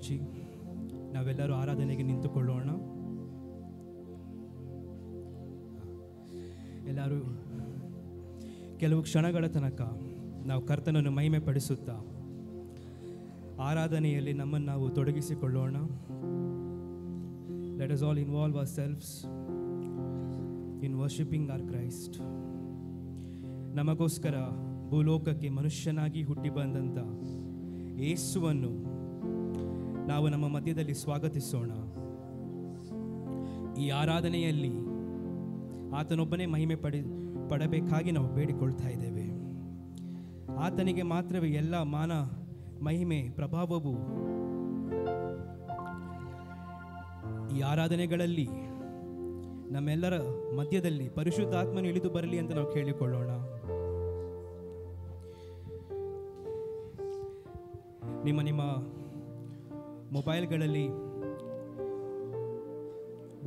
ಮುಚ್ಚಿ ನಾವೆಲ್ಲರೂ ಆರಾಧನೆಗೆ ನಿಂತುಕೊಳ್ಳೋಣ. ಎಲ್ಲರೂ ಕೆಲವು ಕ್ಷಣಗಳ ತನಕ ನಾವು ಕರ್ತನನ್ನು ಮಹಿಮೆ ಪಡಿಸುತ್ತಾ ಆರಾಧನೆಯಲ್ಲಿ ನಮ್ಮನ್ನು ನಾವು ತೊಡಗಿಸಿಕೊಳ್ಳೋಣ. Let us all involve ourselves in worshiping our Christ. ನಮಗೋಸ್ಕರ ಭೂಲೋಕಕ್ಕೆ ಮನುಷ್ಯನಾಗಿ ಹುಟ್ಟಿ ಬಂದಂಥ ಯೇಸುವನ್ನು ನಾವು ನಮ್ಮ ಮಧ್ಯದಲ್ಲಿ ಸ್ವಾಗತಿಸೋಣ. ಈ ಆರಾಧನೆಯಲ್ಲಿ ಆತನೊಬ್ಬನೇ ಮಹಿಮೆ ಪಡಬೇಕಾಗಿ ನಾವು ಬೇಡಿಕೊಳ್ತಾ ಇದ್ದೇವೆ. ಆತನಿಗೆ ಮಾತ್ರವೇ ಎಲ್ಲ ಮಾನ ಮಹಿಮೆ ಪ್ರಭಾವವು ಈ ಆರಾಧನೆಗಳಲ್ಲಿ ನಮ್ಮೆಲ್ಲರ ಮಧ್ಯದಲ್ಲಿ ಪರಿಶುದ್ಧಾತ್ಮನು ಇಳಿದು ಬರಲಿ ಅಂತ ನಾವು ಕೇಳಿಕೊಳ್ಳೋಣ. ನಿಮ್ಮ ಮೊಬೈಲ್ಗಳಲ್ಲಿ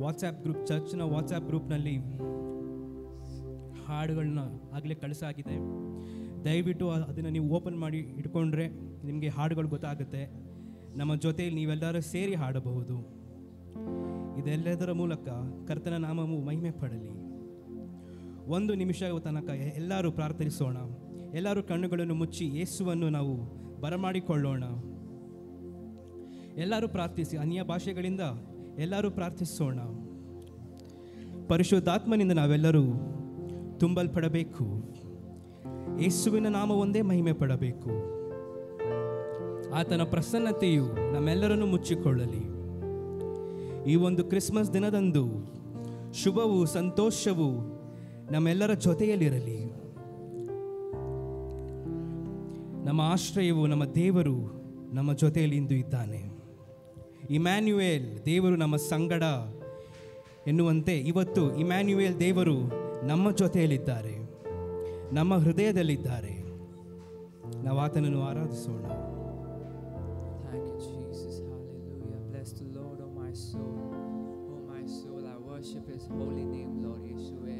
ವಾಟ್ಸ್ಆ್ಯಪ್ ಗ್ರೂಪ್, ಚರ್ಚ್ನ ವಾಟ್ಸ್ಆ್ಯಪ್ ಗ್ರೂಪ್ನಲ್ಲಿ ಹಾಡುಗಳನ್ನ ಆಗಲೇ ಕಳಿಸಾಗಿದೆ. ದಯವಿಟ್ಟು ಅದನ್ನು ನೀವು ಓಪನ್ ಮಾಡಿ ಇಟ್ಕೊಂಡ್ರೆ ನಿಮಗೆ ಹಾಡುಗಳು ಗೊತ್ತಾಗುತ್ತೆ. ನಮ್ಮ ಜೊತೆಯಲ್ಲಿ ನೀವೆಲ್ಲರೂ ಸೇರಿ ಹಾಡಬಹುದು. ಇದೆಲ್ಲದರ ಮೂಲಕ ಕರ್ತನ ನಾಮವು ಮಹಿಮೆ ಪಡಲಿ. ಒಂದು ನಿಮಿಷ ತನಕ ಎಲ್ಲರೂ ಪ್ರಾರ್ಥಿಸೋಣ. ಎಲ್ಲರೂ ಕಣ್ಣುಗಳನ್ನು ಮುಚ್ಚಿ ಯೇಸುವನ್ನು ನಾವು ಬರಮಾಡಿಕೊಳ್ಳೋಣ. ಎಲ್ಲರೂ ಪ್ರಾರ್ಥಿಸಿ, ಅನ್ಯ ಭಾಷೆಗಳಿಂದ ಎಲ್ಲರೂ ಪ್ರಾರ್ಥಿಸೋಣ. ಪರಿಶುದ್ಧಾತ್ಮನಿಂದ ನಾವೆಲ್ಲರೂ ತುಂಬಲ್ಪಡಬೇಕು. ಯೇಸುವಿನ ನಾಮ ಒಂದೇ ಮಹಿಮೆ ಪಡಬೇಕು. ಆತನ ಪ್ರಸನ್ನತೆಯು ನಮ್ಮೆಲ್ಲರನ್ನು ಮುಚ್ಚಿಕೊಳ್ಳಲಿ. ಈ ಒಂದು ಕ್ರಿಸ್ಮಸ್ ದಿನದಂದು ಶುಭವು ಸಂತೋಷವು ನಮ್ಮೆಲ್ಲರ ಜೊತೆಯಲ್ಲಿರಲಿ. ನಮ್ಮ ಆಶ್ರಯವು ನಮ್ಮ ದೇವರು ನಮ್ಮ ಜೊತೆಯಲ್ಲಿ ಇಂದು ಇದ್ದಾನೆ. ಇಮ್ಯಾನ್ಯುಯೇಲ್, ದೇವರು ನಮ್ಮ ಸಂಗಡ ಎನ್ನುವಂತೆ ಇವತ್ತು ಇಮ್ಯಾನ್ಯುಯೇಲ್ ದೇವರು ನಮ್ಮ ಜೊತೆಯಲ್ಲಿದ್ದಾರೆ, ನಮ್ಮ ಹೃದಯದಲ್ಲಿದ್ದಾರೆ. ನಾವು ಆತನನ್ನು ಆರಾಧಿಸೋಣ. Thank you, Jesus. Hallelujah. Bless the Lord, oh my soul. Oh my soul, I worship His holy name, Lord Yeshua.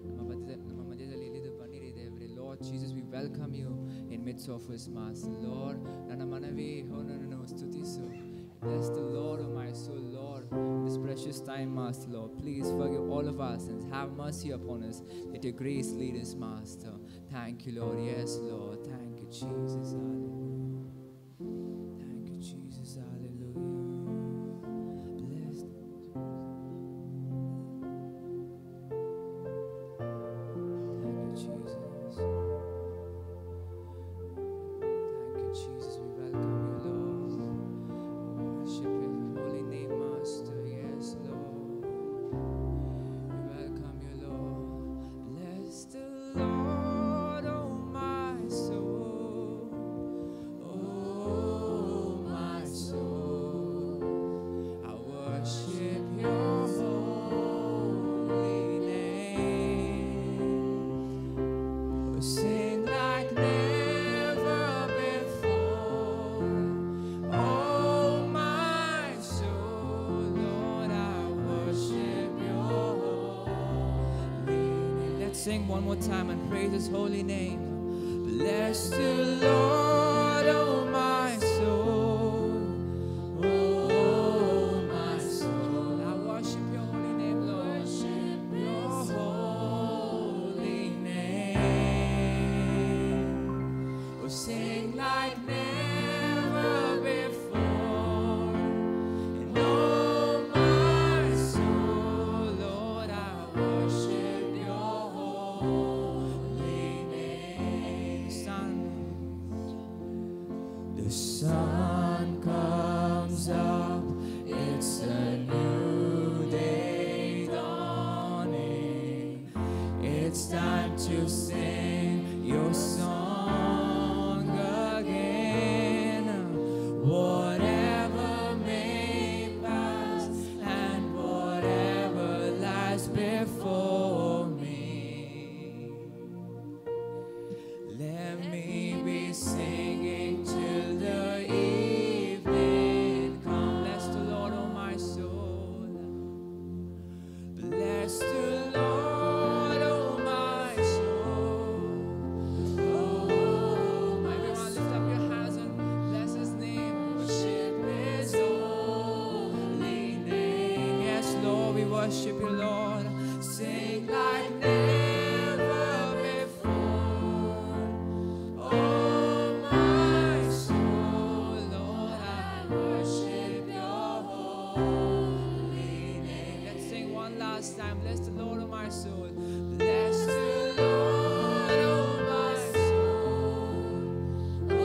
ನಮ್ಮ ಮಧ್ಯದಲ್ಲಿ ಇಳಿದು ಬನ್ನಿರಿ ದೇವರೇ. Lord Jesus, we welcome you in midst of His Mass. Lord, ನನ್ನ ಮನವಿ ನನ್ನನ್ನು ಸ್ತುತಿಸು. Bless the Lord, oh my soul, Lord. This precious time, Master, Lord, please forgive all of our sins. Have mercy upon us. Let your grace lead us, Master. Thank you, Lord. Yes, Lord. Thank you, Jesus. Hallelujah. Thank you, Jesus. Hallelujah. Bless. Thank you, Jesus. Thank you, Jesus. We welcome you, Lord. Worship your holy name, Master. Yes, Lord. We welcome you, Lord. Bless the Lord, oh my soul. Oh my soul. I worship your holy name. We sing like never before. Oh my soul, Lord, I worship your holy name. Let's sing one more time and praise His holy name. Bless the Lord, oh my soul. Oh my soul, I worship your holy name, Lord. Worship your holy name. Oh, sing like never before. And oh my soul, Lord, I worship your holy name. Son, worship you, Lord. Sing like never before. Oh, my soul, Lord, I worship your holy name. Let's sing one last time. Bless the Lord, oh my soul. Bless the Lord, oh my soul. Oh,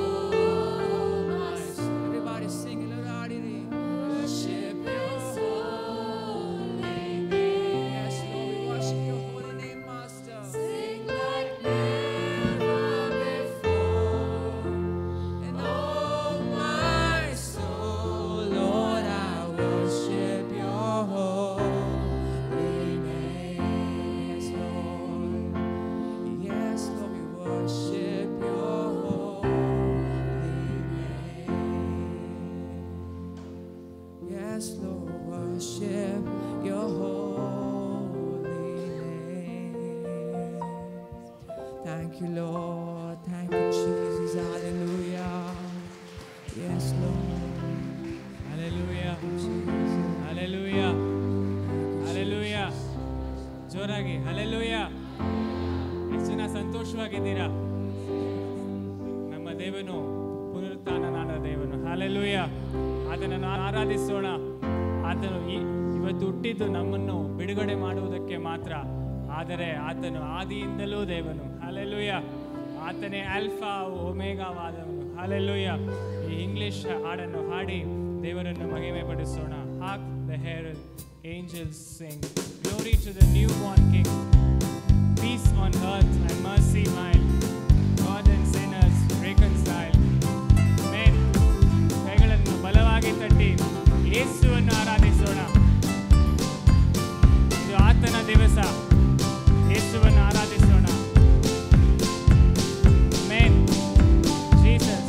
my soul. Everybody sing it loud. Worship your holy name. Yes, Lord, we worship your holy name, Master. Sing like never before. And oh, my soul, Lord, I worship your holy name. Yes, Lord. Yes, Lord, we worship your holy name. Yes, Lord, worship your holy name. Thank you, Lord. Thank you, Jesus. Hallelujah. Yes, Lord. Hallelujah. Jesus. Hallelujah. Hallelujah. ಜೋರಾಗಿ Hallelujah. ಎಷ್ಟು ಜನ ಸಂತೋಷವಾಗಿದ್ದೀರಾ? ನಮ್ಮ ದೇವನು ಪುನರುತ್ಥಾನನಾದ ದೇವನು. Hallelujah. ಆತನನ್ನು ಆರಾಧಿಸೋಣ. ಆತನು ಇವತ್ತು ಹುಟ್ಟಿದ್ದು ನಮ್ಮನ್ನು ಬಿಡುಗಡೆ ಮಾಡುವುದಕ್ಕೆ ಮಾತ್ರ, ಆದರೆ ಆತನು ಆದಿಯಿಂದಲೂ ದೇವನು. Hallelujah. ಆತನೇ ಆಲ್ಫಾ ಒಮೆಗಾವಾದವನು. Hallelujah. ಈ ಇಂಗ್ಲಿಷ್ ಹಾಡನ್ನು ಹಾಡಿ ದೇವರನ್ನು ಮಹಿಮೆ ಪಡಿಸೋಣ. Hark the herald angels sing, glory to the newborn king, peace on earth and mercy mild, God and sinners reconciled. Amen. ಕೈಗಳನ್ನು ಬಲವಾಗಿ ತಟ್ಟಿ ಯೇಸುವನ್ನು ಆರಾಧಿಸೋಣ. ಇದು ಆತನ ದಿವಸ. ಯೇಸುವನ್ನು ಆರಾಧಿಸೋಣ. Amen. Jesus.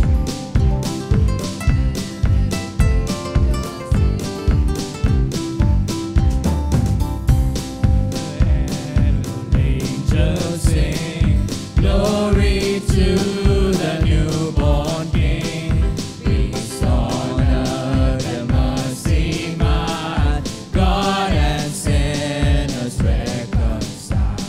Angels sing, glory to the newborn King. Peace on earth and mercy mild, God and sinners reconciled.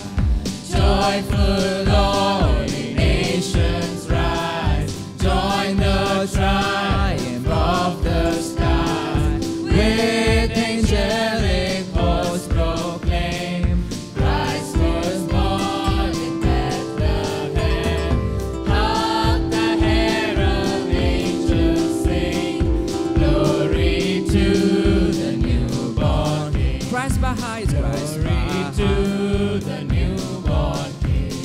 Joyful all ye nations rise, join the triumph of the sky. With angelic hosts proclaim, Christ was born in Bethlehem. Hark the herald angels sing, glory to the newborn King. Christ by highest, Christ glory to the newborn King.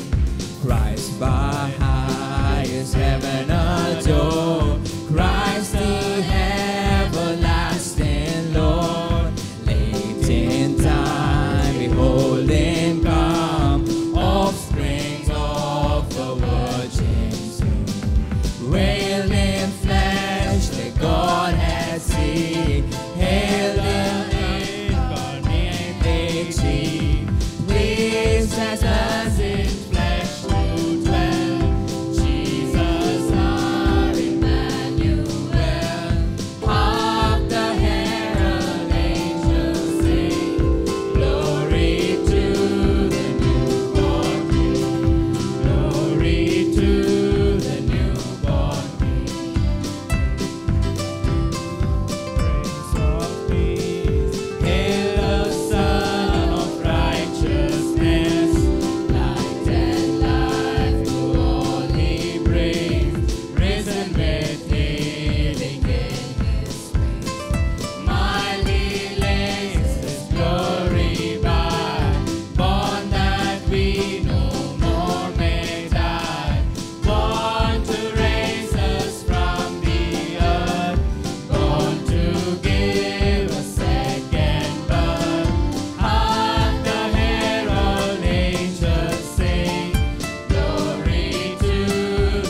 Christ by highest, heaven adore. Christ the everlasting Lord. Late in time, behold him come, offsprings of the Virgin soon. Veiled in flesh, the Godhead see, hail the incarnate chief. Pleased as us in flesh to dwell, Jesus our Emmanuel. Hark the herald angels sing, glory to the newborn King. Glory to the newborn King. Prince of Peace, hail the Son of Righteousness. Light and life to all he brings, risen with healing in his wings. Mildly lays his glory by, born that we no more may die. Born to raise us from the earth, born to give us second birth. Hark the herald angels sing, glory to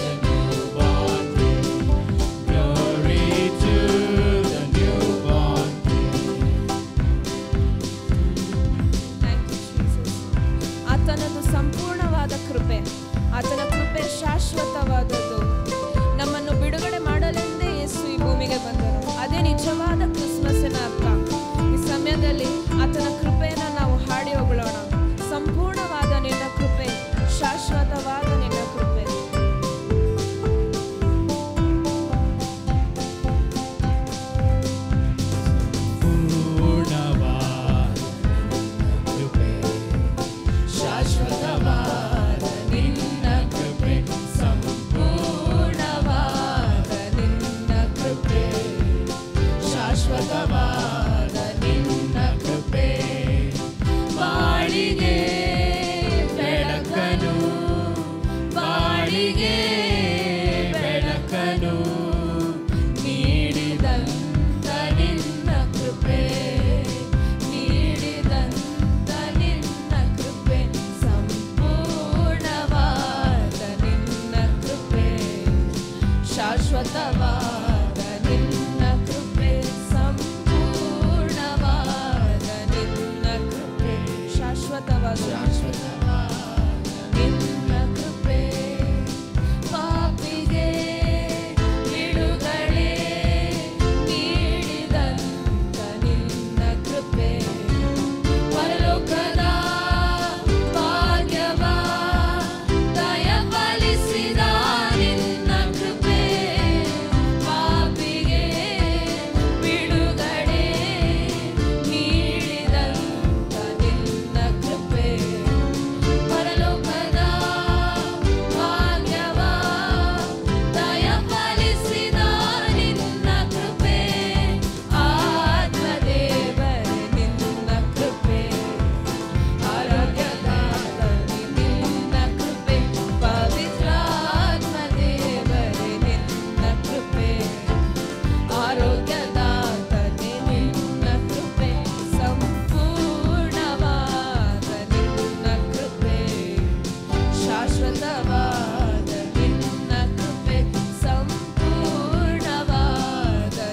the newborn King. Glory to the newborn King. Thank you, Jesus. ಆತನದು ಸಂಪೂರ್ಣವಾದ ಕೃಪೆ, ಆತನ ಕೃಪೆ ಶಾಶ್ವತವಾದದ್ದು. ನಮ್ಮನ್ನು ಬಿಡುಗಡೆ ಮಾಡಲೆಂದೇ ಯೇಸು ಈ ಭೂಮಿಗೆ ಬಂದರು. ಅದೇ ನಿಜವಾದ ಕ್ರಿಸ್ಮಸ್ಸಿನ ಅರ್ಥ. ಈ ಸಮಯ ಸಮಯದಲ್ಲಿ ಆತನ ಕೃಪೆಯನ್ನು ನಾವು ಹಾಡಿ ಹೊಗಳೋಣ. ಸಂಪೂರ್ಣವಾದ ನಿನ್ನ ಕೃಪೆ, ಶಾಶ್ವತವಾದ ನಿನ್ನ ಕೃಪೆ. ಶಾಶ್ವತವಾದ ನಿನ್ನ ಕೃಪೆ, ಸಂಪೂರ್ಣವಾದ ನಿನ್ನ ಕೃಪೆ, ಶಾಶ್ವತವಾದ ನಿನ್ನ ಕೃಪೆ. ಬಾಳಿಗೆ ಬೆಳಕನು, ಬಾಳಿಗೆ ಬೆಳಕನು ನೀಡಿದಂತ ನಿನ್ನ ಕೃಪೆ, ನೀಡಿದಂತ ನಿನ್ನ ಕೃಪೆ, ಸಂಪೂರ್ಣವಾದ ನಿನ್ನ ಕೃಪೆ, ಶಾಶ್ವತವಾದ ನಿನ್ನ ಕೃಪೆ, ಸಂಪೂರ್ಣವಾದ ನಿನ್ನ ಕೃಪೆ, ಶಾಶ್ವತವಾದ ನಿನ್ನ ಕೃಪೆ. ಪಾಪಿಗೆ ಬಿಡುಗಡೆ ನೀಡಿದಂತ ನಿನ್ನ ಕೃಪೆ, ಪರಲೋಕದ ಭಾಗ್ಯವ ದಯಪಾಲಿಸಿದ ನಿನ್ನ ಕೃಪೆ, ಪಾಪಿಗೆ ಬಿಡುಗಡೆ ನೀಡಿದಂತ ನಿನ್ನ ಕೃಪೆ, ಪರಲೋಕದ ಭಾಗ್ಯವ ದಯಪಾಲಿಸಿದ ನಿನ್ನ ಕೃಪೆ, ಆತ್ಮದೇವರೇ ನಿನ್ನ ಕೃಪೆ, ಆರೋಗ್ಯದಾತನೇ ನಿನ್ನ ಕೃಪೆ, ಪವಿತ್ರಾತ್ಮ ದೇವರೇ ನಿನ್ನ ಕೃಪೆ, ಆರೋಗ್ಯದಾತನೇ ನಿನ್ನ ಕೃಪೆ, ಸಂಪೂರ್ಣವಾದ ನಿನ್ನ ಕೃಪೆ, ಶಾಶ್ವತವಾದ ನಿನ್ನ ಕೃಪೆ, ಸಂಪೂರ್ಣವಾದ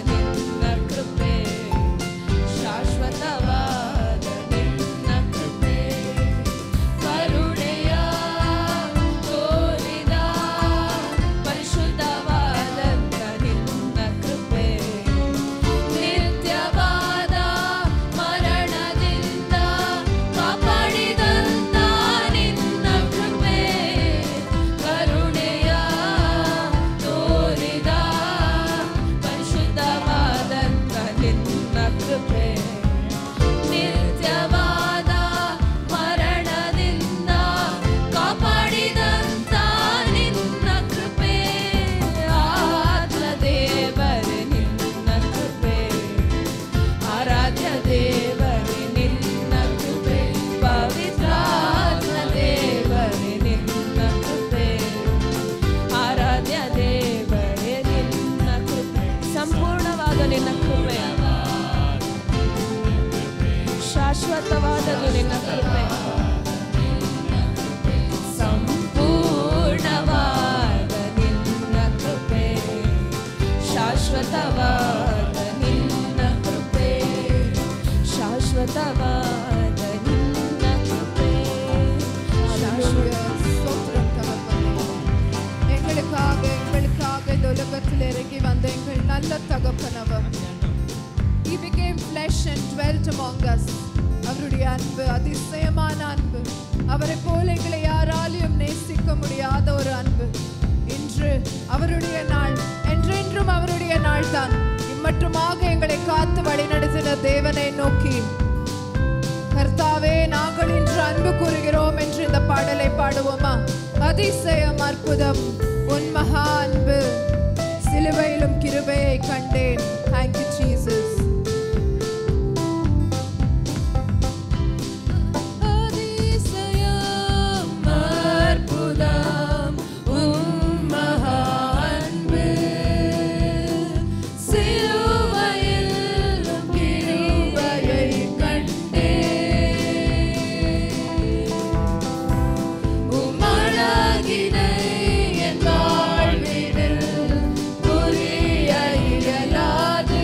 ನಿನ್ನ ಕೃಪೆ, ಶಾಶ್ವತವಾದ ನಿನ್ನ ಕೃಪೆ. ಕರುಣೆಯ ತೋರಿದ ಪರಿಶುದ್ಧವಾದಂತ ನಿನ್ನ ಕೃಪೆ, ನಿತ್ಯವಾದ ಮರಣದಿಂದ ಕಾಪಾಡಿದಂತ ನಿನ್ನ ಕೃಪೆ, ಕರುಣೆಯ ತೋರಿದ ಪರಿಶುದ್ಧವಾದಂತ ನಿನ್ನ ಕೃಪೆ, ನಿತ್ಯವಾದ ಮರಣದಿಂದ ಕಾಪಾಡಿದಂತ ನಿನ್ನ ಕೃಪೆ, ಆತ್ಮ ದೇವರೇ ನಿನ್ನ ಕೃಪೆ, ಆರಾಧ್ಯ ದೇವರೇ ನಿನ್ನ ಕೃಪೆ, ಪವಿತ್ರಾತ್ಮ ದೇವರೇ ನಿನ್ನ ಕೃಪೆ, ಆರಾಧ್ಯ ದೇವರೇ ನಿನ್ನ ಕೃಪೆ, ಸಂಪೂರ್ಣವಾದ ನಿನ್ನ ಕೃಪೆ, ಶಾಶ್ವತವಾದದ್ದು ನಿನ್ನ ಕೃಪೆ, ಸಂಪೂರ್ಣವಾದ ನಿನ್ನ ಕೃಪೆ, ಶಾಶ್ವತವಾದ ನಿನ್ನ ಕೃಪೆ, ಶಾಶ್ವತವಾದ ನಿನ್ನ ಕೃಪೆ, ஸ்தோத்திரம் தகப்பனே. எங்களுக்காக இந்த உலகத்தில் இறங்கி வந்த எங்கள் நல்ல தகப்பனவர். He became flesh and dwelt among us. அவருடைய அன்பு அதிசயமான அன்பு, அவரை போல எங்களை யாராலையும் நேசிக்க முடியாத ஒரு அன்பு. இன்று அவருடைய நாள், என்றென்றும் அவருடைய நாள் தான். இம்மட்டுமாக எங்களை காத்து வழிநடத்தின தேவனை நோக்கி, கர்த்தாவே நாங்கள் இன்று அன்பு கூறுகிறோம் என்று இந்த பாடலை பாடுவோமா? அதிசயம் அற்புதம் உன் மகா அன்பு, சிலுவையிலும் கிருபையை கண்டேன். Thank you Jesus. அதிசயம் அற்புதம் உன் மகா அன்பு, சிலுவையிலும் கிருபையை கண்டேன். உம்மழகினை என் வாழ்வினில் புரிய இயலாது.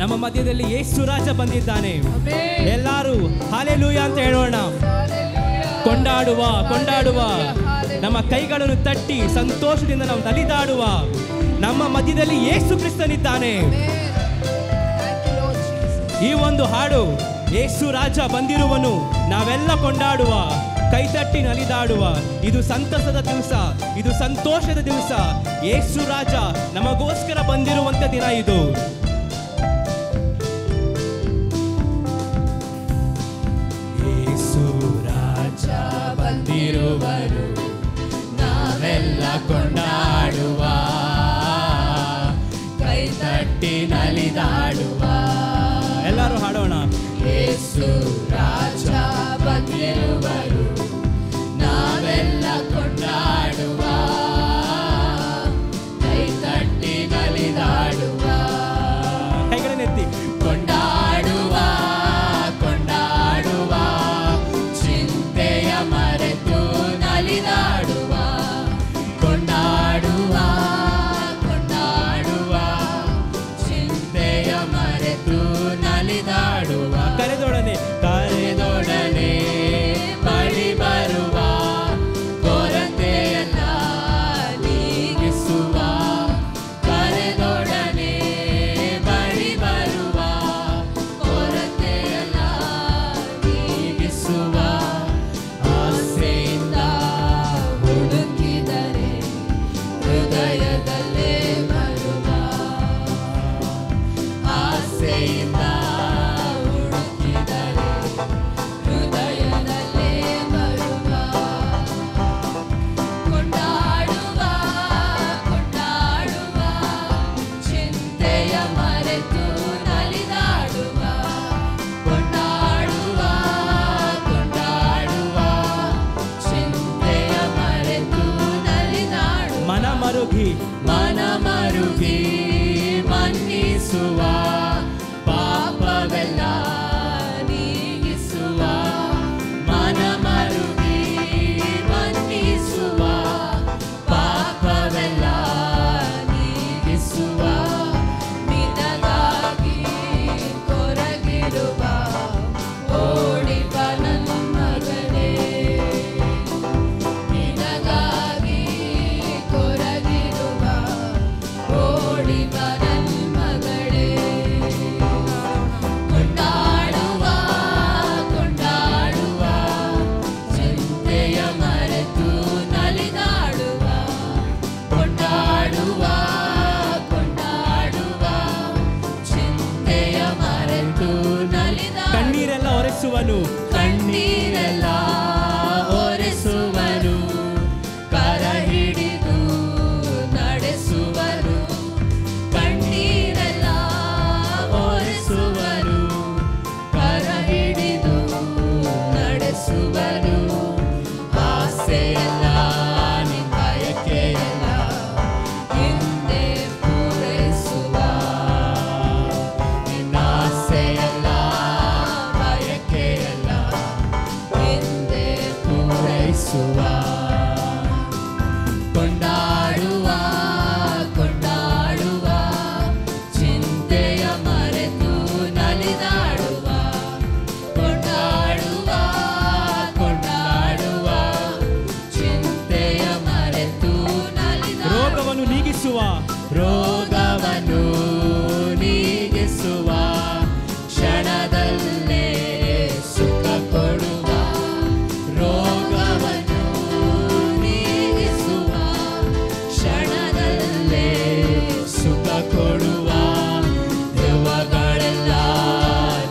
ನಮ್ಮ ಮಧ್ಯದಲ್ಲಿ ಯೇಸು ರಾಜ ಬಂದಿದ್ದಾನೆ. ಎಲ್ಲರೂ ಹಲ್ಲೆಲೂಯಾ ಅಂತ ಹೇಳೋಣ. ಕೊಂಡಾಡುವ ಕೊಂಡಾಡುವ, ನಮ್ಮ ಕೈಗಳನ್ನು ತಟ್ಟಿ ಸಂತೋಷದಿಂದ ನಾವು ನಲಿದಾಡುವ. ನಮ್ಮ ಮಧ್ಯದಲ್ಲಿ ಯೇಸು ಕ್ರಿಸ್ತನಿದ್ದಾನೆ. ಈ ಒಂದು ಹಾಡು ಯೇಸು ರಾಜ ಬಂದಿರುವನು, ನಾವೆಲ್ಲ ಕೊಂಡಾಡುವ, ಕೈತಟ್ಟಿ ನಲಿದಾಡುವ. ಇದು ಸಂತಸದ ದಿವಸ, ಇದು ಸಂತೋಷದ ದಿವಸ. ಯೇಸು ರಾಜ ನಮಗೋಸ್ಕರ ಬಂದಿರುವಂತ ದಿನ ಇದು. ಯೇಸು ರಾಜ ಬಂದಿರುವರು, ನಾವೆಲ್ಲ ಕೊಂಡಾಡುವ, ಕೈತಟ್ಟಿ ನಲಿದಾಡುವ. ಎಲ್ಲರೂ ಹಾಡೋಣ. ಯೇಸು ರಾಜ ಬಂದಿರುವರು, ನಾವೆಲ್ಲ ಕೊಂಡಾಡುವ, ಕೈತಟ್ಟಿ ನಲಿದಾಡುವ. ಕೈಗಳನ್ನೆತ್ತಿ ಕೊಂಡಾಡುವ ಕೊಂಡಾಡುವ, ಚಿಂತೆಯ ಮರೆತು ನಲಿದಾಡುವ. ಕೊಂಡಾಡುವ ಕೊಂಡಾಡುವ, ಚಿಂತೆಯ ಮರೆತು ನಲಿದಾಡುವ. ಕರೆದೊಡನೆ ಕರೆದೊಡನೆ ಬಳಿ ಬರುವ, ಕೊರತೆಯಲ್ಲ ನೀಗಿಸುವ. ಕರೆದೊಡನೆ ಬಳಿ ಬರುವ, ಕೊರತೆಯಲ್ಲ ನೀಗಿಸುವ. ಆಸೆಯಿಂದ ಹುಡುಕಿದರೆ ಹೃದಯದಲ್ಲೇ ಬರುವ. ಆಸೆಯಿಂದ ಹುಡುಕಿದರೆ ಹೃದಯದಲ್ಲೇ ಬರುವ. ಕೊಂಡಾಡುವ ಕೊಂಡಾಡುವ, ಚಿಂತೆಯ ಮರೆತು ನಲಿದಾಡುವ. ಕೊಂಡಾಡುವ ಕೊಂಡಾಡುವ, ಚಿಂತೆಯ ಮರೆತು ನಲಿದಾಡುವ. ಮನ ಮರುಗಿ ಮನ ಮರುಗಿ ಮನ್ನಿಸುವ, ಪಾಪವೆಲ್ಲ ನೀಗಿಸುವ. ಮನ ಮರುಗಿ ಮನ್ನಿಸುವ, ಪಾಪವೆಲ್ಲ ನೀಗಿಸುವ. ನಿನಗಾಗಿ ಕೊರಗಿರುವ ಓಡಿಬ ನನ್ನ ಮಗನೇ. ನಿನಗಾಗಿ ಕೊರಗಿರುವ ಓಡಿಬ ನನ್ನ ಮಗಳೇ. ಕೊಂಡಾಡುವ ಕೊಂಡಾಡುವ, ಚಿಂತೆಯ ಮರೆತು ನಲಿದಾಡುವ. ಕೊಂಡಾಡುವ ಕೊಂಡಾಡುವ, ಚಿಂತೆಯ ಮರೆತು ನಲಿದಾಡುವ. ಕಣ್ಣೀರೆಲ್ಲ ಒರೆಸುವನು, ಕಣ್ಣೀರೆಲ್ಲ ಒರೆಸುವನು, ಕರ ಹಿಡಿದು ನಡೆಸುವರು. ಕಣ್ಣೀರೆಲ್ಲ ಒರೆಸುವರು, ಕರ ಹಿಡಿದು ನಡೆಸುವರು. ಆಸೆಯಲ್ಲ ನಿನ್ನ ಬಯಕೆಯಲ್ಲ ಹಿಂದೆ ಪೂರೈಸುವ. ನಿನ್ನ ಆಸೆಯಲ್ಲ ಬಯಕೆಯಲ್ಲ ಹಿಂದೆ ಪೂರೈಸುವ. ಕೊಂಡಾಡುವ ಕೊಂಡಾಡುವ, ಚಿಂತೆಯ ಮರೆತು ನಲಿದಾಡುವ. ಕೊಂಡಾಡುವ ಕೊಂಡಾಡುವ, ಚಿಂತೆಯ ಮರೆತು ನಲಿದಾಡುವ. ರೋಗವನ್ನು ನೀಗಿಸುವ, ರೋಗವನ್ನು ನೀಗಿಸುವ, ಕ್ಷಣದಲ್ಲೇ ಸುಖ ಕೊಡುವ. ರೋಗವನ್ನು ನೀಗಿಸುವ, ಕ್ಷಣದಲ್ಲೇ ಸುಖ ಕೊಡುವ. ದೆವ್ವಗಳೆಲ್ಲ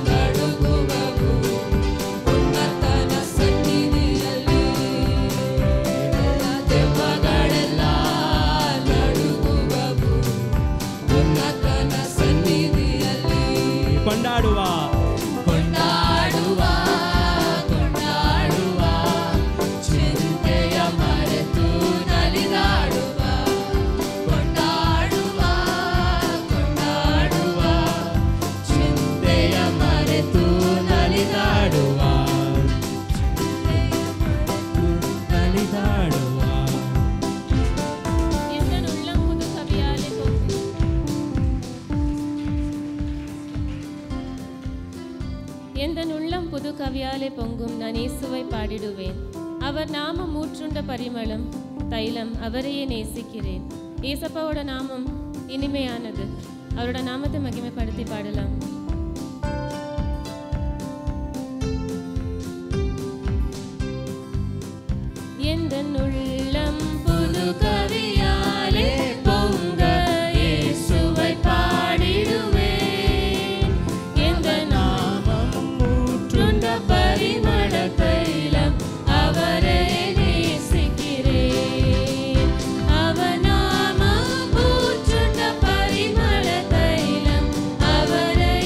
ನಡುಗುವವು ಉನ್ನತನ ಸನ್ನಿಧಿಯಲ್ಲಿ. ದೆವ್ವಗಳೆಲ್ಲ ನಡುಗುವವು ಉನ್ನತನ ಸನ್ನಿಧಿಯಲ್ಲಿ. ಕೊಂಡಾಡುವ ಕೊಂಡಾಡುವ ಕೊಂಡಾಡುವ, ಚಿಂತೆಯ ಮರೆತು ನಲಿದಾಡುವ. ಕೊಂಡಾಡುವ ಕೊಂಡಾಡುವ, ಚಿಂತೆಯ ಮರೆತು ನಲಿದಾಡುವ. ನಲಿದಾಡುವ. Bienvenido a un puto sabiale con எந்தன் உள்ளம் புது கவியாலே பொங்கும் நான் இயேசுவை பாடிடுவேன். அவர் நாமம் ஊற்றுண்ட பரிமளம் தைலம், அவரையே நேசிக்கிறேன். ஏசப்பாவோட நாமம் இனிமையானது. அவரோட நாமத்தை மகிமைப்படுத்தி பாடலாம். எந்தன் உள்ளம் புது கவியாலே பொங்க இயேசுவை பாடிடுவேன். எந்த நாமம் ஊற்றுண்ட பரிமள தைலம், அவரை நேசிக்கிறேன். அவர் நாமம் ஊற்றுண்ட பரிமள தைலம், அவரை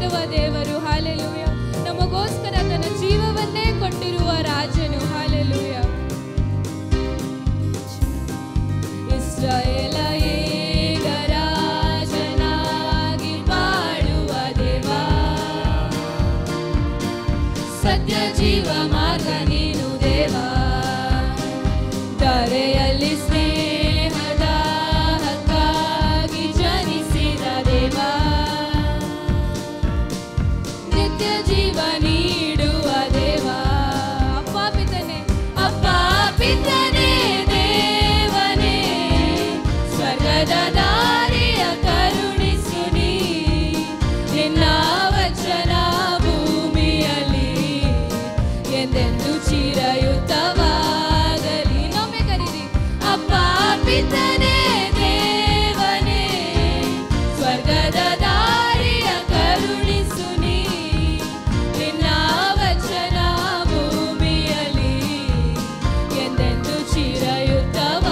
ಕೇಳುವ ದೇವರು. ಹಾಲೆಲೂಯ. ನಮಗೋಸ್ಕರ ತನ್ನ ಜೀವವನ್ನೇ ಕೊಟ್ಟಿರುವ ರಾಜನು. ಹಾಲೆಲೂಯ. ಇಸ್ರಾಯೇಲ ಈಗ ರಾಜನಾಗಿ ಬಾಳುವ ದೇವ, ಸತ್ಯ ಜೀವ ಮಾರ್ಗ ನೀನು ದೇವ, ಧರೆಯಲ್ಲಿ ಸ್ನೇಹದ ಹಕ್ಕಾಗಿ ಜನಿಸಿದ ದೇವ, ನಿತ್ಯ ಜೀವ ನೀಡುವ ದೇವ. ಅಪ್ಪ ಪಿತನೇ, ಅಪ್ಪ ಪಿತನೇ ದೇವನೇ, ಸ್ವರ್ಗದ ದಾರಿಯ ಕರುಣಿಸು ನೀ, ನಿನ್ನ ವಚನ ಭೂಮಿಯಲ್ಲಿ ಎಂದೆಂದು ಚಿರಯುತವಾಗಲಿ. ನೊಮ್ಮೆ ಕರೀರಿ. ಅಪ್ಪ ಪಿತನೇ ದೇವನೇ, ಸ್ವರ್ಗದ ದಾರಿಯ ಕರುಣಿಸು ನೀ, ನಿನ್ನ ವಚನ ಭೂಮಿಯಲ್ಲಿ ಎಂದೆಂದು ಚಿರಯುತವಾಗಲಿ.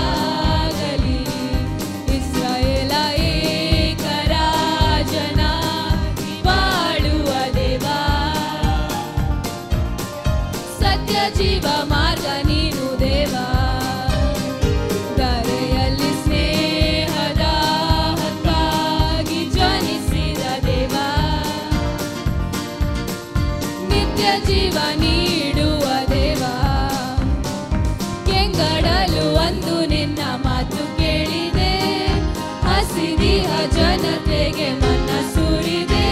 ಇಸ್ರಾಯೇಲ ಏಕ ರಾಜನಾಗಿ ಬಾಳುವ ದೇವ, ಸತ್ಯ ಜೀವ ಮಾರ್ಗ ನೀನು ದೇವ, ಧರೆಯಲ್ಲಿ ಸ್ನೇಹದ ಹಕ್ಕಾಗಿ ಜನಿಸಿದ ದೇವ, ನಿತ್ಯ ಜೀವ ನೀಡುವ ದೇವ. ಕೆಂಗಡಲು ಒಂದು ನಿನ್ನ ಮಾತು ಕೇಳಿದೆ, ಹಸಿದಿಹ ಜನತೆಗೆ ಮನ್ನ ಸುರಿದೆ,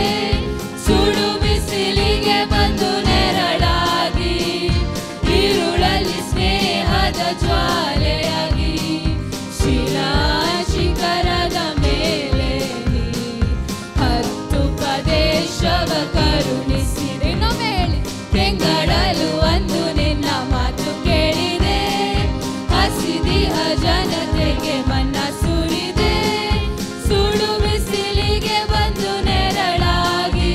ಸುಡು ಬಿಸಿಲಿಗೆ ಬಂದು ನೆರಳಾಗಿ, ഇരുളಲ್ಲಿ ಸ್ನೇಹದ ಜ್ವಾಲೆಯಾಗಿ, ಶಿಲಾ ಶಿಖರದ ಮೇಲೆ ನೀ ಹತ್ತು ಪ್ರದೇಶವ ಕರುಣಿಸಿದೆ. ಇನ್ನೊಮ್ಮೆ ಹೇಳಿ. ಕೆಂಗಡಲು ಒಂದು ನಿನ್ನ ಮಾತು ಕೇಳಿದೆ, ಹಸಿದಿಹ ಜನತೆಗೆ ಮನ್ನ ಸುರಿದೆ, ಸುಡು ಬಿಸಿಲಿಗೆ ಬಂದು ನೆರಳಾಗಿ,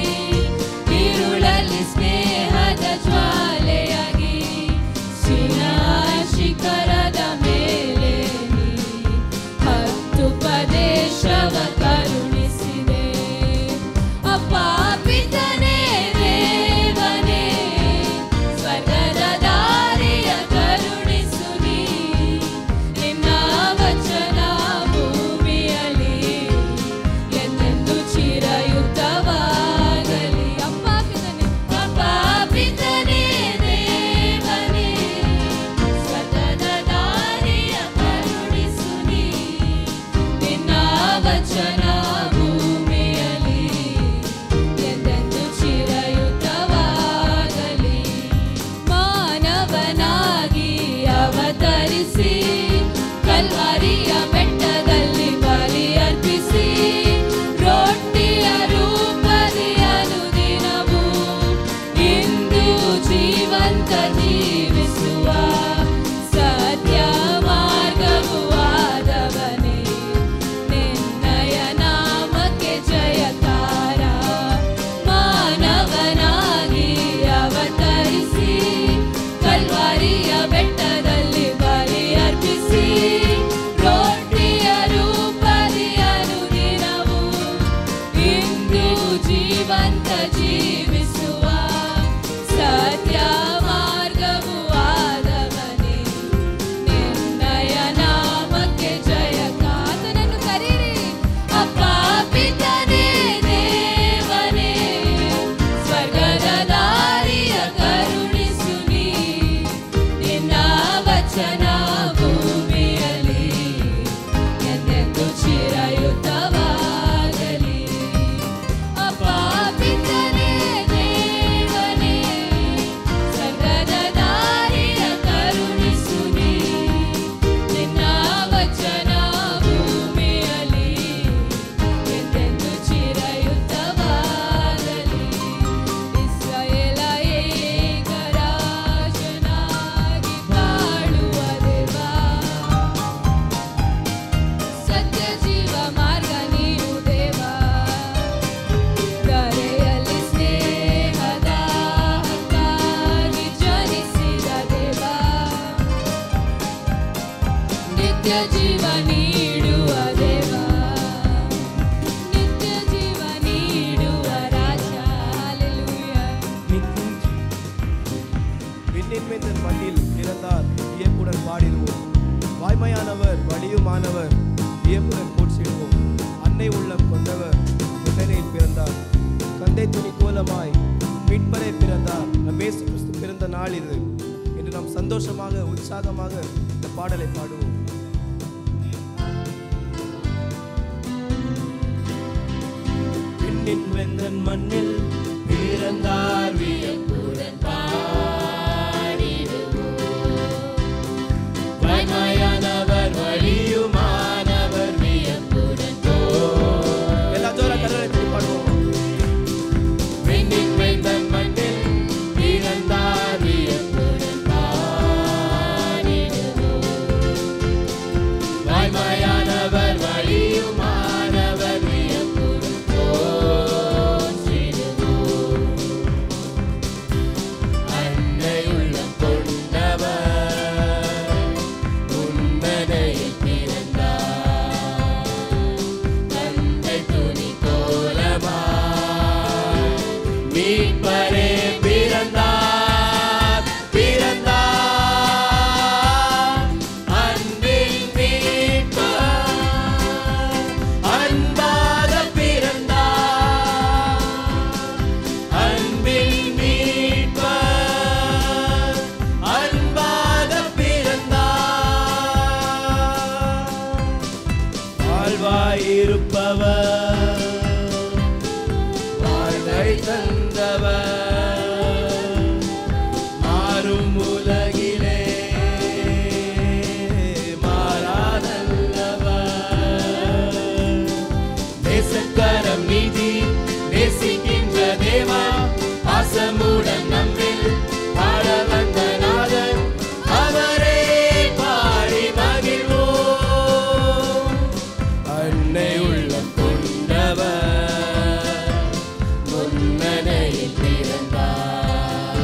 ഇരുಳಲ್ಲಿ ಸ್ನೇಹದ ಜ್ವಾಲೆಯಾಗಿ, ಶಿಲಾ ಶಿಖರದ ಮೇಲೆ ನೀ ಹತ್ತು ಪ್ರದೇಶವ ಕರುಣಿಸಿದೆ. ಅಪ್ಪ ಪಿತನೇ ದೇವನೇ, ಸ್ವರ್ಗದ ದಾರಿಯ ಕರುಣಿಸು ನೀ, ನಿನ್ನ ವಚನ ಭೂಮಿಯಲ್ಲಿ ಎಂದೆಂದು ಚಿರಯುತವಾಗಲಿ. ಅಪ್ಪ ಪಿತನೇ ದೇವನೇ, ಸ್ವರ್ಗದ ದಾರಿಯ ಕರುಣಿಸು ನೀ, ನಿನ್ನ ವಚನ ಭೂಮಿಯಲ್ಲಿ ಎಂದೆಂದು ಚಿರಯುತವಾಗಲಿ. ಮಾನವನಾಗಿ ಅವತರಿಸಿ, ಕಲ್ವಾರಿಯ ಬೆಟ್ಟದಲ್ಲಿ ಬಲಿ ಅರ್ಪಿಸಿ, ರೊಟ್ಟಿಯ ರೂಪದಿ ಅನುದಿನವೂ ಇಂದು ಜೀವಂತ ಜೀವಿಸುವ, ಸತ್ಯ ಮಾರ್ಗವೂ ಆದವನೇ, ನಿನ್ನಯ ನಾಮಕ್ಕೆ ಜಯಕಾರ. ಮಾನವನಾಗಿ ಅವತರಿಸಿ, ಕಲ್ವಾರಿಯ ಬೆಟ್ಟದಲ್ಲಿ ಬಲಿ ಅರ್ಪಿಸಿ, ರೊಟ್ಟಿಯ ರೂಪದಿ ಅನುದಿನವೂ ಇಂದು ಜೀವಂತ ಜೀವಿಸುವ, ಸತ್ಯ ಮಾರ್ಗವೂ ಆದವನೇ, ನಿನ್ನಯ ನಾಮಕ್ಕೆ ಜಯಕಾತನನ್ನು ಕರೀರಿ. ಅಪ್ಪ ಪಿತನೇ ದೇವನೇ, ಸ್ವರ್ಗದ ದಾರಿಯ ಕರುಣಿಸು ನೀ, ನಿನ್ನ ವಚನ ಭೂಮಿಯಲ್ಲಿ ಎಂದೆಂದು ಚಿರಯುತವಾಗಲಿ. ಅಪ್ಪ ಪಿತನೇ அதிசயமானவர் வியப்புடன் போற்றிடுவோம். அன்னை உள்ளம் கொண்டவர் முன்னணியில் பிறந்தார். கந்தை துணி கோலமாய் மீட்பரை பிறந்தார். நம் இயேசு கிறிஸ்து பிறந்த நாள் இது. இன்று நாம் சந்தோஷமாக உற்சாகமாக இந்த பாடலை பாடுவோம். விண்ணின் வெந்தன் மண்ணில் பிறந்தார் வியப்புடன் வாய்மையானவர் வழியுமானவர் வியப்புடன் எல்லா ஜோர கரங்களை தட்டி பாடுவோம். விண்ணின் வெந்தன் மண்ணில் பிறந்தார் வியப்புடன் வாய்மையானவர் வழியுமானவர் வியப்புடன் அன்னை உள்ளம் கொண்டவர் முன்னணையில் பிறந்தார். தந்தை துணி கோலமாய் மீட்பரே பிறந்தார். பிறந்தார் அன்பின் மீட்பர் அன்பாக பிறந்தார். அன்பின் மீட்பர் அன்பாக பிறந்தார். வாழ்வாயிருப்பவர் வாழ்வை தந்தவர் மாறும் உலகிலே மாறாதல்லவர். நேசக்கரம் நீதி நேசிக்கின்ற தேவா பாசமுடன் நம்மில் பாட வந்த நாதன் அவரே பாடி மகிழ்வோம். அன்னை உள்ளம் கொண்டவர் முன்னணையில் பிறந்தார்.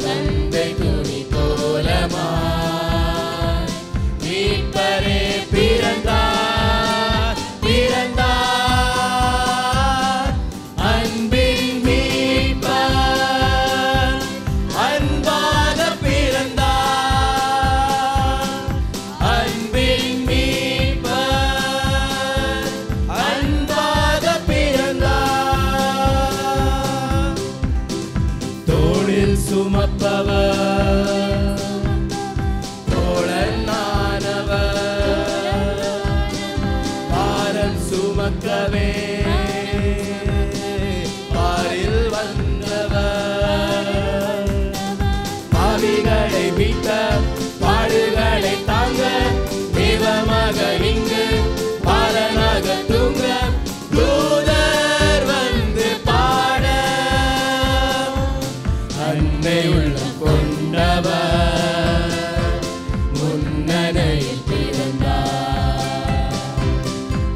தந்தை துணி கோலமாய் மீட்பரே பிறந்தார். பிறந்தார் அன்பின் மீட்பர் அன்பாக பிறந்தார். அன்பின் மீட்பர் அன்பாக பிறந்தார். தோளில் சுமப்பவர் தோழனானவர் பாரம் சுமக்கவே பாரில் வந்தவர். பாவிகளை மீட்க பாடுகளை தாங்க தேவமகன் இங்கு பாலனாக தூங்க தூதர் வந்து பாட அன்னை உள்ளம் கொண்டவர் முன்னணையில் பிறந்தார்.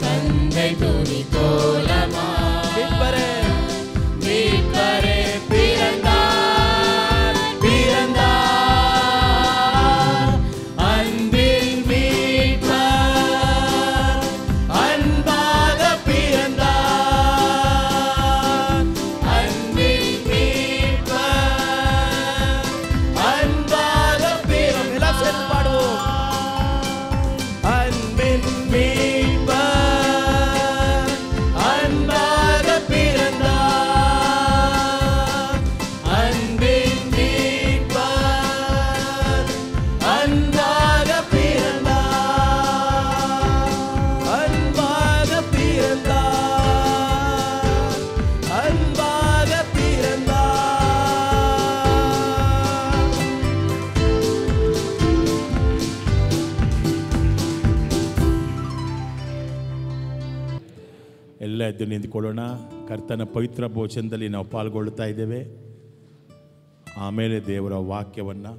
தந்தை துணி கோலமாய் மீட்பரே மீட்பரே பிறந்தார். பிறந்தார் அன்பின் மீட்பர் அன்பாக பிறந்தார். அன்பின் மீட்பர் அன்பாக பிறந்தார். எல்லாம் சேர்ந்து பாடுவோம். அன்பின் மீட்பர் அன்பாக பிறந்தார். அன்பின் மீட்பர் அன்பாக பிறந்தார். அன்பாக பிறந்தார். அன்பாக பிறந்தார். ಎಲ್ಲ ಎದ್ದು ನಿಂತ್ಕೊಳ್ಳೋಣ. ಕರ್ತನ ಪವಿತ್ರ ಭೋಜನದಲ್ಲಿ ನಾವು ಪಾಲ್ಗೊಳ್ತಾ ಇದ್ದೇವೆ. ಆಮೇಲೆ ದೇವರ ವಾಕ್ಯವನ್ನು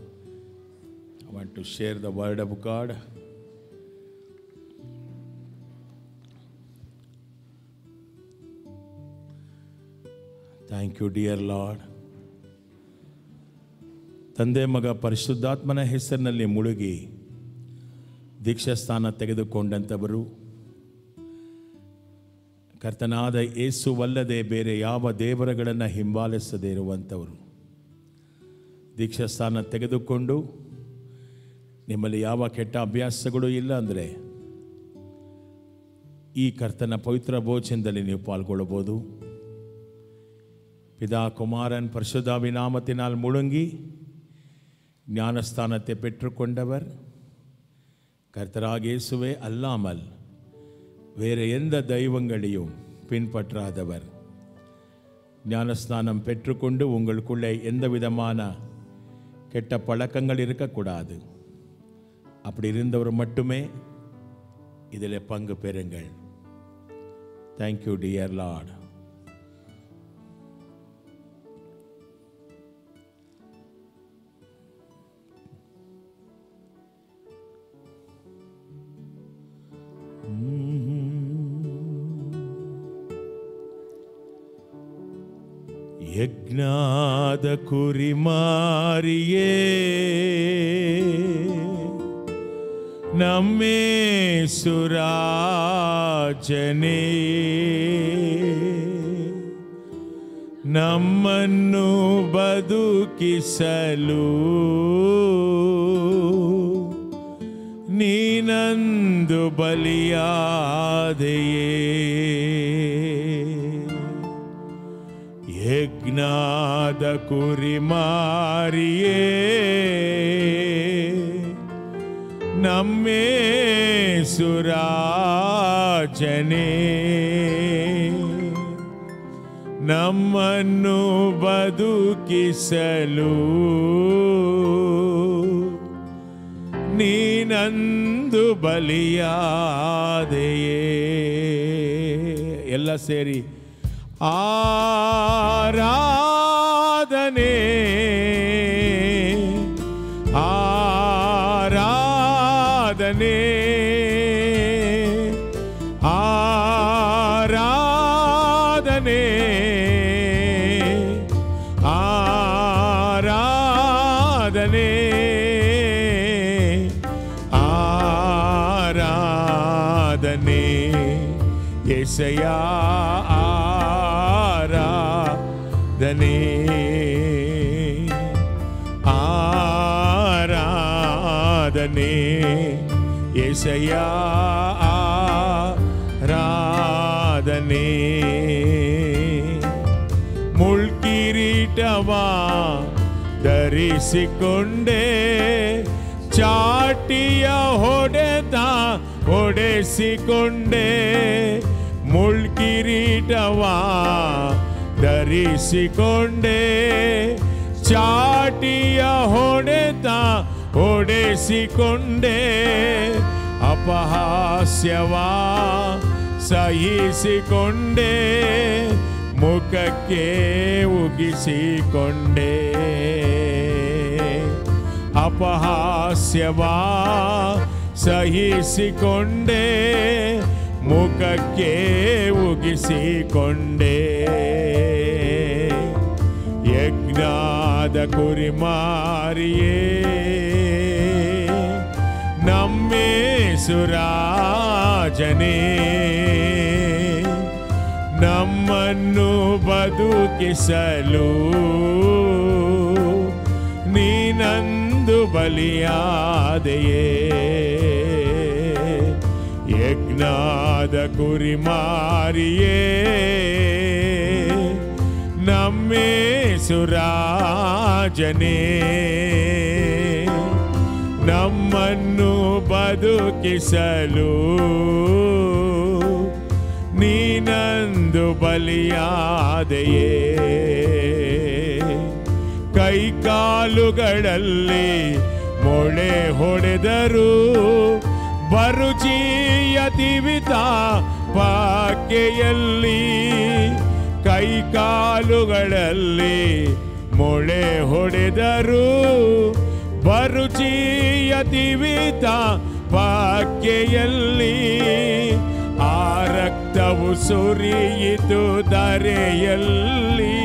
I want to share the word of God. Thank you dear Lord. ತಂದೆ ಮಗ ಪರಿಶುದ್ಧಾತ್ಮನ ಹೆಸರಿನಲ್ಲಿ ಮುಳುಗಿ ದೀಕ್ಷಾಸ್ಥಾನ ತೆಗೆದುಕೊಂಡಂಥವರು, ಕರ್ತನಾದ ಯೇಸುವಲ್ಲದೆ ಬೇರೆ ಯಾವ ದೇವರುಗಳನ್ನು ಹಿಂಬಾಲಿಸದೇ ಇರುವಂಥವರು, ದೀಕ್ಷಾಸ್ಥಾನ ತೆಗೆದುಕೊಂಡು ನಿಮ್ಮಲ್ಲಿ ಯಾವ ಕೆಟ್ಟ ಅಭ್ಯಾಸಗಳು ಇಲ್ಲ ಅಂದರೆ ಈ ಕರ್ತನ ಪವಿತ್ರ ಭೋಜನದಲ್ಲಿ ನೀವು ಪಾಲ್ಗೊಳ್ಳಬಹುದು. பிதா குமாரன் பரிசுத்தாவின் நாமத்தினால் முழங்கி ஞானஸ்தானத்தை பெற்றுக்கொண்டவர் கர்த்தராகிய இயேசுவே அல்லாமல் வேறு எந்த தெய்வங்களையும் பின்பற்றாதவர். ஞானஸ்தானம் பெற்றுக்கொண்டு உங்களுக்குள்ளே எந்த விதமான கெட்ட பழக்கங்கள் இருக்கக்கூடாது. அப்படி இருந்தவர் மட்டுமே இதில் பங்கு பெறுங்கள். Thank you dear Lord. ಯಜ್ಞಾದ ಕುರಿಮಾರಿಯೇ ನಮ್ಮೇಸುರಾಜನೇ ನಮ್ಮನ್ನು ಬದುಕಿಸಲು ನೀನಂದು ಬಲಿಯಾದೆಯೇ. ಯಜ್ಞಾದ ಕುರಿಮಾರಿಯೇ ನಮ್ಮೇಸುರಾಜನೇ ನಮ್ಮನ್ನು ಬದುಕಿಸಲು ನೀನಂದು ಬಲಿಯಾದೆಯೇ. ಎಲ್ಲ ಸೇರಿ ಆರಾಧನೆ ಆರಾಧನೆ ಆರಾಧನೆ ಆರಾಧನೆ ಆರಾಧನೆ యేసయ్యా ఆరాధనే ఆరాధనే యేసయ్యా ಆರಾಧನೆ. ಮುಳ್ಕಿರೀಟವಾ ಧರಿಸಿಕೊಂಡೆ ಚಾಟಿಯ ಹೊಡೆಸಿಕೊಂಡೆ ಮುಳ್ಕಿರೀಟವಾ ಧರಿಸಿಕೊಂಡೆ ಚಾಟಿಯ ಹೊಡೆಸಿಕೊಂಡೆ ಅಪಹಾಸ್ಯವಾ ಸಹಿಸಿಕೊಂಡೆ ಮುಖಕ್ಕೆ ಉಗಿಸಿಕೊಂಡೆ ಅಪಹಾಸ್ಯವಾ ಸಹಿಸಿಕೊಂಡೆ ಮುಖಕ್ಕೆ ಉಗಿಸಿಕೊಂಡೆ. ಯಜ್ಞಾದ ಕುರಿಮಾರಿಯೇ ನಮ್ಮೇಸುರಾಜನೇ ನಮ್ಮನ್ನು ಬದುಕಿಸಲು ನೀನಂದು ಬಲಿಯಾದೆಯೇ. ಯಜ್ಞಾದ ಕುರಿಮಾರಿಯೇ ನಮ್ಮೇಸುರಾಜನೇ ನಮ್ಮನ್ನು ಬದುಕಿಸಲು ನೀನಂದು ಬಲಿಯಾದೆಯೇ. ಕೈಕಾಲುಗಳಲ್ಲಿ ಮೊಳೆ ಹೊಡೆದರು ಬರುಚಿಯ ತಿವಿತ ಪಾಕೆಯಲ್ಲಿ ಕೈಕಾಲುಗಳಲ್ಲಿ ಮೊಳೆ ಹೊಡೆದರು ಬರುಚಿಯ ತಿವಿತ ಪಾಕೆಯಲ್ಲಿ ಆ ರಕ್ತವು ಸುರಿಯಿತು ಧರೆಯಲ್ಲಿ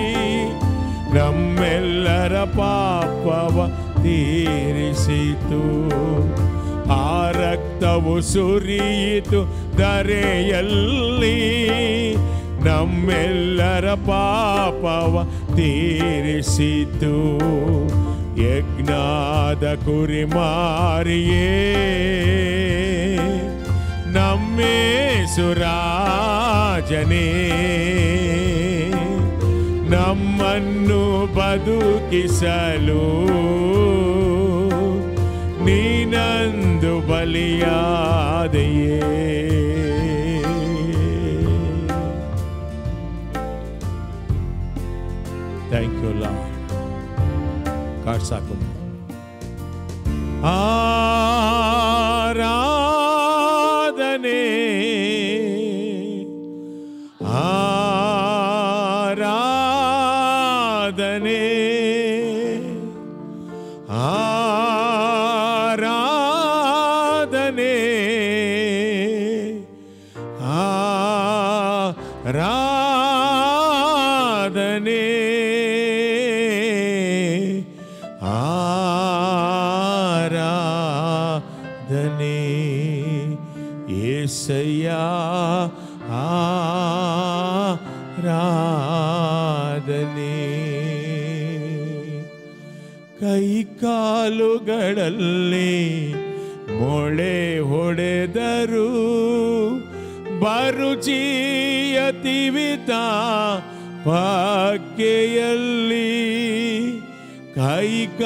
ನಮ್ಮೆಲ್ಲರ ಪಾಪವ ತೀರಿಸಿತು. ಆ ರಕ್ತವು ಸುರಿಯಿತು ಧರೆಯಲ್ಲಿ ನಮ್ಮೆಲ್ಲರ ಪಾಪವ ತೀರಿಸಿತು. ಯಜ್ಞಾದ ಕುರಿಮಾರಿಯೇ ನಮ್ಮೇಸುರಾಜನೇ ನಮ್ಮನ್ನು ಬದುಕಿಸಲು ನೀನಂದು ಬಲಿಯಾದೆಯೇ. Thank you Lord. ಕಾರ್ಡ್ ಸಾಕು. ಆರಾಧನೆ ಆರಾಧನೆ ಆರಾಧನೆ ಆರಾಧನೆ ಆರಾಧನೆ యేసయ్య ಆರಾಧನೆ. ಕೈಕಾಲುಗಳಲ್ಲಿ ಮೊಳೆ ಹೊಡೆದರು ಬರುಚಿಯತಿವಿತ ಪಾಕೆಯಲ್ಲಿ. ಕೈಕಾಲುಗಳಲ್ಲಿ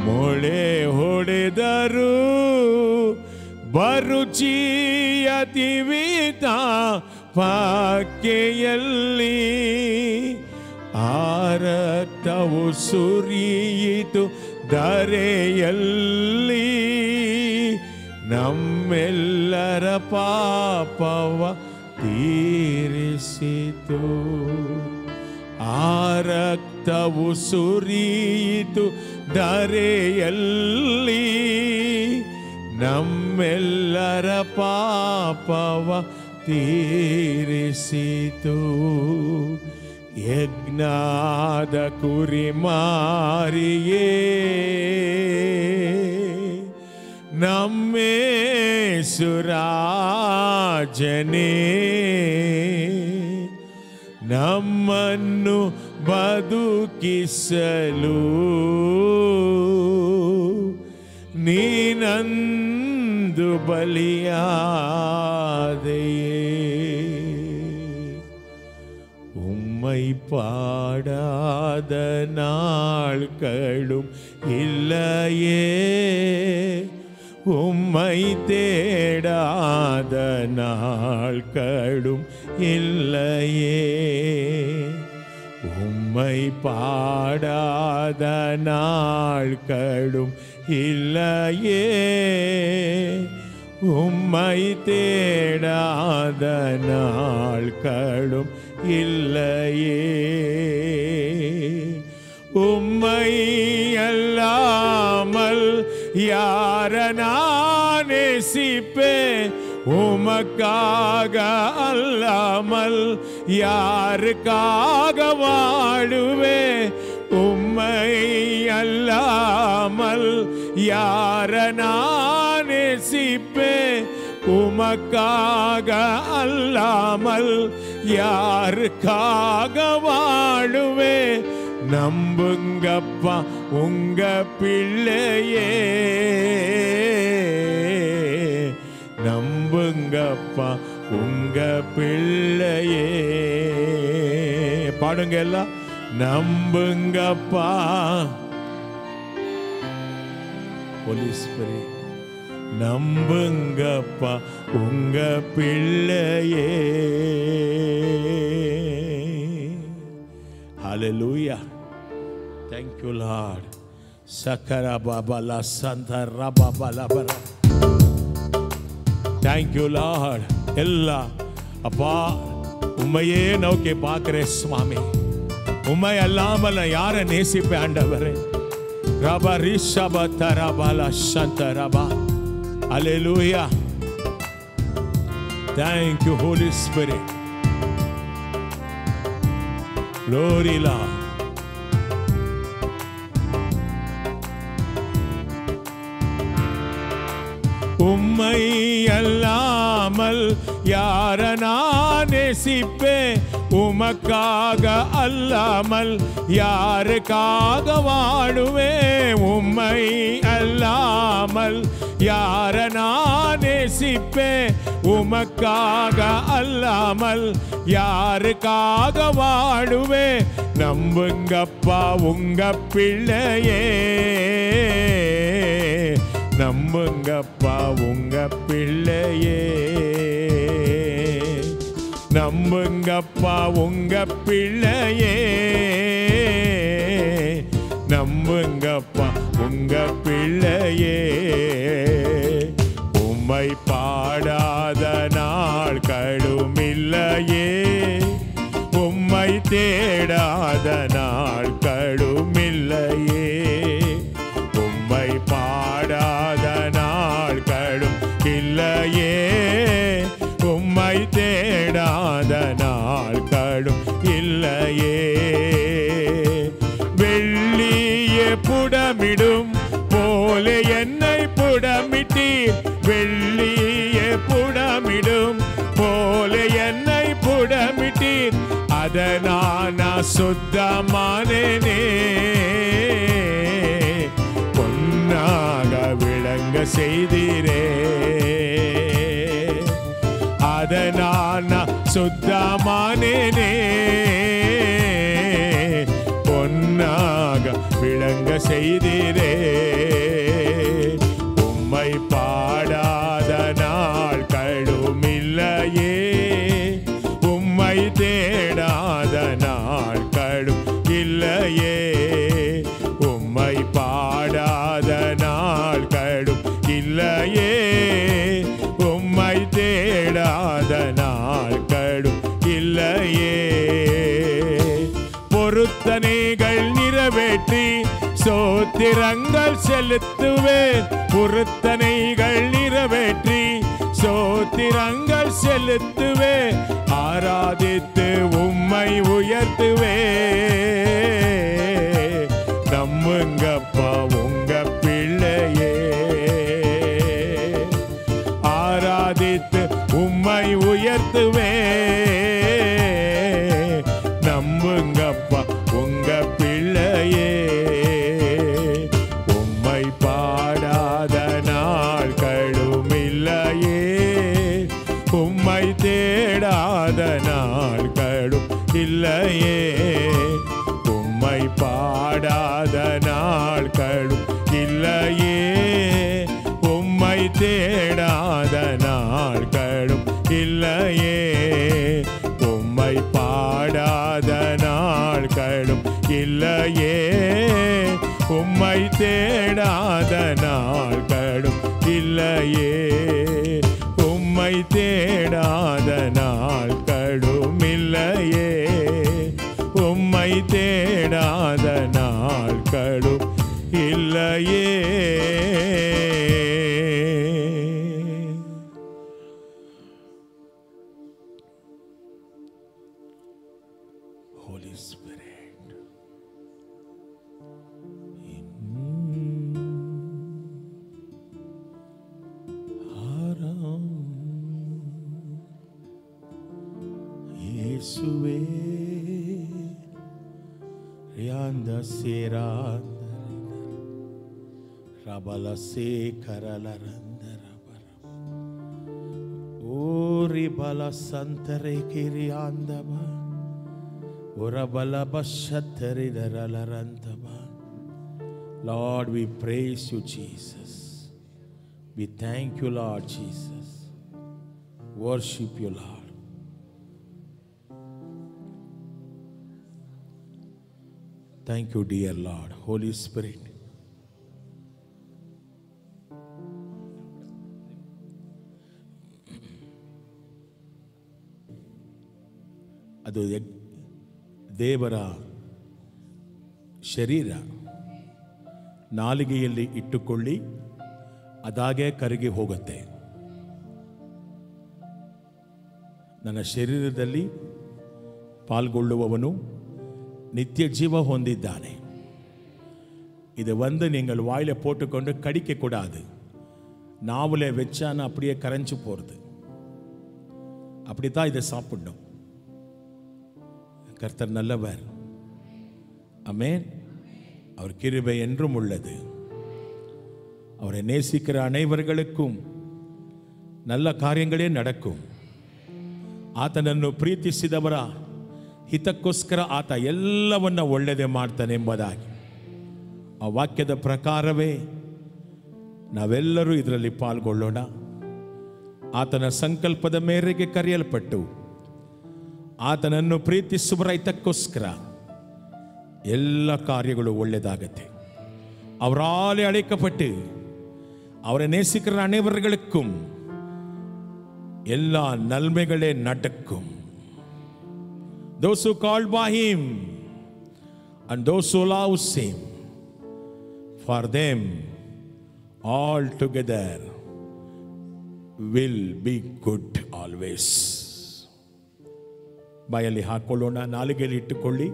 ಮೊಳೆ ಹೊಡೆದರು ಬರುಚಿಯತಿವಿತ ಪಾಕೆಯಲ್ಲಿ. ಆ ರಕ್ತವು ಸುರಿಯಿತು ಧರೆಯಲ್ಲಿ ನಮ್ಮೆಲ್ಲರ ಪಾಪವ ತೀರಿಸಿತು. ಆ ರಕ್ತವು ಸುರಿಯಿತು ಧರೆಯಲ್ಲಿ ನಮ್ಮೆಲ್ಲರ ಪಾಪವ ತೀರಿಸಿತು. ಯಜ್ಞಾದ ಕುರಿಮಾರಿಯೇ ನಮ್ಮೇಸುರಾಜನೇ ನಮ್ಮನ್ನು ಬದುಕಿಸಲು ನೀನಂದು ಬಲಿಯಾದೆಯೇ. உம்மை பாடாத நாட்களும் இல்லையே, உம்மை தேடாத நாட்களும் இல்லையே. உம்மை பாடாத நாட்களும் இல்லையே, உம்மை தேடாத நாட்களும் இல்லையே. உம்மை அல்லாமல் யார நான் நேசிப்பேன், உமக்காக அல்லாமல் யாருக்காக வாழுவேன். உம்மை அல்லாமல் யார நான் நேசிப்பேன், உமக்காக அல்லாமல் யாருக்காக வாழுவேன். நம்புங்கப்பா உங்க பிள்ளையே, நம்புங்கப்பா உங்க பிள்ளையே. பாடுங்க எல்லாம். நம்புங்கப்பா. Holy Spirit, நம்புங்கப்பா உங்க பிள்ளையே. Hallelujah. Thank you Lord. Sakara baba la santa rababa la bara. Thank you Lord. எல்லா அப்பா உம்மையே நோக்கி பார்க்கிறேன் சுவாமி. உம்மை அல்லாமல் யாரை நேசிப்பேன் ஆண்டவரே. ரபா ரிஷபா தரபாலா சந்த ரபா. Hallelujah. Thank you Holy Spirit. Glory Lord. உம்மை அல்லாமல் யார நான் நேசிப்பேன், உமக்காக அல்லாமல் யாருக்காக வாழுவேன். உம்மை அல்லாமல் யார நான் நேசிப்பேன் உமக்காக அல்லாமல் யாருக்காக வாழுவேன் நம்புங்கப்பா உங்க பிள்ளையே நம்புங்கப்பா உங்க பிள்ளையே நம்புங்கப்பா உங்க பிள்ளையே நம்புங்கப்பா உங்க பிள்ளையே உம்மை பாடாத நாட்களும் இல்லையே உம்மை தேடாத நாட்களும் இல்லையே உம்மை பாடாத நாட்களும் இல்லையே உம்மை தேடாத நாட்களும் இல்லையே வெள்ளியே புடமிடும் போல என்னை புடமிட்டீர் வெள்ளியே புடமிடும் போல என்னை புடமிட்டீர் அதனால் நான் சுத்தமானேனே பொன்னாக விளங்க செய்தீரே அதனால் நான் சுத்தமானேனே பொன்னாக விளங்க செய்தீரே உம்மை பாடாத நாட்களும் இல்லையே உம்மை தேடாத நாட்களும் இல்லையே உம்மை பாடாத நாட்களும் இல்லையே உம்மை தேடாத நாட்களும் இல்லையே பொருத்தனைகள் நிறைவேற்றி சோத்திரங்கள் செலுத்துவேன் பொருத்தனைகள் நிறைவேற்றி சோத்திரங்கள் செலுத்துவேன் ஆராதித்து உம்மை உயர்த்துவே நம்புங்கப்பா உங்க பிள்ளையே ஆராதித்து உம்மை உயர்த்துவே நம்புங்கப்பா உங்க பிள்ளையே உம்மை பாடாத நாட்களும் இல்லையே உம்மை தேடாத நாட்களும் இல்லையே உம்மை பாடாத நாட்களும் இல்லையே உம்மை தேடாத நாட்களும் இல்லையே உம்மை பாடாத நாட்களும் இல்லையே உம்மை தேடாத நாட்களும் இல்லையே உம்மை தேடாத நாட்களும் இல்லையே உம்மை தேடாத நாட்களும் இல்லையே Holy Spirit Yeshuve Rianda Seranda Rabala Se Karalaranda Ori Bala Santare Kiriandaba Urabala Bashatari Daralarantaba Lord, we praise you, Jesus. We thank you, Lord Jesus. Worship you, Lord. Thank you, dear Lord. Holy Spirit. ಅದು ದೇವರ ಶರೀರ ನಾಲಿಗೆಯಲ್ಲಿ ಇಟ್ಟುಕೊಳ್ಳಿ ಅದಾಗೆ ಕರಗಿ ಹೋಗುತ್ತೆ. ನನ್ನ ಶರೀರದಲ್ಲಿ ಪಾಲ್ಗೊಳ್ಳುವವನು நித்திய ஜீவ ಹೊಂದಿದ್ದಾನೆ. இது வந்து நீங்கள் வாயில போட்டுக்கொண்டு கடிக்க கூடாது. நாவலே வச்சான அப்படியே கரைஞ்சு போறது. அப்படித்தான் இதை சாப்பிடணும். கர்த்தர் நல்லவர். ஆமென். அவர் கிருபை என்றும் உள்ளது. அவரை நேசிக்கிற அனைவர்களுக்கும் நல்ல காரியங்களೇ நடக்கும். ಆತನನ್ನು ಪ್ರೀತಿಸಿದವರ ಹಿತಕ್ಕೋಸ್ಕರ ಆತ ಎಲ್ಲವನ್ನ ಒಳ್ಳೆಯದೇ ಮಾಡ್ತಾನೆ ಎಂಬುದಾಗಿ ಆ ವಾಕ್ಯದ ಪ್ರಕಾರವೇ ನಾವೆಲ್ಲರೂ ಇದರಲ್ಲಿ ಪಾಲ್ಗೊಳ್ಳೋಣ. ಆತನ ಸಂಕಲ್ಪದ ಮೇರೆಗೆ ಕರೆಯಲ್ಪಟ್ಟು ಆತನನ್ನು ಪ್ರೀತಿಸುವರ ಹಿತಕ್ಕೋಸ್ಕರ ಎಲ್ಲ ಕಾರ್ಯಗಳು ಒಳ್ಳೆಯದಾಗತ್ತೆ. அவராலே அழைக்கப்பட்டு அவரை நேசிக்கிற அனைவர்களுக்கும் எல்லா நன்மைகளே நடக்கும். Those who called by him and those who love him, for them all together will be good always. ಬಾಯಲ್ಲಿ ಹಾಕೊಳ್ಳೋಣ, ನಾಲಿಗೆಯಲ್ಲಿ ಇಟ್ಟುಕೊಳ್ಳಿ.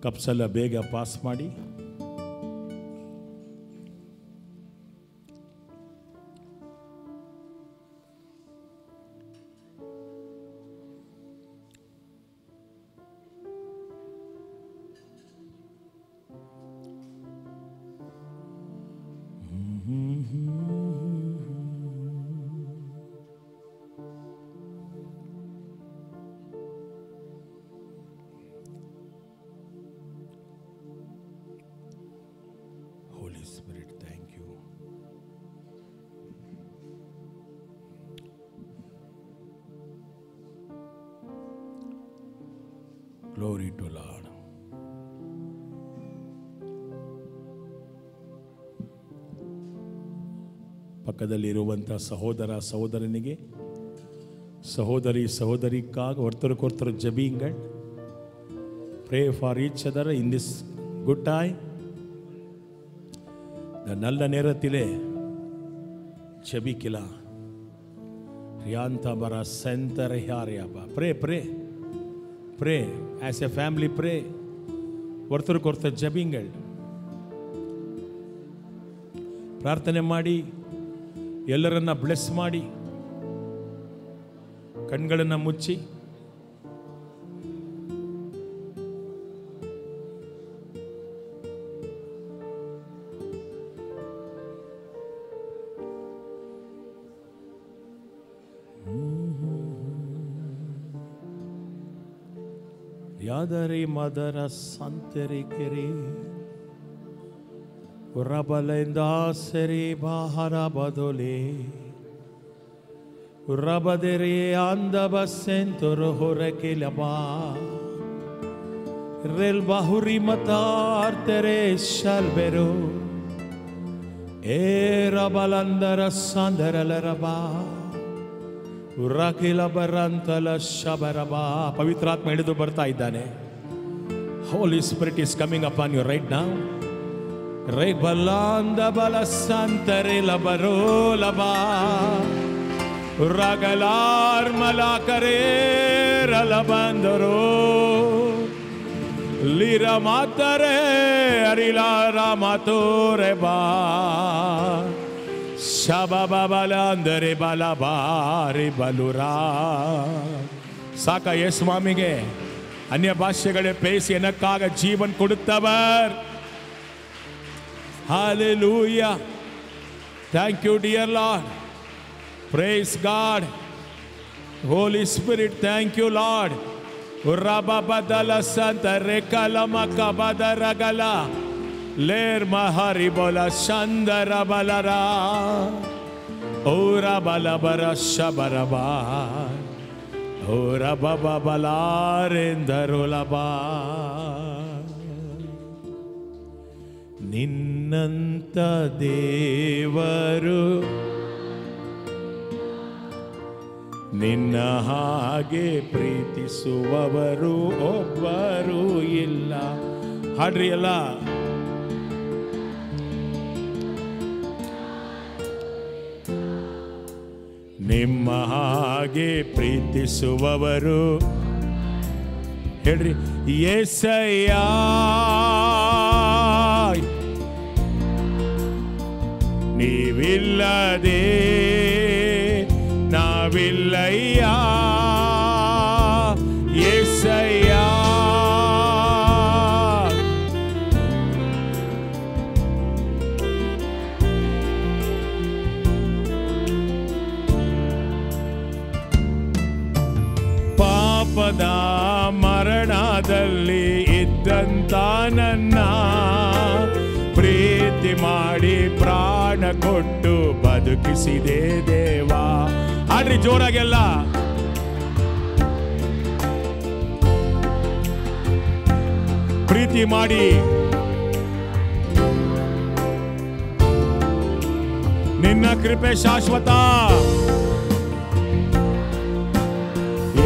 ಕಪ್ಸ್ ಎಲ್ಲ ಬೇಗ ಪಾಸ್ ಮಾಡಿ. Holy Spirit, thank you. Glory to Lord. ಪಕ್ಕದಲ್ಲಿರುವಂಥ ಸಹೋದರ ಸಹೋದರನಿಗೆ, ಸಹೋದರಿ ಸಹೋದರಿಗಾಗಿ ஒருத்தருக்கொருத்தர் ஜெபியுங்கள். Pray for each other in this good time. இந்த நல்ல நேரத்திலே ஜெபிக்கலாம். ரியாந்தபர செந்தரஹாரியாபா. Pray as a family, pray. ஒருத்தருக்கொருத்தர் ஜெபியுங்கள், ಪ್ರಾರ್ಥನೆ ಮಾಡಿ, ಎಲ್ಲರನ್ನ ಬ್ಲೆಸ್ ಮಾಡಿ. ಕಣ್ಗಳನ್ನು ಮುಚ್ಚಿ ಯಾದರಿ ಮದರ ಸಂತರಿಕೆರೆ ರಬಲೆಂದ ಸರಿ ಬಾಹರ ಬದೊಲೆ ರಬದೆರೆ ಅಂದಬ ಸೆಂತರು ಹೊರಕಿಲಬಾ ರೆಲ್ ಬಾಹುರಿ ಮತಾರ್ ತೆರೆ ಶಲ್ಬೆರು ಏ ರಬಲಂದರ ಸಂದರಲ ರಬಾ ಉರಕಿಲ ಬರಂತಲ ಶಬರಬಾ. ಪವಿತ್ರಾತ್ಮ ಇಳಿದು ಬರ್ತಾ ಇದ್ದಾನೆ. Holy Spirit is coming upon you right now. ರೈ ಬಲಾಂದ ಬಲ ಸಂತರೆ ಲಬರೋ ಲಬಾ ರಗಲಾರ್ ಮಲಾಕರೇ ರಲಬಂದರೋ ಲಿರ ಮಾತರೆ ಅರಿಲಾರ ಮಾತೋರೆ ಬಾ ಶಬಬಲಂದರೆ ಬಲಬಾರಿ ಬಲುರಾ. ಸಾಕ ಯೇಸು ಸ್ವಾಮಿಗೆ ಅನ್ಯ ಭಾಷೆಗಳೇ பேசி எனக்காக ஜீவன் கொடுத்தவர். Hallelujah. Thank you dear Lord. Praise God. Holy Spirit, thank you Lord. Urababadala santa rekalama kabadaragala ler mahari bola shandara balara ora balabara shabaraba ora baba balarendrolaba. ನಿನ್ನಂತ ದೇವರು ನಿನ್ನ ಹಾಗೆ ಪ್ರೀತಿಸುವವರು ಒಬ್ಬರು ಇಲ್ಲ. ಹಾಡ್ರಿ ಅಲ್ಲ. ನಿಮ್ಮ ಹಾಗೆ ಪ್ರೀತಿಸುವವರು ಹೇಳ್ರಿ యేసయ్య ನೀವಿಲ್ಲದೆ ನಾವಿಲ್ಲಯ್ಯ యేసయ్య ಪಾಪದ ಮರಣದಲ್ಲಿ ಇದ್ದಂತ ನನ್ನ ಪ್ರೀತಿ ಮಾಡಿ ಪ್ರಾಣ ಕೊಟ್ಟು ಬದುಕಿಸಿದೆ ದೇವಾ. ಆಡ್ರಿ ಜೋರಾಗೆಲ್ಲ. ಪ್ರೀತಿ ಮಾಡಿ ನಿನ್ನ ಕೃಪೆ ಶಾಶ್ವತ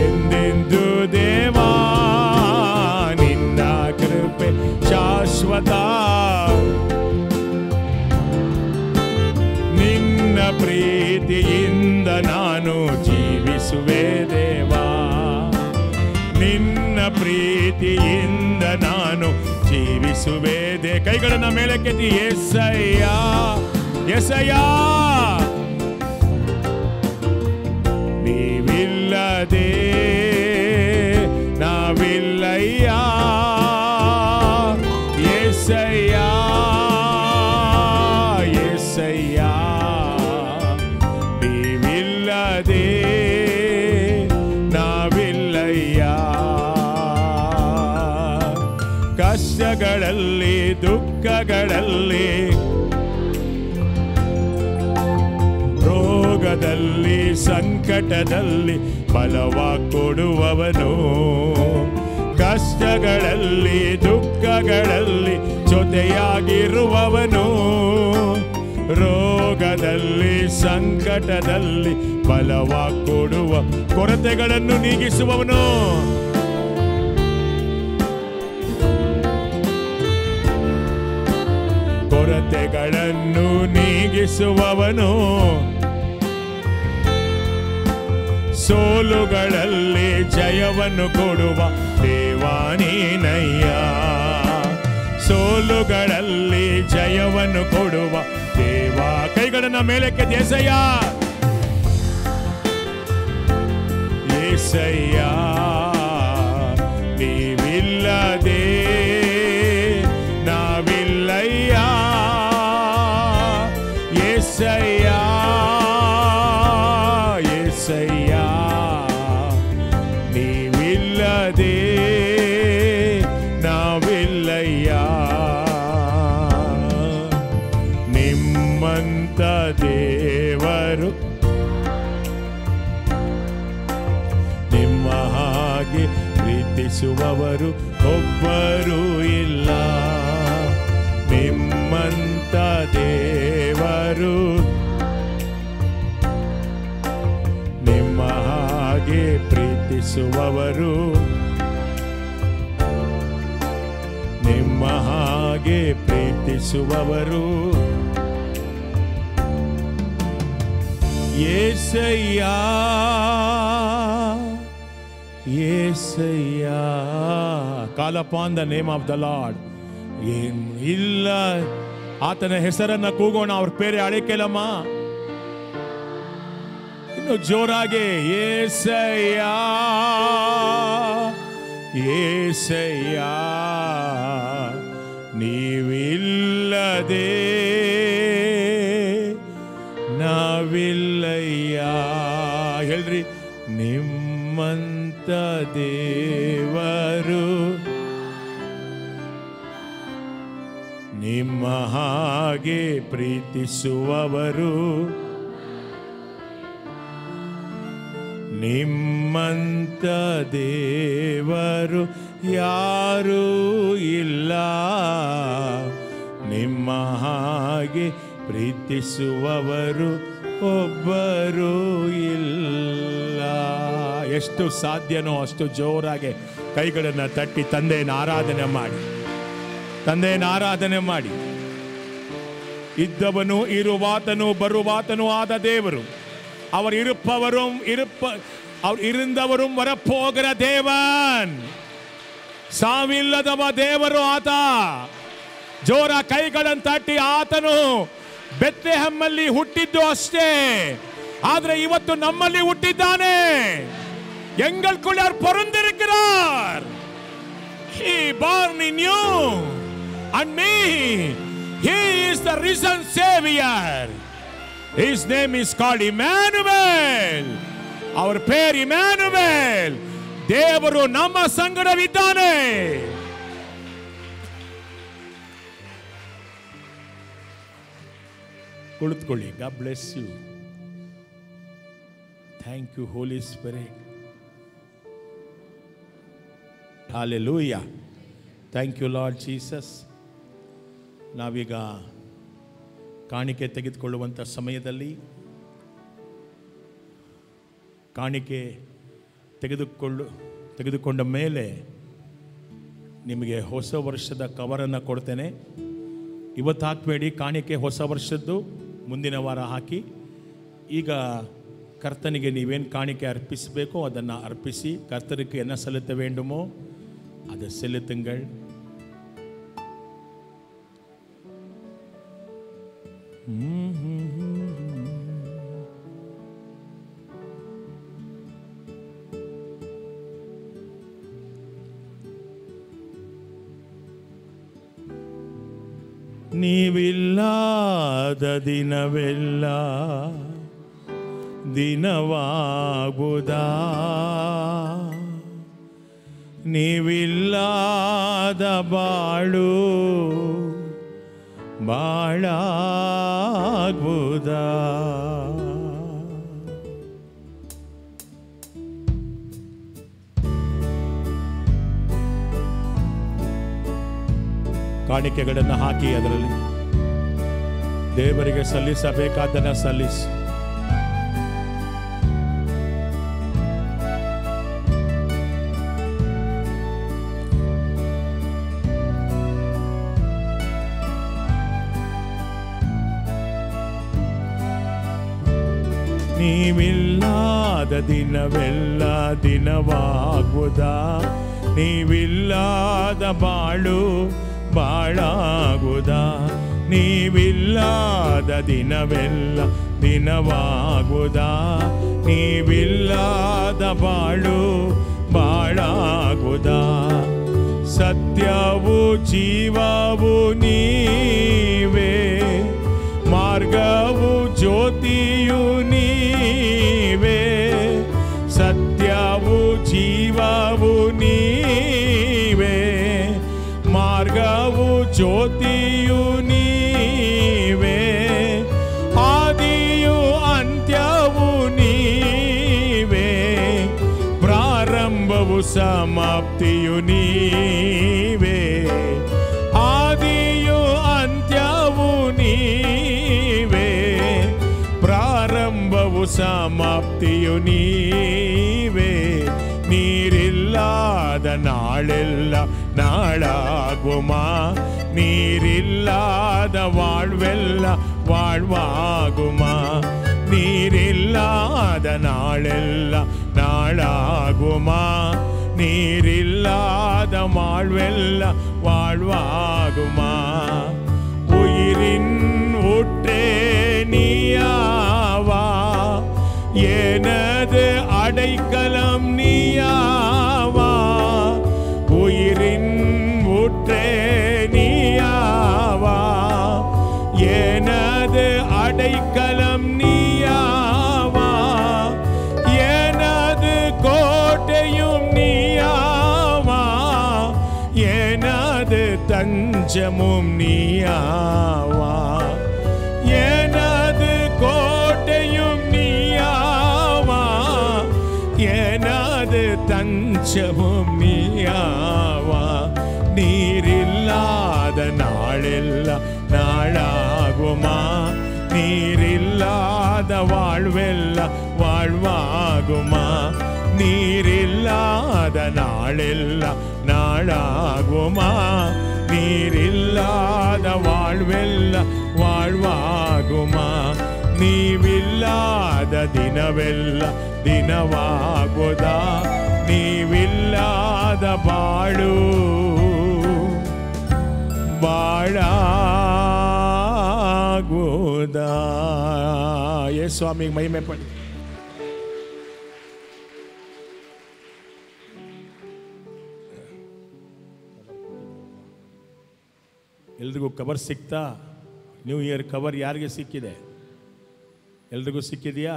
ಎಂದೆಂದು ದೇವಾ, ನಿನ್ನ ಕೃಪೆ ಶಾಶ್ವತ, ನಿನ್ನ ಪ್ರೀತಿಯಿಂದ ನಾನು ಜೀವಿಸುವೆ ದೇವಾ, ನಿನ್ನ ಪ್ರೀತಿಯಿಂದ ನಾನು ಜೀವಿಸುವೆ ಕೈಗಳನ್ನ ಮೇಲಕ್ಕೆತ್ತಿ యేసయ్య యేసయ్య ನೀವಿಲ್ಲದೆ ನಾವಿಲ್ಲಯ್ಯ యేసయ్య యేసయ్య ನೀವಿಲ್ಲದೆ ನಾವಿಲ್ಲಯ್ಯ. ಕಷ್ಟಗಳಲ್ಲಿ ದುಃಖಗಳಲ್ಲಿ ರೋಗದಲ್ಲಿ ಸಂಕಟದಲ್ಲಿ ಬಲವ ಕೊಡುವವನು, ಕಷ್ಟಗಳಲ್ಲಿ ದುಃಖಗಳಲ್ಲಿ ಜೊತೆಯಾಗಿರುವವನು, ರೋಗದಲ್ಲಿ ಸಂಕಟದಲ್ಲಿ ಬಲವ ಕೊಡುವ ಕೊರತೆಗಳನ್ನು ನೀಗಿಸುವವನು, ಕೊರತೆಗಳನ್ನು ನೀಗಿಸುವವನು, ಸೋಲುಗಳಲ್ಲಿ ಜಯವನ್ನು ಕೊಡುವ ದೇವಾನೀನಯ್ಯ, ಸೋಲುಗಳಲ್ಲಿ ಜಯವನ್ನು ಕೊಡುವ ದೇವಾ. ಕೈಗಳನ್ನ ಮೇಲಕ್ಕೆ యేసయ్య యేసయ్య ನೀವಿಲ್ಲದೆ ನಾವಿಲ್ಲಯ್ಯ యేసయ్య యేసయ్య ನೀವಿಲ್ಲದೆ ನಾವಿಲ್ಲಯ್ಯ. ನಿಮ್ಮಂತ ದೇವರು ನಿಮ್ಮ ಹಾಗೆ ಪ್ರೀತಿಸುವವರು ಒಬ್ಬರೂ ಇಲ್ಲ, ನಿಮ್ಮಂತ ದೇವರು ನಿಮ್ಮ ಹಾಗೆ ಪ್ರೀತಿಸುವವರು, ನಿಮ್ಮ ಹಾಗೆ ಪ್ರೀತಿಸುವವರು Yesayya Yesayya. Call upon the name of the Lord. ಇಲ್ಲ ಆತನ ಹೆಸರನ್ನ ಕೂಗೋಣ, ಅವ್ರ ಪೇರೆ ಅಳಿಕೆಲಮ್ಮ ಇನ್ನು ಜೋರಾಗಿ యేసయ్య యేసయ్య ನೀವಿಲ್ಲದೆ ನಾವಿಲ್ಲಯ್ಯ. ಹೇಳ್ರಿ ನಿಮ್ಮಂತ ದೇವರು ನಿಮ್ಮ ಹಾಗೆ ಪ್ರೀತಿಸುವವರು, ನಿಮ್ಮಂತ ದೇವರು ಯಾರೂ ಇಲ್ಲ, ನಿಮ್ಮ ಹಾಗೆ ಪ್ರೀತಿಸುವವರು ಒಬ್ಬರೂ ಇಲ್ಲ. ಎಷ್ಟು ಸಾಧ್ಯನೋ ಅಷ್ಟು ಜೋರಾಗಿ ಕೈಗಳನ್ನು ತಟ್ಟಿ ತಂದೆಯನ್ನು ಆರಾಧನೆ ಮಾಡಿ, ತಂದೆಯನ್ನು ಆರಾಧನೆ ಮಾಡಿ. ಇದ್ದವನು ಇರುವಾತನು ಬರುವಾತನು ಆದ ದೇವರು, அவர் இருப்பவரும் அவர் இருந்தவரும் வரப்போகிற தேவன். ಸಾವಿಲ್ಲದವ ದೇವರು ಆತ. ಜೋರ ಕೈಗಳನ್ನು ತಟ್ಟಿ, ಆತನು ಬೆತ್ಲೆಹೆಮ್ಮಲ್ಲಿ ಹುಟ್ಟಿದ್ದು ಅಷ್ಟೇ, ಆದ್ರೆ ಇವತ್ತು ನಮ್ಮಲ್ಲಿ ಹುಟ್ಟಿದ್ದಾನೆ. ಎಂಗಳ್ಕುಳ್ಯಾರ್ ಪೊರಂದಿರುಕ್கிறார். He born in you and me. He is the risen Savior. His name is called Emmanuel. Our prayer Emmanuel. ದೇವರು ನಮ್ಮ ಸಂಗಡವಿದ್ದಾನೆ. ಕುಳಿತುಕೊಳ್ಳಿ. God bless you. Thank you, Holy Spirit. Hallelujah. Thank you, Lord Jesus. ನಾವೀಗ ಕಾಣಿಕೆ ತೆಗೆದುಕೊಳ್ಳುವಂಥ ಸಮಯದಲ್ಲಿ ಕಾಣಿಕೆ ತೆಗೆದುಕೊಂಡ ಮೇಲೆ ನಿಮಗೆ ಹೊಸ ವರ್ಷದ ಕವರನ್ನು ಕೊಡ್ತೇನೆ. ಇವತ್ತು ಹಾಕಬೇಡಿ, ಕಾಣಿಕೆ ಹೊಸ ವರ್ಷದ್ದು ಮುಂದಿನ ವಾರ ಹಾಕಿ. ಈಗ ಕರ್ತನಿಗೆ ನೀವೇನು ಕಾಣಿಕೆ ಅರ್ಪಿಸಬೇಕೋ ಅದನ್ನು ಅರ್ಪಿಸಿ. ಕರ್ತருக்கு என்ன செலுத்த வேண்டுமோ அதை செலுத்துங்கள். ನೀವಿಲ್ಲದ ದಿನವೆಲ್ಲ ದಿನವಾಗುವುದಾ? ನೀವಿಲ್ಲದ ಬಾಳು ಬಾಳಾಗುವುದಾ? ಕಾಣಿಕೆಗಳನ್ನು ಹಾಕಿ ಅದರಲ್ಲಿ ದೇವರಿಗೆ ಸಲ್ಲಿಸಬೇಕಾದನ್ನ ಸಲ್ಲಿಸಿ. ನೀವಿಲ್ಲದ ದಿನವೆಲ್ಲ ದಿನವಾಗುವುದಾ? ನೀವಿಲ್ಲದ ಬಾಳು ಬಾಳಾಗುವುದಾ? ನೀವಿಲ್ಲದ ದಿನವೆಲ್ಲ ದಿನವಾಗುವುದಾ? ನೀವಿಲ್ಲದ ಬಾಳು ಬಾಳಾಗುವುದಾ? ಸತ್ಯವು ಜೀವವು ನೀವೇ, ಮಾರ್ಗವು ಜ್ಯೋತಿಯು ನೀವೇ. ಸತ್ಯವು ಜೀವವು ನೀವೇ, ಮಾರ್ಗವು ಜ್ಯೋತಿಯು ನೀವೇ. ಆದಿಯು ಅಂತ್ಯವು ನೀವೇ, ಪ್ರಾರಂಭವು ಸಮಾಪ್ತಿಯು ನೀವೇ. ಆದಿಯು ಅಂತ್ಯವು ನೀವೇ, ಪ್ರಾರಂಭವು ಸಮಾಪ್ತಿಯು ನೀವೇ. ನೀರಿಲ್ಲದ ನಾಳೆಲ್ಲ ನಾಳಾಗುಮಾ? ನೀರಿಲ್ಲದ வாழ்ವೆಲ್ಲ வாழ்ವಾಗುಮಾ? ನೀರಿಲ್ಲದ ನಾಳೆಲ್ಲ ನಾಳಾಗುಮಾ? நீரில்லாத வாழ்வெல்லாம் வாழ்வாகுமா? உயிரின் ஊற்றே நீயாவா, எனது அடைக்கலம் நீயாவா. உயிரின் ஊற்றே நீயாவா, எனது அடைக்கலம் நீயாவா. எனது கோட்டையும் நீயாவா, எனது தஞ்சமும் நீயாவா. எனது கோட்டையும் நீயாவா, எனது தஞ்சமும் நீயாவா. நீரில்லாத நாளெல்லாம் நாளாகுமா? நீரில்லாத வாழ்வெல்லாம் வாழ்வாகுமா? நீரில்லாத நாளெல்லாம் நாளாகுமா? நீரில்லாத வாழ்வெல்லாம் வாழ்வாகுமா? ನೀವಿಲ್ಲದ ದಿನವೆಲ್ಲ ದಿನವಾಗುವುದಾ? ನೀವಿಲ್ಲದ ಬಾಳಾದ ಬಾಳು ಬಾಳಾಗುವುದ. ಯೇ ಸ್ವಾಮಿಗೆ ಮಹಿಮೆ ಪಡಿ. ಎಲ್ರಿಗೂ ಕವರ್ ಸಿಕ್ತಾ? ನ್ಯೂ ಇಯರ್ ಕವರ್ ಯಾರಿಗೆ ಸಿಕ್ಕಿದೆ? ಎಲ್ರಿಗೂ ಸಿಕ್ಕಿದೆಯಾ?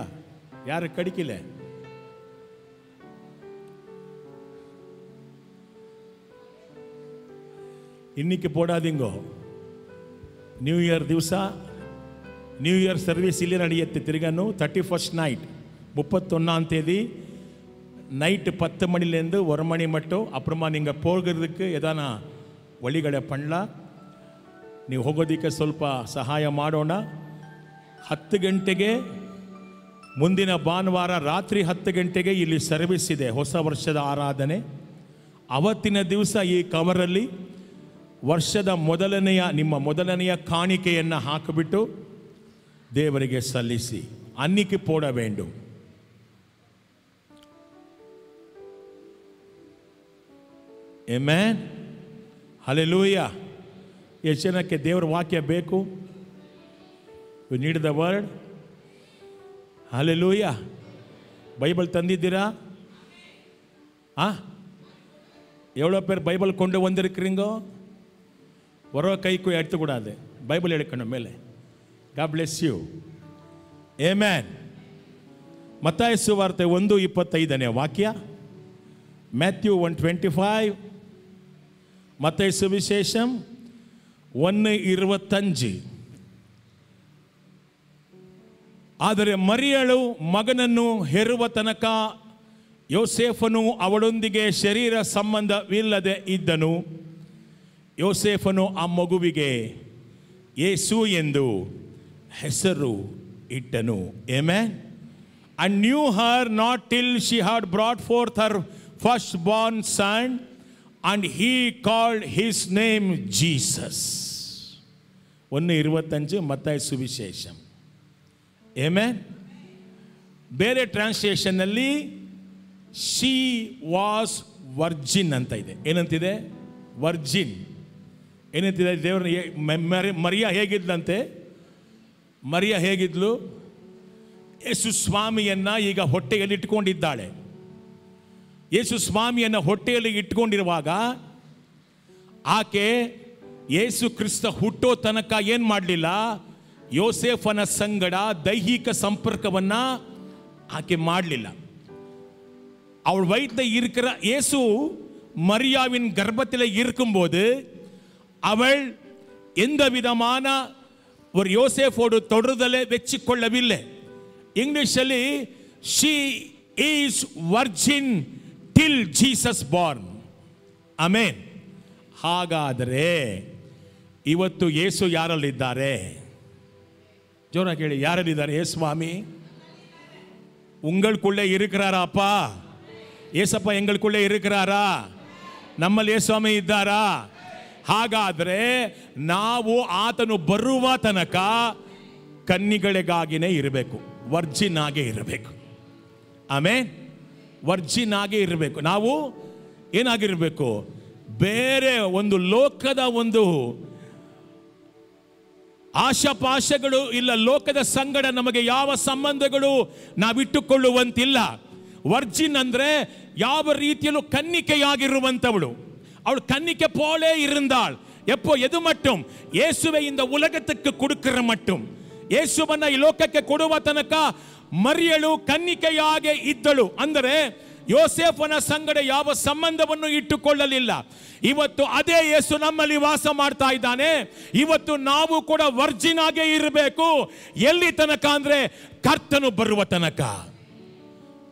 ಯಾರು ಕಡಿಕಿಲೆ? இன்னைக்கு போடாதீங்கோ. ನ್ಯೂ ಇಯರ್ ದಿವಸ ನ್ಯೂ ಇಯರ್ ಸರ್ವಿಸ್ ಇಲ್ಲಿ ನಡೆಯುತ್ತೆ. ತಿರುಗನು 31st ನೈಟ್ 31ஆம் தேதி நைட்டு 10 மணிலேருந்து 1 மணி மட்டும். அப்புறமா நீங்கள் போகிறதுக்கு எதான வழிகளை பண்ணலாம். ನೀವು ಹೋಗೋದಕ್ಕೆ ಸ್ವಲ್ಪ ಸಹಾಯ ಮಾಡೋಣ. 10 ಗಂಟೆಗೆ ಮುಂದಿನ ಭಾನುವಾರ ರಾತ್ರಿ 10 ಗಂಟೆಗೆ ಇಲ್ಲಿ ಸರ್ವಿಸ್ ಇದೆ, ಹೊಸ ವರ್ಷದ ಆರಾಧನೆ. ಅವತ್ತಿನ ದಿವಸ ಈ ಕವರಲ್ಲಿ ವರ್ಷದ ನಿಮ್ಮ ಮೊದಲನೆಯ ಕಾಣಿಕೆಯನ್ನು ಹಾಕಿಬಿಟ್ಟು ದೇವರಿಗೆ ಸಲ್ಲಿಸಿ. ಅನ್ನಿಕ್ಕೆ ಪೋಡ ವೇಂಡು. Amen, hallelujah. ಎಷ್ಟು ಜನಕ್ಕೆ ದೇವರ ವಾಕ್ಯ ಬೇಕು? You need the word. Hallelujah. Bible ತಂದಿದ್ದೀರಾ? எவ்வளோ பேர் பைபிள் கொண்டு வந்திருக்கிறீங்கோ? ஒரு கைக்கு எடுத்துக்கூடாது, பைபிள் எடுக்கணும் மேலே. God bless you. Amen. ಮತ್ತಾಯ ಸುವಾರ್ತೆ 1:25 ವಾಕ್ಯ, ಮ್ಯಾಥ್ಯೂ 1:25, ಮತ್ತಾಯ ಸುವಿಶೇಷಂ 1:25. ಆದರೆ ಮರಿಯಳು ಮಗನನ್ನು ಹೆರುವ ತನಕ ಯೋಸೇಫನು ಅವಳೊಂದಿಗೆ ಶರೀರ ಸಂಬಂಧವಿಲ್ಲದೆ ಇದ್ದನು. ಯೋಸೇಫನು ಆ ಮಗುವಿಗೆ ಯೇಸು ಎಂದು ಹೆಸರು ಇಟ್ಟನು. Amen. And knew her not till she had brought forth her firstborn son, and he called his name Jesus. 1:25 ಮತ್ತಾಯ ಸುವಿಶೇಷಂ. ಆಮೆನ್. ಬೇರೆ ಟ್ರಾನ್ಸ್ಲೇಷನ್ನಲ್ಲಿ ಶಿ ವಾಸ್ ವರ್ಜಿನ್ ಅಂತ ಇದೆ. ಏನಂತಿದೆ? ವರ್ಜಿನ್. ಏನಂತಿದೆ? ದೇವರ ಮರಿಯಾ ಹೇಗಿದ್ಲಂತೆ? ಮರಿಯಾ ಹೇಗಿದ್ಲು? ಯೇಸು ಸ್ವಾಮಿಯನ್ನ ಈಗ ಹೊಟ್ಟೆಯಲ್ಲಿ ಇಟ್ಕೊಂಡಿದ್ದಾಳೆ. ಯೇಸು ಸ್ವಾಮಿಯನ್ನ ಹೊಟ್ಟೆಯಲ್ಲಿ ಇಟ್ಕೊಂಡಿರುವಾಗ ಆಕೆ ಯೇಸು ಕ್ರಿಸ್ತ ಹುಟ್ಟೋ ತನಕ ಏನು ಮಾಡಲಿಲ್ಲ? ಯೋಸೇಫನ ಸಂಗಡ ದೈಹಿಕ ಸಂಪರ್ಕವನ್ನ ಆಕೆ ಮಾಡಲಿಲ್ಲ. அவள் வயிற்றில் இருக்கிற இயேசு மரியாவின் கர்ப்பத்தில் இருக்கும்போது அவள் எந்த விதமான ஒரு யோசேஃபோடு தொடர்தலை வெச்சிக்கொள்ளவில்லை. இங்கிலீஷಲ್ಲಿ she is virgin till Jesus born. Amen. ಹಾಗಾದರೆ ಇವತ್ತು ಯೇಸು ಯಾರಲ್ಲಿದ್ದಾರೆ? ಜೋರಾಗಿ ಹೇಳಿ, ಯಾರಲ್ಲಿದ್ದಾರೆ? ಯೇಸು ಸ್ವಾಮಿ உங்களுக்குள்ளே இருக்கிறாரா? அப்பா ஏசப்பா எங்களுக்குள்ளே இருக்கிறாரா? ನಮ್ಮಲ್ಲಿ ಯೇಸುಸ್ವಾಮಿ ಇದ್ದಾರಾ? ಹಾಗಾದರೆ ನಾವು ಆತನು ಬರುವ ತನಕ ಕನ್ನಿಗಳಿಗಾಗಿನೇ ಇರಬೇಕು, ವರ್ಜಿನ್ ಆಗೇ ಇರಬೇಕು. ಆಮೇನ್. ವರ್ಜಿನ್ ಆಗೇ ಇರಬೇಕು. ನಾವು ಏನಾಗಿರಬೇಕು? ಬೇರೆ ಒಂದು ಲೋಕದ ಒಂದು ಆಶಾಪಾಶಗಳು ಇಲ್ಲ, ಲೋಕದ ಸಂಗಡ ನಮಗೆ ಯಾವ ಸಂಬಂಧಗಳು ನಾವಿಟ್ಟುಕೊಳ್ಳುವಂತಿಲ್ಲ. ವರ್ಜಿನ್ ಅಂದ್ರೆ ಯಾವ ರೀತಿಯಲ್ಲೂ ಕನ್ನಿಕೆಯಾಗಿರುವಂತವಳು. அவள் கன்னிக்கை போலே இருந்தாள். எப்போ? எது மட்டும்? இயேசுவை இந்த உலகத்துக்கு கொடுக்கிற மட்டும். ಯೇಸುವನ್ನ ಈ ಲೋಕಕ್ಕೆ ಕೊಡುವ ತನಕ ಮರಿಯಳು ಕನ್ನಿಕೆಯಾಗೆ ಇದ್ದಳು. ಅಂದರೆ ಯೋಸೇಫನ ಸಂಗಡ ಯಾವ ಸಂಬಂಧವನ್ನು ಇಟ್ಟುಕೊಳ್ಳಲಿಲ್ಲ. ಇವತ್ತು ಅದೇ ಯೇಸು ನಮ್ಮಲ್ಲಿ ವಾಸ ಮಾಡ್ತಾ ಇದ್ದಾನೆ. ಇವತ್ತು ನಾವು ಕೂಡ ವರ್ಜಿನ್ ಆಗೇ ಇರಬೇಕು. ಎಲ್ಲಿ ತನಕ ಅಂದ್ರೆ ಕರ್ತನು ಬರುವ ತನಕ.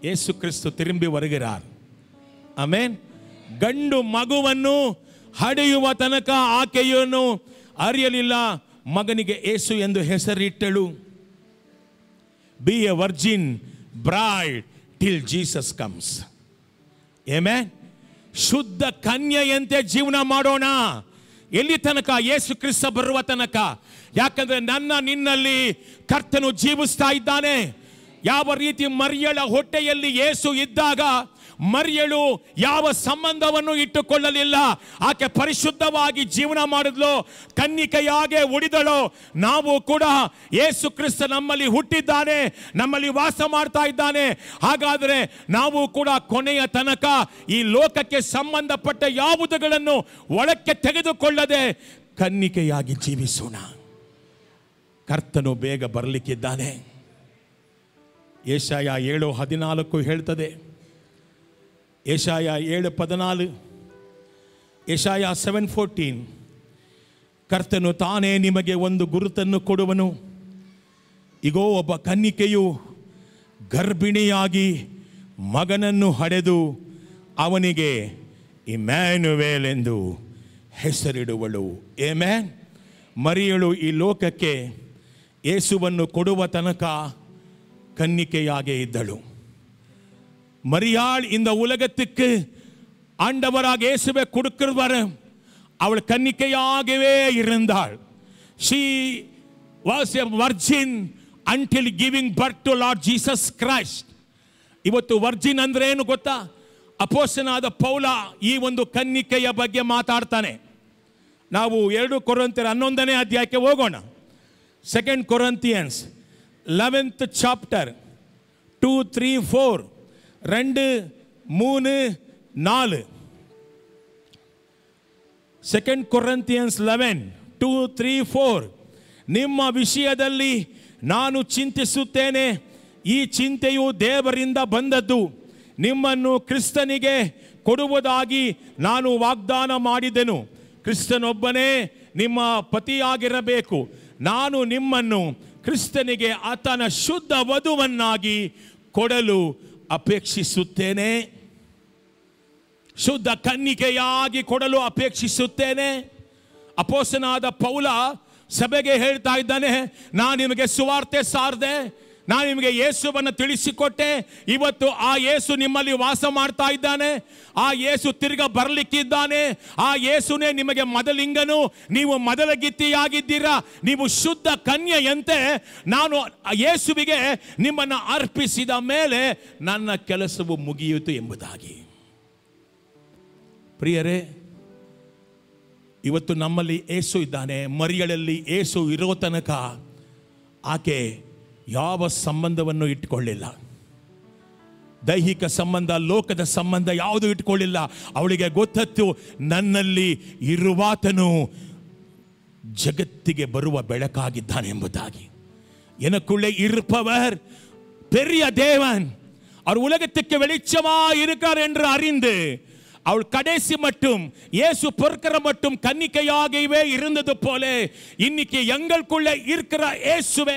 ಯೇಸು ಕ್ರಿಸ್ತು ತಿರುಂಬಿ வருகிறார். ಆಮೆನ್. ಗಂಡು ಮಗುವನ್ನು ಹಡೆಯುವ ತನಕ ಆಕೆಯನ್ನು ಅರಿಯಲಿಲ್ಲ. ಮಗನಿಗೆ ಯೇಸು ಎಂದು ಹೆಸರಿಟ್ಟಳು. Be a virgin bride till Jesus comes. Amen. ಶುದ್ಧ ಕನ್ಯೆಯಂತೆ ಜೀವನ ಮಾಡೋಣ. ಎಲ್ಲಿ ತನಕ? ಯೇಸು ಕ್ರಿಸ್ತ ಬರುವ ತನಕ. ಯಾಕಂದ್ರೆ ನನ್ನ ನಿನ್ನಲ್ಲಿ ಕರ್ತನು ಜೀವಿಸ್ತಾ ಇದ್ದಾನೆ. ಯಾವ ರೀತಿ ಮರಿಯಳ ಹೊಟ್ಟೆಯಲ್ಲಿ ಯೇಸು ಇದ್ದಾಗ ಮರಿಯಳು ಯಾವ ಸಂಬಂಧವನ್ನು ಇಟ್ಟುಕೊಳ್ಳಲಿಲ್ಲ. ಆಕೆ ಪರಿಶುದ್ಧವಾಗಿ ಜೀವನ ಮಾಡಿದ್ಲು, ಕನ್ನಿಕೆಯಾಗೆ ಉಳಿದಳು. ನಾವು ಕೂಡ ಯೇಸು ಕ್ರಿಸ್ತ ನಮ್ಮಲ್ಲಿ ಹುಟ್ಟಿದ್ದಾನೆ, ನಮ್ಮಲ್ಲಿ ವಾಸ ಮಾಡ್ತಾ ಇದ್ದಾನೆ. ಹಾಗಾದರೆ ನಾವು ಕೂಡ ಕೊನೆಯ ತನಕ ಈ ಲೋಕಕ್ಕೆ ಸಂಬಂಧಪಟ್ಟ ಯಾವುದುಗಳನ್ನು ಒಳಕ್ಕೆ ತೆಗೆದುಕೊಳ್ಳದೆ ಕನ್ನಿಕೆಯಾಗಿ ಜೀವಿಸೋಣ. ಕರ್ತನು ಬೇಗ ಬರಲಿಕ್ಕಿದ್ದಾನೆ. ಯೆಶಾಯ 7:14 ಹೇಳ್ತದೆ, ಯೆಶಾಯ 7:14, ಯೆಶಾಯ 7:14, ಕರ್ತನು ತಾನೇ ನಿಮಗೆ ಒಂದು ಗುರುತನ್ನು ಕೊಡುವನು. ಇಗೋ, ಒಬ್ಬ ಕನ್ನಿಕೆಯು ಗರ್ಭಿಣಿಯಾಗಿ ಮಗನನ್ನು ಹಡೆದು ಅವನಿಗೆ ಇಮ್ಯಾನುವೇಲ್ ಎಂದು ಹೆಸರಿಡುವಳು. ಆಮೆನ್. ಮರಿಯಳು ಈ ಲೋಕಕ್ಕೆ ಯೇಸುವನ್ನು ಕೊಡುವ ತನಕ கன்னிக்கையாக இದ್ದಳು. மரியாள் இந்த உலகத்துக்கு ஆண்டவராக இயேசுவை கொடுக்கிறவர் அவள் கன்னிக்கையாகவே இருந்தாள். She was a virgin until giving birth to Lord Jesus Christ. ಇವತ್ತು ವರ್ಜಿನ್ ಅಂದ್ರೆ ಏನು ಗೊತ್ತಾ? ಅಪೊಸ್ತಲನಾದ ಪೌಲ ಈ ಒಂದು ಕನ್ನಿಕೆಯ ಬಗ್ಗೆ ಮಾತಾಡ್ತಾನೆ. ನಾವು 2 ಕೊರಿಂಥಿಯರ 11ನೇ ಅಧ್ಯಾಯಕ್ಕೆ ಹೋಗೋಣ. 2 Corinthians 11th chapter 2, 3, 4 2, 3, 4. 2 Corinthians 11, 2, 3, 4. ನಿಮ್ಮ ವಿಷಯದಲ್ಲಿ ನಾನು ಚಿಂತಿಸುತ್ತೇನೆ. ಈ ಚಿಂತೆಯು ದೇವರಿಂದ ಬಂದದ್ದು. ನಿಮ್ಮನ್ನು ಕ್ರಿಸ್ತನಿಗೆ ಕೊಡುವುದಾಗಿ ನಾನು ವಾಗ್ದಾನ ಮಾಡಿದೆನು. ಕ್ರಿಸ್ತನೊಬ್ಬನೇ ನಿಮ್ಮ ಪತಿಯಾಗಿರಬೇಕು. ನಾನು ನಿಮ್ಮನ್ನು ಕ್ರಿಸ್ತನಿಗೆ ಆತನ ಶುದ್ಧ ವಧುವನ್ನಾಗಿ ಕೊಡಲು ಅಪೇಕ್ಷಿಸುತ್ತೇನೆ. ಶುದ್ಧ ಕನ್ನಿಕೆಯಾಗಿ ಕೊಡಲು ಅಪೇಕ್ಷಿಸುತ್ತೇನೆ. ಅಪೊಸ್ತಲನಾದ ಪೌಲ ಸಭೆಗೆ ಹೇಳ್ತಾ ಇದ್ದಾನೆ, ನಾನು ನಿಮಗೆ ಸುವಾರ್ತೆ ಸಾರದೆ, ನಾನು ನಿಮಗೆ ಯೇಸುವನ್ನು ತಿಳಿಸಿಕೊಟ್ಟೆ. ಇವತ್ತು ಆ ಯೇಸು ನಿಮ್ಮಲ್ಲಿ ವಾಸ ಮಾಡ್ತಾ ಇದ್ದಾನೆ. ಆ ಯೇಸು ತಿರ್ಗ ಬರಲಿಕ್ಕಿದ್ದಾನೆ. ಆ ಯೇಸುನೇ ನಿಮಗೆ ಮೊದಲಿಂಗನು, ನೀವು ಮೊದಲ ಗಿತ್ತಿಯಾಗಿದ್ದೀರಾ, ನೀವು ಶುದ್ಧ ಕನ್ಯೆಯಂತೆ ನಾನು ಯೇಸುವಿಗೆ ನಿಮ್ಮನ್ನು ಅರ್ಪಿಸಿದ ಮೇಲೆ ನನ್ನ ಕೆಲಸವು ಮುಗಿಯಿತು ಎಂಬುದಾಗಿ. ಪ್ರಿಯರೇ, ಇವತ್ತು ನಮ್ಮಲ್ಲಿ ಯೇಸು ಇದ್ದಾನೆ. ಮರಿಯಳಲ್ಲಿ ಯೇಸು ಇರೋ ತನಕ ಆಕೆ ಯಾವ ಸಂಬಂಧವನ್ನು ಇಟ್ಟುಕೊಳ್ಳಿಲ್ಲ. ದೈಹಿಕ ಸಂಬಂಧ, ಲೋಕದ ಸಂಬಂಧ ಯಾವುದು ಇಟ್ಕೊಳ್ಳಿಲ್ಲ. ಅವಳಿಗೆ ಗೊತ್ತತ್ತು, ನನ್ನಲ್ಲಿ ಇರುವಾತನು ಜಗತ್ತಿಗೆ ಬರುವ ಬೆಳಕಾಗಿದ್ದಾನೆ ಎಂಬುದಾಗಿ. எனக்குள்ளே இருப்பவர் பெரிய தேவன், அவர் உலகத்துக்கு வெளிச்சமா இருக்கார் என்று அறிந்து அவள் கடைசி மட்டும் இயேசு பொறுக்கிற மட்டும் கன்னிக்கையாகவே இருந்தது போல இன்னைக்கு எங்களுக்குள்ள இருக்கிற இயேசுவே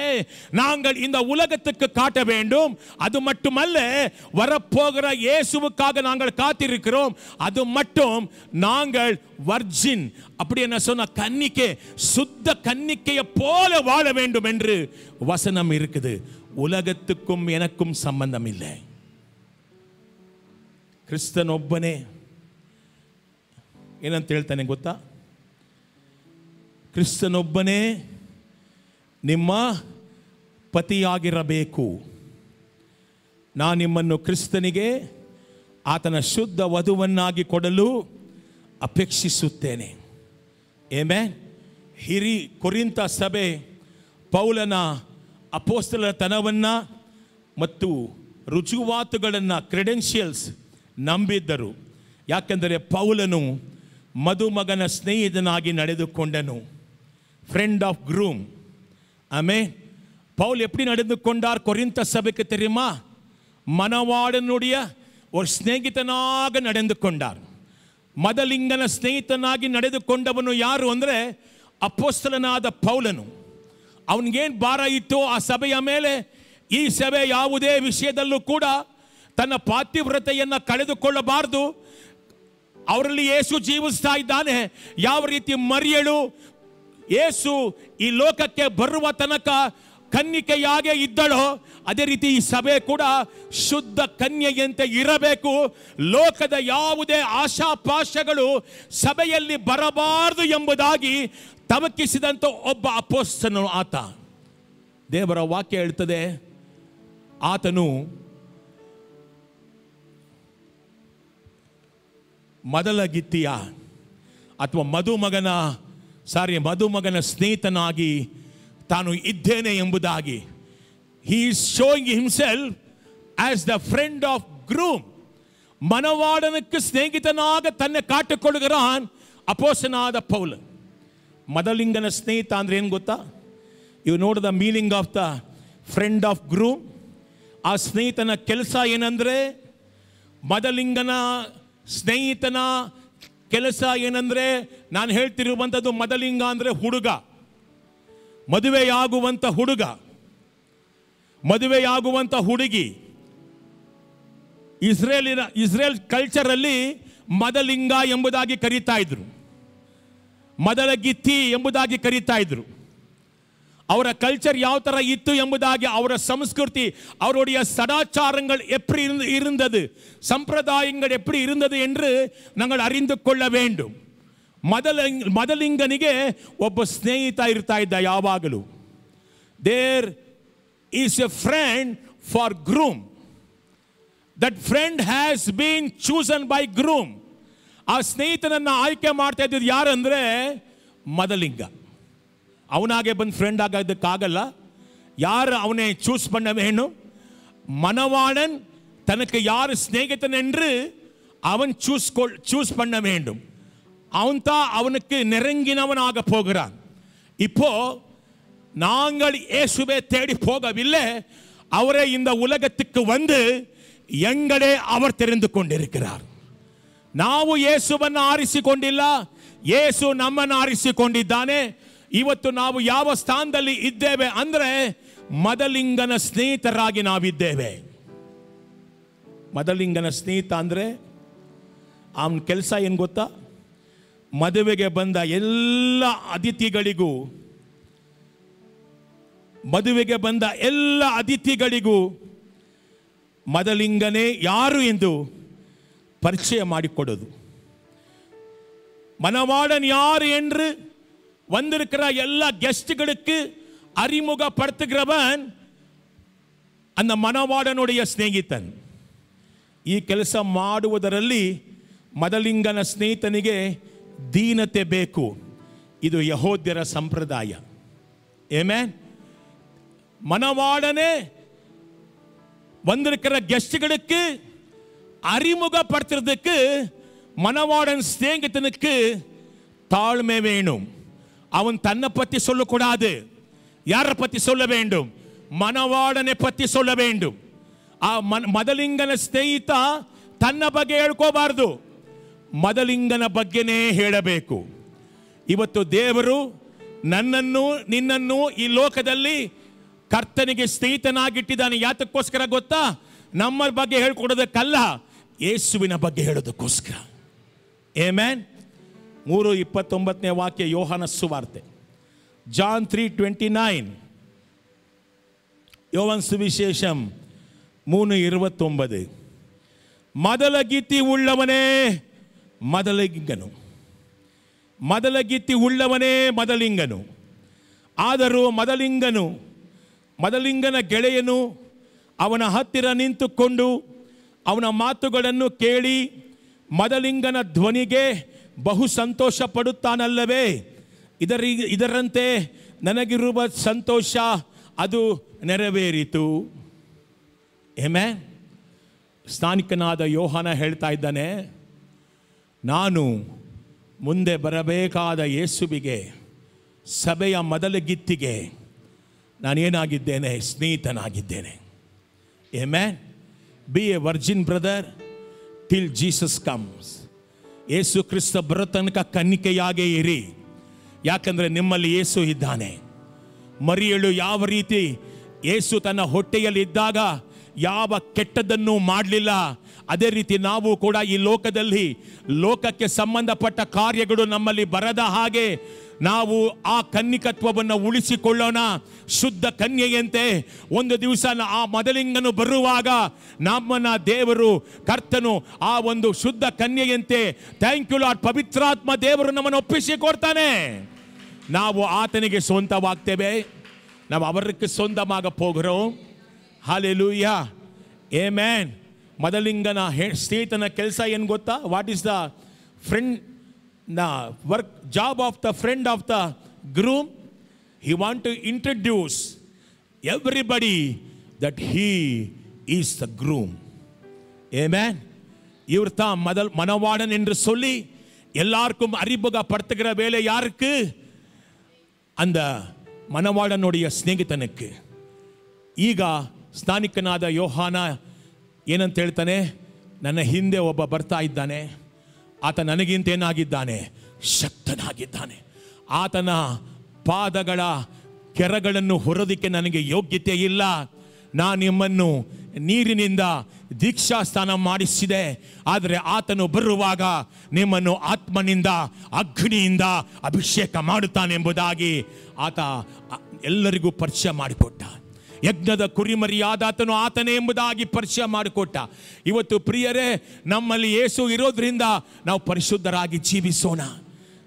நாங்கள் இந்த உலகத்துக்கு காட்ட வேண்டும். அது மட்டுமல்ல, வரப்போகிற இயேசுவுக்காக நாங்கள் காத்திருக்கிறோம். அது மட்டும் நாங்கள் வர்ஜின் அப்படி என்ன சொன்ன கன்னிக்கை, சுத்த கன்னிக்கையை போல வாழ வேண்டும் என்று வசனம் இருக்குது. உலகத்துக்கும் எனக்கும் சம்பந்தம் இல்லை. ಕ್ರಿಸ್ತನ ಒಬ್ಬನೇ ಏನಂತ ಹೇಳ್ತಾನೆ ಗೊತ್ತಾ? ಕ್ರಿಸ್ತನೊಬ್ಬನೇ ನಿಮ್ಮ ಪತಿಯಾಗಿರಬೇಕು. ನಾನು ನಿಮ್ಮನ್ನು ಕ್ರಿಸ್ತನಿಗೆ ಆತನ ಶುದ್ಧ ವಧುವನ್ನಾಗಿ ಕೊಡಲು ಅಪೇಕ್ಷಿಸುತ್ತೇನೆ. ಆಮೆನ್. ಹಿರಿ ಕೊರಿಂಥ ಸಭೆ ಪೌಲನ ಅಪೊಸ್ತಲತನವನ್ನು ಮತ್ತು ರುಜುವಾತುಗಳನ್ನು, ಕ್ರೆಡೆನ್ಷಿಯಲ್ಸ್ ನಂಬಿದ್ದರು. ಯಾಕೆಂದರೆ ಪೌಲನು ಮದುಮಗನ ಸ್ನೇಹಿತನಾಗಿ ನಡೆದುಕೊಂಡನು. Friend of groom. Amen. Paul எப்படி நடந்து கொண்டார் கொரிந்த சபைக்கு தெரியுமா? மணவாளனுடைய ஒரு ಸ್ನೇಹಿತನಾಗ ನಡೆದು ಕೊಂಡಾರ್. ಮದಲಿಂಗನ ಸ್ನೇಹಿತನಾಗಿ ನಡೆದುಕೊಂಡವನು ಯಾರು ಅಂದರೆ ಅಪೊಸ್ತಲನಾದ ಪೌಲನು. ಅವನಿಗೇನು ಭಾರ ಇತ್ತು ಆ ಸಭೆಯ ಮೇಲೆ? ಈ ಸಭೆ ಯಾವುದೇ ವಿಷಯದಲ್ಲೂ ಕೂಡ ತನ್ನ ಪಾತಿವ್ರತೆಯನ್ನು ಕಳೆದುಕೊಳ್ಳಬಾರದು. ಅವರಲ್ಲಿ ಯೇಸು ಜೀವಿಸ್ತಾ ಇದ್ದಾನೆ. ಯಾವ ರೀತಿ ಮರಿಯಳು ಯೇಸು ಈ ಲೋಕಕ್ಕೆ ಬರುವ ತನಕ ಕನ್ನಿಕೆಯಾಗೇ ಇದ್ದಳೋ, ಅದೇ ರೀತಿ ಈ ಸಭೆ ಕೂಡ ಶುದ್ಧ ಕನ್ಯೆಯಂತೆ ಇರಬೇಕು. ಲೋಕದ ಯಾವುದೇ ಆಶಾಪಾಶಗಳು ಸಭೆಯಲ್ಲಿ ಬರಬಾರದು ಎಂಬುದಾಗಿ ತವಕಿಸಿದಂಥ ಒಬ್ಬ ಅಪೊಸ್ತಲನು ಆತ. ದೇವರ ವಾಕ್ಯ ಹೇಳ್ತದೆ, ಆತನು ಮೊದಲ ಗಿತ್ತಿಯ ಅಥವಾ ಮದುಮಗನ ಸ್ನೇಹಿತನಾಗಿ ತಾನು ಇದ್ದೇನೆ ಎಂಬುದಾಗಿ he is showing himself as the friend of groom. மணவாளனுக்கு ಸ್ನೇಹಿತನಾಗ ತನ್ನೆ ಕಾಟಿಕೊಳ್ಳುகிறான் ಅಪೊಸ್ತಲನಾದ ಪೌಲ. ಮದಲಿಂಗನ ಸ್ನೇಹಿತ ಅಂದ್ರೆ ಏನು ಗೊತ್ತಾ? ಯು ನೋಡ್ the meaning of the friend of groom. ಆ ಸ್ನೇಹಿತನ ಕೆಲಸ ಏನಂದ್ರೆ, ಮದಲಿಂಗನ ಸ್ನೇಹಿತನ ಕೆಲಸ ಏನಂದ್ರೆ, ನಾನು ಹೇಳ್ತಿರುವಂಥದ್ದು ಮದಲಿಂಗ ಅಂದ್ರೆ ಹುಡುಗ, ಮದುವೆಯಾಗುವಂಥ ಹುಡುಗ, ಮದುವೆಯಾಗುವಂಥ ಹುಡುಗಿ. ಇಸ್ರೇಲ್ ಕಲ್ಚರಲ್ಲಿ ಮದಲಿಂಗ ಎಂಬುದಾಗಿ ಕರೀತಾ ಇದ್ರು, ಮೊದಲ ಗಿತ್ತಿ ಎಂಬುದಾಗಿ ಕರೀತಾ ಇದ್ರು. ಅವರ ಕಲ್ಚರ್ ಯಾವ ಥರ ಇತ್ತು ಎಂಬುದಾಗಿ, ಅವರ ಸಂಸ್ಕೃತಿ, அவருடைய சடாச்சாரங்கள் எப்படி இருந்தது, ಸಂಪ್ರದಾಯಗಳು எப்படி இருந்தது என்று நாங்கள் அறிந்து கொள்ள வேண்டும். ಮದಲಿಂಗನಿಗೆ ಒಬ್ಬ ಸ್ನೇಹಿತ ಇರ್ತಾ ಇದ್ದ ಯಾವಾಗಲೂ. There is a friend for groom. That friend has been chosen by groom. ಆ ಸ್ನೇಹಿತನನ್ನು ಆಯ್ಕೆ ಮಾಡ್ತಾ ಇದ್ದಿದ್ದು ಯಾರಂದ್ರೆ ಮದಲಿಂಗ. ಅವನಾಗೆ ಬಂದು ಫ್ರೆಂಡ್ ಆಗೋದಕ್ಕಾಗಲ್ಲ. ಯಾರು ಅವನೇ ಚೂಸ್ பண்ண வேணும். மணவாளன் தனக்கு யார் ஸ்நேகிதன் என்று அவன் சூஸ் பண்ண வேண்டும். அவன் தான் அவனுக்கு நெருங்கினவனாக போகிறான். இப்போ நாங்கள் இயேசுவை தேடி போகவில்லை, அவரே இந்த உலகத்துக்கு வந்து எங்களே அவர் தெரிந்து கொண்டிருக்கிறார். ನಾವು ಯೇಸುವನ್ನು ಆರಿಸಿಕೊಂಡಿಲ್ಲ, ಯೇಸು ನಮ್ಮನ್ನು ಆರಿಸಿಕೊಂಡಿದ್ದಾನೆ. ಇವತ್ತು ನಾವು ಯಾವ ಸ್ಥಾನದಲ್ಲಿ ಇದ್ದೇವೆ ಅಂದ್ರೆ ಮದಲಿಂಗನ ಸ್ನೇಹಿತರಾಗಿ ನಾವಿದ್ದೇವೆ. ಮದಲಿಂಗನ ಸ್ನೇಹಿತ ಅಂದ್ರೆ ಅವನ ಕೆಲಸ ಏನು ಗೊತ್ತಾ? ಮದುವೆಗೆ ಬಂದ ಎಲ್ಲ ಅತಿಥಿಗಳಿಗೂ ಮದಲಿಂಗನೇ ಯಾರು ಎಂದು ಪರಿಚಯ ಮಾಡಿಕೊಡೋದು. மணவாளன் யார் என்று வந்திருக்கிற எல்லா கெஸ்ட்களுக்கு அறிமுகப்படுத்துகிறவன் அந்த மணவாளனுடைய ಸ್ನೇಹಿತನ್. ಈ ಕೆಲಸ ಮಾಡುವುದರಲ್ಲಿ ಮದಲಿಂಗನ ಸ್ನೇಹಿತನಿಗೆ ದೀನತೆ ಬೇಕು. ಇದು ಯಹೂದ್ಯರ ಸಂಪ್ರದಾಯ. ಆಮೆನ್. மணவாளனே வந்திருக்கிற கெஸ்ட்களுக்கு அறிமுகப்படுத்துறதுக்கு மணவாளன் ஸ்நேகிதனுக்கு தாழ்மை வேணும். அவன் தன்னை பற்றி சொல்லக்கூடாது. யாரை பற்றி சொல்ல வேண்டும்? மணவாளனை பற்றி சொல்ல வேண்டும். ಆ ಮದಲಿಂಗನ ಸ್ನೇಹಿತ ತನ್ನ ಬಗ್ಗೆ ಹೇಳ್ಕೋಬಾರ್ದು, ಮದಲಿಂಗನ ಬಗ್ಗೆನೇ ಹೇಳಬೇಕು. ಇವತ್ತು ದೇವರು ನನ್ನನ್ನು ನಿನ್ನನ್ನು ಈ ಲೋಕದಲ್ಲಿ ಕರ್ತನಿಗೆ ಸ್ನೇಹಿತನಾಗಿಟ್ಟಿದ್ದಾನೆ. ಯಾತಕ್ಕೋಸ್ಕರ ಗೊತ್ತಾ? ನಮ್ಮ ಬಗ್ಗೆ ಹೇಳ್ಕೊಡೋದಕ್ಕಲ್ಲ, ಯೇಸುವಿನ ಬಗ್ಗೆ ಹೇಳೋದಕ್ಕೋಸ್ಕರ. ಆಮೆನ್. 3:29 ವಾಕ್ಯ, ಯೋಹಾನ ಸುವಾರ್ತೆ, ಜಾನ್ 3:29. ಯೋಹಾನ ಸುವಿಶೇಷಂ 3:29. ಮೊದಲ ಗಿತ್ತಿ ಉಳ್ಳವನೇ ಮದಲಿಂಗನು, ಮೊದಲ ಗಿತ್ತಿ ಉಳ್ಳವನೇ ಮದಲಿಂಗನು. ಆದರೂ ಮದಲಿಂಗನ ಗೆಳೆಯನು ಅವನ ಹತ್ತಿರ ನಿಂತುಕೊಂಡು ಅವನ ಮಾತುಗಳನ್ನು ಕೇಳಿ ಮದಲಿಂಗನ ಧ್ವನಿಗೆ ಬಹು ಸಂತೋಷ ಪಡುತ್ತಾನಲ್ಲವೇ? ಇದರಂತೆ ನನಗಿರುವ ಸಂತೋಷ ಅದು ನೆರವೇರಿತು. ಆಮೆನ್. ಸ್ನಾನಿಕನಾದ ಯೋಹಾನ ಹೇಳ್ತಾ ಇದ್ದಾನೆ, ನಾನು ಮುಂದೆ ಬರಬೇಕಾದ ಯೇಸುವಿಗೆ, ಸಭೆಯ ಮೊದಲ ಗಿತ್ತಿಗೆ ನಾನೇನಾಗಿದ್ದೇನೆ? ಸ್ನೇಹಿತನಾಗಿದ್ದೇನೆ. Amen. Be a virgin brother till Jesus comes. Yesu Krista ಬರೋ ತನಕ ಕನ್ನಿಕೆಯಾಗೇ ಇರಿ. ಯಾಕಂದರೆ ನಿಮ್ಮಲ್ಲಿ ಯೇಸು ಇದ್ದಾನೆ. ಮರಿಯಳು ಯಾವ ರೀತಿ ಯೇಸು ತನ್ನ ಹೊಟ್ಟೆಯಲ್ಲಿ ಇದ್ದಾಗ ಯಾವ ಕೆಟ್ಟದ್ದನ್ನು ಮಾಡಲಿಲ್ಲ, ಅದೇ ರೀತಿ ನಾವು ಕೂಡ ಈ ಲೋಕದಲ್ಲಿ ಲೋಕಕ್ಕೆ ಸಂಬಂಧಪಟ್ಟ ಕಾರ್ಯಗಳು ನಮ್ಮಲ್ಲಿ ಬರದ ಹಾಗೆ ನಾವು ಆ ಕನ್ನಿಕತ್ವವನ್ನು ಉಳಿಸಿಕೊಳ್ಳೋಣ. ಶುದ್ಧ ಕನ್ಯೆಯಂತೆ ಒಂದು ದಿವಸ ಆ ಮದಲಿಂಗನು ಬರುವಾಗ ನಮ್ಮನ್ನ ದೇವರು, ಕರ್ತನು ಆ ಒಂದು ಶುದ್ಧ ಕನ್ಯೆಯಂತೆ, ಥ್ಯಾಂಕ್ ಯು ಲಾರ್ಡ್, ಪವಿತ್ರಾತ್ಮ ದೇವರು ನಮ್ಮನ್ನು ಒಪ್ಪಿಸಿಕೊಡ್ತಾನೆ. ನಾವು ಆತನಿಗೆ ಸ್ವಂತವಾಗ್ತೇವೆ. ನಾವು ಅವರಿಗೆ ಸ್ವಂತமாக போகிறோம். ಹಲ್ಲೆಲೂಯಾ. ಆಮೆನ್. ಮದಲಿಂಗನ ಸ್ನೇಹಿತನ ಕೆಲಸ ಏನು ಗೊತ್ತಾ? What is the friend, the work job of the friend of the groom, he want to introduce everybody that he is the groom. Amen. இவர் தான் மணவாளன் என்று சொல்லி எல்லாருக்கும் அறிமுகப்படுத்துகிற வேலை யாருக்கு? அந்த ಮನವಾಳನುடைய ಸ್ನೇಹಿತನಕ್ಕೆ. ಈಗ ಸ್ಥಾನಿಕನಾದ ಯೋಹಾನ ಏನಂತ ಹೇಳ್ತಾನೆ? ನನ್ನ ಹಿಂದೆ ಒಬ್ಬ ಬರ್ತಾ ಇದ್ದಾನೆ, ಆತ ನನಗಿಂತ ಏನಾಗಿದ್ದಾನೆ? ಶಕ್ತನಾಗಿದ್ದಾನೆ. ಆತನ ಪಾದಗಳ ಕೆರಗಳನ್ನು ಹೊರೋದಕ್ಕೆ ನನಗೆ ಯೋಗ್ಯತೆ ಇಲ್ಲ. ನಾನು ನಿಮ್ಮನ್ನು ನೀರಿನಿಂದ ದೀಕ್ಷಾ ಸ್ನಾನ ಮಾಡಿಸಿದೆ, ಆದರೆ ಆತನು ಬರುವಾಗ ನಿಮ್ಮನ್ನು ಆತ್ಮನಿಂದ ಅಗ್ನಿಯಿಂದ ಅಭಿಷೇಕ ಮಾಡುತ್ತಾನೆಂಬುದಾಗಿ ಆತ ಎಲ್ಲರಿಗೂ ಪರಿಚಯ ಮಾಡಿಕೊಟ್ಟ. ಯಜ್ಞದ ಕುರಿಮರಿಯಾದ ಆತನು ಆತನೇ ಎಂಬುದಾಗಿ ಪರಿಚಯ ಮಾಡಿಕೊಟ್ಟ. ಇವತ್ತು ಪ್ರಿಯರೇ, ನಮ್ಮಲ್ಲಿ ಯೇಸು ಇರೋದ್ರಿಂದ ನಾವು ಪರಿಶುದ್ಧರಾಗಿ ಜೀವಿಸೋಣ.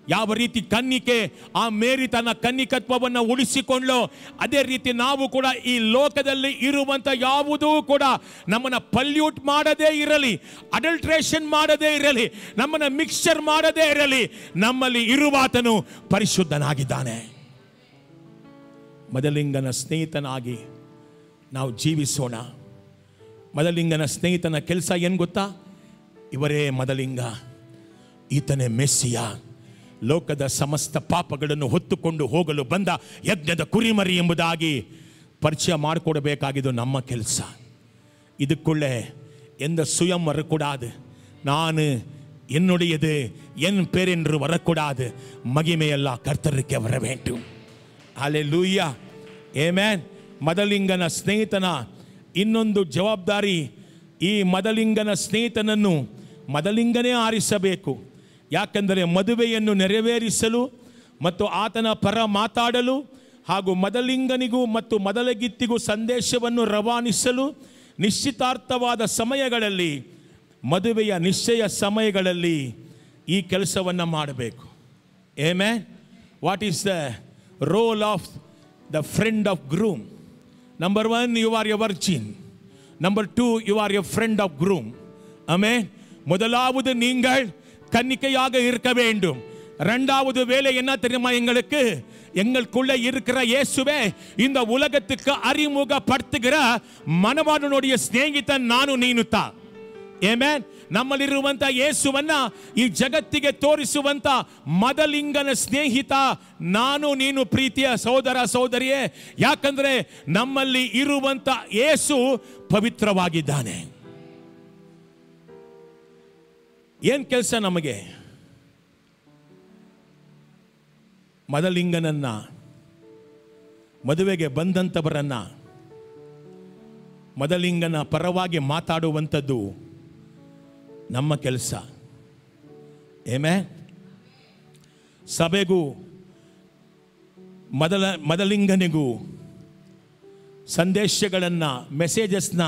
ಯಾವ ರೀತಿ ಕನ್ನಿಕೆ ಆ ಮೇರಿ ತನ್ನ ಕನ್ನಿಕತ್ವವನ್ನು ಉಳಿಸಿಕೊಂಡ್ಲೋ, ಅದೇ ರೀತಿ ನಾವು ಕೂಡ ಈ ಲೋಕದಲ್ಲಿ ಇರುವಂತ ಯಾವುದೂ ಕೂಡ ನಮ್ಮನ್ನ ಪಲ್ಯೂಟ್ ಮಾಡದೇ ಇರಲಿ, ಅಡಲ್ಟ್ರೇಷನ್ ಮಾಡದೇ ಇರಲಿ, ನಮ್ಮನ್ನ ಮಿಕ್ಸ್ಚರ್ ಮಾಡದೇ ಇರಲಿ. ನಮ್ಮಲ್ಲಿ ಇರುವಾತನು ಪರಿಶುದ್ಧನಾಗಿದ್ದಾನೆ. ಮದಲಿಂಗನ ಸ್ನೇಹಿತನಾಗಿ ನಾವು ಜೀವಿಸೋಣ. ಮದಲಿಂಗನ ಸ್ನೇಹಿತನ ಕೆಲಸ ಏನು ಗೊತ್ತಾ? ಇವರೇ ಮದಲಿಂಗ, ಈತನೇ ಮೆಸ್ಸಿಯ, ಲೋಕದ ಸಮಸ್ತ ಪಾಪಗಳನ್ನು ಹೊತ್ತುಕೊಂಡು ಹೋಗಲು ಬಂದ ಯಜ್ಞದ ಕುರಿಮರಿ ಎಂಬುದಾಗಿ ಪರಿಚಯ ಮಾಡಿಕೊಡಬೇಕಾಗಿದ್ದು ನಮ್ಮ ಕೆಲಸ. ಇದಕ್ಕುள்ளே எந்த சுயம் வரக்கூடாது. நான் என்னுடையது என் பேர் என்று வரக்கூடாது. மகிமையெல்லாம் கர்த்தருக்கு வர வேண்டும். ஹல்லேலூயா, ಆಮೆನ್. ಮದಲಿಂಗನ ಸ್ನೇಹಿತನ ಇನ್ನೊಂದು ಜವಾಬ್ದಾರಿ, ಈ ಮದಲಿಂಗನ ಸ್ನೇಹಿತನನ್ನು ಮದಲಿಂಗನೇ ಆರಿಸಬೇಕು. ಯಾಕೆಂದರೆ ಮದುವೆಯನ್ನು ನೆರವೇರಿಸಲು ಮತ್ತು ಆತನ ಪರ ಮಾತಾಡಲು ಹಾಗೂ ಮದಲಿಂಗನಿಗೂ ಮತ್ತು ಮದಲಗಿತ್ತಿಗೂ ಸಂದೇಶವನ್ನು ರವಾನಿಸಲು ನಿಶ್ಚಿತಾರ್ಥವಾದ ಸಮಯಗಳಲ್ಲಿ, ಮದುವೆಯ ನಿಶ್ಚಯ ಸಮಯಗಳಲ್ಲಿ ಈ ಕೆಲಸವನ್ನು ಮಾಡಬೇಕು. Amen. What is the role of the friend of groom? Number 1, you are a virgin. Number 2, you are a friend of groom. Amen. முதலாவது நீங்கள் கன்னிகையாக இருக்க வேண்டும். இரண்டாவது வேலை என்ன தெரியுமா? எங்களுக்குள்ள இருக்கிற இயேசுவே இந்த உலகத்துக்கு அறிமுகப்படுத்துகிற மணவாளனுடைய ಸ್ನೇಹಿತன் ನಾನು ನೀನು ತಾ. ಆಮೆನ್. ನಮ್ಮಲ್ಲಿರುವಂತ ಯೇಸುವನ್ನ ಈ ಜಗತ್ತಿಗೆ ತೋರಿಸುವಂತ ಮದಲಿಂಗನ ಸ್ನೇಹಿತ ನಾನು ನೀನು, ಪ್ರೀತಿಯ ಸಹೋದರ ಸಹೋದರಿಯೇ. ಯಾಕಂದ್ರೆ ನಮ್ಮಲ್ಲಿ ಇರುವಂತ ಯೇಸು ಪವಿತ್ರವಾಗಿದ್ದಾನೆ. ಏನು ಕೆಲಸ ನಮಗೆ? ಮದಲಿಂಗನನ್ನ, ಮದುವೆಗೆ ಬಂದಂಥವರನ್ನ ಮದಲಿಂಗನ ಪರವಾಗಿ ಮಾತಾಡುವಂಥದ್ದು ನಮ್ಮ ಕೆಲಸ. ಆಮೆನ್. ಸಭೆಗೂ ಮದಲಿಂಗನಿಗೂ ಸಂದೇಶಗಳನ್ನು, ಮೆಸೇಜಸ್ನ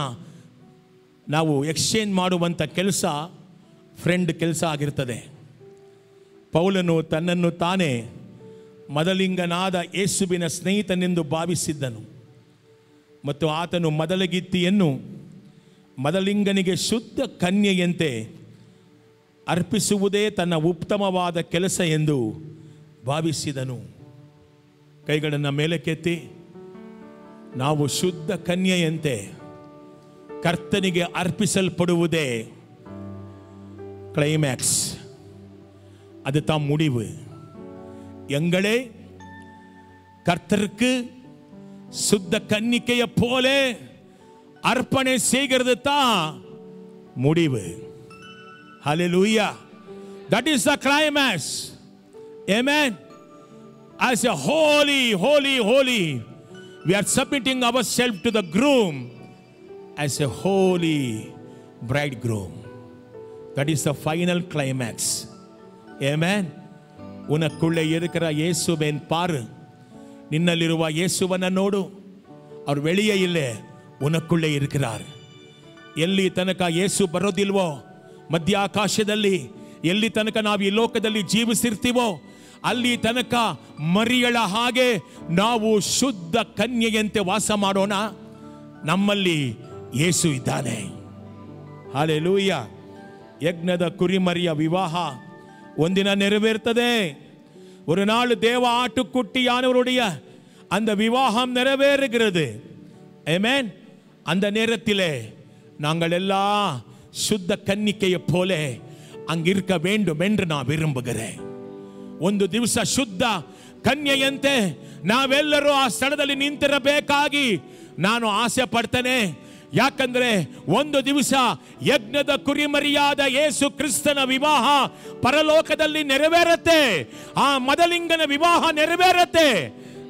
ನಾವು ಎಕ್ಸ್ಚೇಂಜ್ ಮಾಡುವಂಥ ಕೆಲಸ ಫ್ರೆಂಡ್ ಕೆಲಸ ಆಗಿರ್ತದೆ. ಪೌಲನು ತನ್ನನ್ನು ತಾನೇ ಮದಲಿಂಗನಾದ ಯೇಸುವಿನ ಸ್ನೇಹಿತನೆಂದು ಭಾವಿಸಿದ್ದನು ಮತ್ತು ಆತನು ಮದಲಗಿತ್ತಿಯನ್ನು ಮದಲಿಂಗನಿಗೆ ಶುದ್ಧ ಕನ್ಯೆಯಂತೆ ಅರ್ಪಿಸುವುದೇ ತನ್ನ ಉತ್ತಮವಾದ ಕೆಲಸ ಎಂದು ಭಾವಿಸಿದನು. ಕೈಗಳನ್ನು ಮೇಲಕ್ಕೆತ್ತಿ, ನಾವು ಶುದ್ಧ ಕನ್ಯೆಯಂತೆ ಕರ್ತನಿಗೆ ಅರ್ಪಿಸಲ್ಪಡುವುದೇ கிளைமேக்ஸ், அதுதான் முடிவு. எங்களே கர்த்தருக்கு சுத்த கன்னிகையை போல அர்ப்பணை செய்கிறது தான் முடிவு. ஹல்லேலூயா. That is the climax. Amen. As a holy, we are submitting ourselves to the groom as a holy bridegroom. That is the final climax. Amen. உனக்குள்ளே இருக்கிற இயேசுவின் பாரு, ನಿನ್ನಲ್ಲಿರುವ ಯೇಸುವನ್ನ ನೋಡು. ಅವರು வெளியே இல்லை, ಉನಕ್ಕುள்ளே இருக்கிறார். ಎಲ್ಲಿ ತನಕ ಯೇಸು ಬರೋದಿಲ್ವೋ, ಮಧ್ಯ ಆಕಾಶದಲ್ಲಿ ಎಲ್ಲಿ ತನಕ ನಾವು ಈ ಲೋಕದಲ್ಲಿ ಜೀವಿಸಿರ್ತೀವೋ ಅಲ್ಲಿ ತನಕ ಮರಿಯಳ ಹಾಗೆ ನಾವು ಶುದ್ಧ ಕನ್ಯೆಯಂತೆ ವಾಸ ಮಾಡೋಣ. ನಮ್ಮಲ್ಲಿ ಯೇಸು ಇದ್ದಾನೆ. ಹಲ್ಲೇಲೂಯಾ. ಯಜ್ಞದ ಕುರಿಮರಿಯ ವಿವಾಹ ஒன்றின நிறைவேறுத்ததே. ஒரு நாள் தேவ ஆட்டுக்குட்டியானவருடைய அந்த விவாகம் நிறைவேறுகிறது. ஆமென். அந்த நேரத்திலே நாங்கள் எல்லாம் ಶುದ್ಧ ಕನ್ನಿಕೆಯ ಪೋಲೆ ಅಂಗಿರ್ಕ வேண்டும் ಎಂದು ನಾನು ವಿರುಂಬುகிறேன். ಒಂದು ದಿವಸ ಶುದ್ಧ ಕನ್ಯೆಯಂತೆ ನಾವೆಲ್ಲರೂ ಆ ಸ್ಥಳದಲ್ಲಿ ನಿಂತಿರಬೇಕಾಗಿ ನಾನು ಆಸೆ ಪಡ್ತೇನೆ. ಯಾಕಂದ್ರೆ ಒಂದು ದಿವಸ ಯಜ್ಞದ ಕುರಿಮರಿಯಾದ ಯೇಸು ಕ್ರಿಸ್ತನ ವಿವಾಹ ಪರಲೋಕದಲ್ಲಿ ನೆರವೇರುತ್ತೆ. ಆ ಮದಲಿಂಗನ ವಿವಾಹ ನೆರವೇರುತ್ತೆ.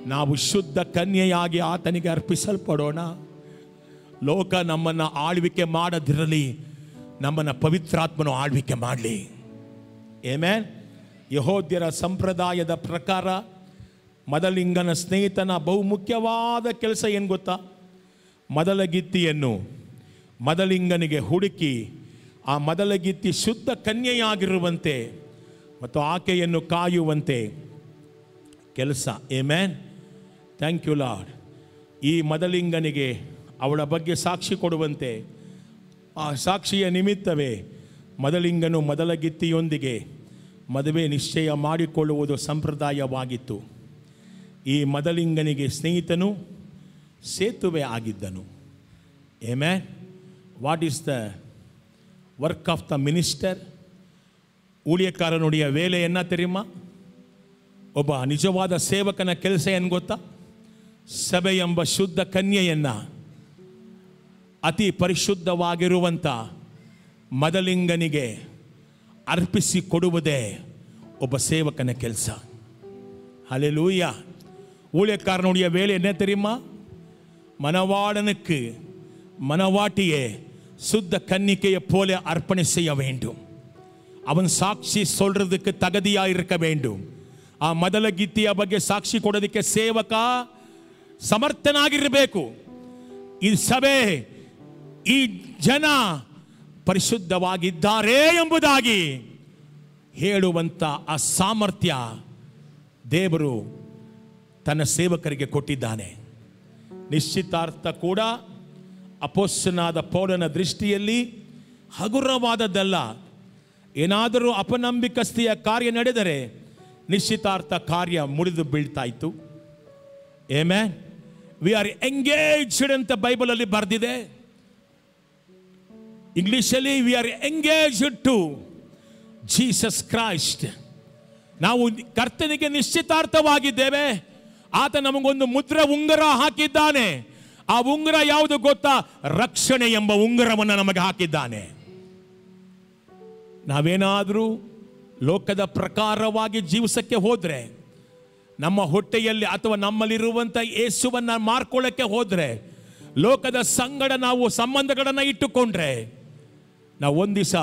ನಾವು ಶುದ್ಧ ಕನ್ಯೆಯಾಗಿ ಆತನಿಗೆ ಅರ್ಪಿಸಲ್ಪಡೋಣ. ಲೋಕ ನಮ್ಮನ್ನು ಆಳ್ವಿಕೆ ಮಾಡದಿರಲಿ, ನಮ್ಮನ್ನು ಪವಿತ್ರಾತ್ಮನು ಆಳ್ವಿಕೆ ಮಾಡಲಿ. ಆಮೆನ್. ಯೆಹೂದ್ಯರ ಸಂಪ್ರದಾಯದ ಪ್ರಕಾರ ಮದಲಿಂಗನ ಸ್ನೇಹಿತನ ಬಹುಮುಖ್ಯವಾದ ಕೆಲಸ ಏನು ಗೊತ್ತಾ? ಮದಲಗಿತ್ತಿಯನ್ನು ಮದಲಿಂಗನಿಗೆ ಹುಡುಕಿ ಆ ಮದಲಗಿತ್ತಿ ಶುದ್ಧ ಕನ್ಯೆಯಾಗಿರುವಂತೆ ಮತ್ತು ಆಕೆಯನ್ನು ಕಾಯುವಂತೆ ಕೆಲಸ. ಆಮೆನ್. Thank you Lord. ಈ ಮದಲಿಂಗನಿಗೆ ಅವಳ ಬಗ್ಗೆ ಸಾಕ್ಷಿ ಕೊಡುವಂತೆ, ಆ ಸಾಕ್ಷಿಯ ನಿಮಿತ್ತವೇ ಮದಲಿಂಗನು ಮದಲಗಿತ್ತಿಯೊಂದಿಗೆ ಮದುವೆ ನಿಶ್ಚಯ ಮಾಡಿಕೊಳ್ಳುವುದು ಸಂಪ್ರದಾಯವಾಗಿತ್ತು. ಈ ಮದಲಿಂಗನಿಗೆ ಸ್ನೇಹಿತನು ಸೇತುವೆ ಆಗಿದ್ದನು. Amen. What is the work of the minister? ಊಳಿಯಕಾರನುடைய ವೇಲೆ ಎನ್ನ ತೆರಿಮ? ಒಬ್ಬ ನಿಜವಾದ ಸೇವಕನ ಕೆಲಸ ಏನು ಗೊತ್ತಾ? ಸಭೆ ಎಂಬ ಶುದ್ಧ ಕನ್ಯೆಯನ್ನು ಅತಿ ಪರಿಶುದ್ಧವಾಗಿರುವಂಥ ಮದಲಿಂಗನಿಗೆ ಅರ್ಪಿಸಿ ಕೊಡುವುದೇ ಒಬ್ಬ ಸೇವಕನ ಕೆಲಸ. ஹல்லேலூயா. ஊழியக்காரனுடைய வேலை என்ன தெரியுமா? மணவாளனுக்கு மணவாட்டியே சுத்த கன்னிக்கையை போல அர்ப்பணை செய்ய வேண்டும். அவன் ಸಾಕ್ಷಿ சொல்றதுக்கு தகுதியாக இருக்க வேண்டும். ಆ ಮದಲಗಿತ್ತಿಯ ಬಗ್ಗೆ ಸಾಕ್ಷಿ ಕೊಡೋದಕ್ಕೆ ಸೇವಕ ಸಮರ್ಥನಾಗಿರಬೇಕು. ಈ ಸಭೆ, ಈ ಜನ ಪರಿಶುದ್ಧವಾಗಿದ್ದಾರೆ ಎಂಬುದಾಗಿ ಹೇಳುವಂತ ಆ ಸಾಮರ್ಥ್ಯ ದೇವರು ತನ್ನ ಸೇವಕರಿಗೆ ಕೊಟ್ಟಿದ್ದಾನೆ. ನಿಶ್ಚಿತಾರ್ಥ ಕೂಡ ಅಪೊಸ್ತಲನಾದ ಪೌಲನ ದೃಷ್ಟಿಯಲ್ಲಿ ಹಗುರವಾದದ್ದಲ್ಲ. ಏನಾದರೂ ಅಪನಂಬಿಕಸ್ತೆಯ ಕಾರ್ಯ ನಡೆದರೆ ನಿಶ್ಚಿತಾರ್ಥ ಕಾರ್ಯ ಮುರಿದು ಬೀಳ್ತಾ ಇತ್ತು. ಆಮೆನ್. ವಿ ಆರ್ ಎಂಗೇಜ್ಡ್ ಅಂತ ಬೈಬಲಲ್ಲಿ ಬರೆದಿದೆ. ಇಂಗ್ಲಿಷಲ್ಲಿ we are engaged to Jesus Christ. ನಾವು ಕರ್ತನಿಗೆ ನಿಶ್ಚಿತಾರ್ಥವಾಗಿದ್ದೇವೆ. ಆತ ನಮಗೊಂದು ಮುದ್ರೆ ಉಂಗುರ ಹಾಕಿದ್ದಾನೆ. ಆ ಉಂಗುರ ಯಾವುದು ಗೊತ್ತಾ? ರಕ್ಷಣೆ ಎಂಬ ಉಂಗುರವನ್ನು ನಮಗೆ ಹಾಕಿದ್ದಾನೆ. ನಾವೇನಾದರೂ ಲೋಕದ ಪ್ರಕಾರವಾಗಿ ಜೀವಿಸಕ್ಕೆ ಹೋದ್ರೆ, ನಮ್ಮ ಹೊಟ್ಟೆಯಲ್ಲಿ ಅಥವಾ ನಮ್ಮಲ್ಲಿರುವಂಥ ಯೇಸುವನ್ನು ಮಾರ್ಕೊಳ್ಳಕ್ಕೆ ಹೋದ್ರೆ, ಲೋಕದ ಸಂಗಡ ನಾವು ಸಂಬಂಧಗಳನ್ನು ಇಟ್ಟುಕೊಂಡ್ರೆ ನಾವು ಒಂದು ದಿವಸ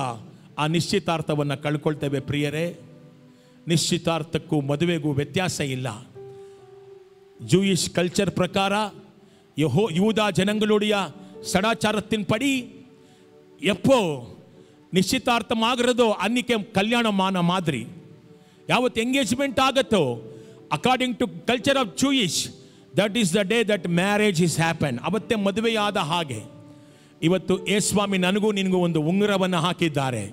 ಆ ನಿಶ್ಚಿತಾರ್ಥವನ್ನು ಕಳ್ಕೊಳ್ತೇವೆ. ಪ್ರಿಯರೇ, ನಿಶ್ಚಿತಾರ್ಥಕ್ಕೂ ಮದುವೆಗೂ ವ್ಯತ್ಯಾಸ ಇಲ್ಲ. ஜூயிஷ் கல்ச்சர் பிரகார யூதா ஜனங்களுடைய சடாச்சாரத்தின் படி எப்போ நிச்சயதார்த்தம் ஆகிறதோ அன்னைக்கு கல்யாணமான மாதிரி. ಯಾವತ್ತು ಎಂಗೇಜ್ಮೆಂಟ್ ಆಗುತ್ತೋ according to culture of Jewish, that is the day that marriage is happen. ಅವತ್ತೇ ಮದುವೆಯಾದ ಹಾಗೆ. ಇವತ್ತು ಯೇಸ್ವಾಮಿ ನನಗೂ ನಿನಗೂ ಒಂದು ಉಂಗುರವನ್ನು ಹಾಕಿದ್ದಾರೆ.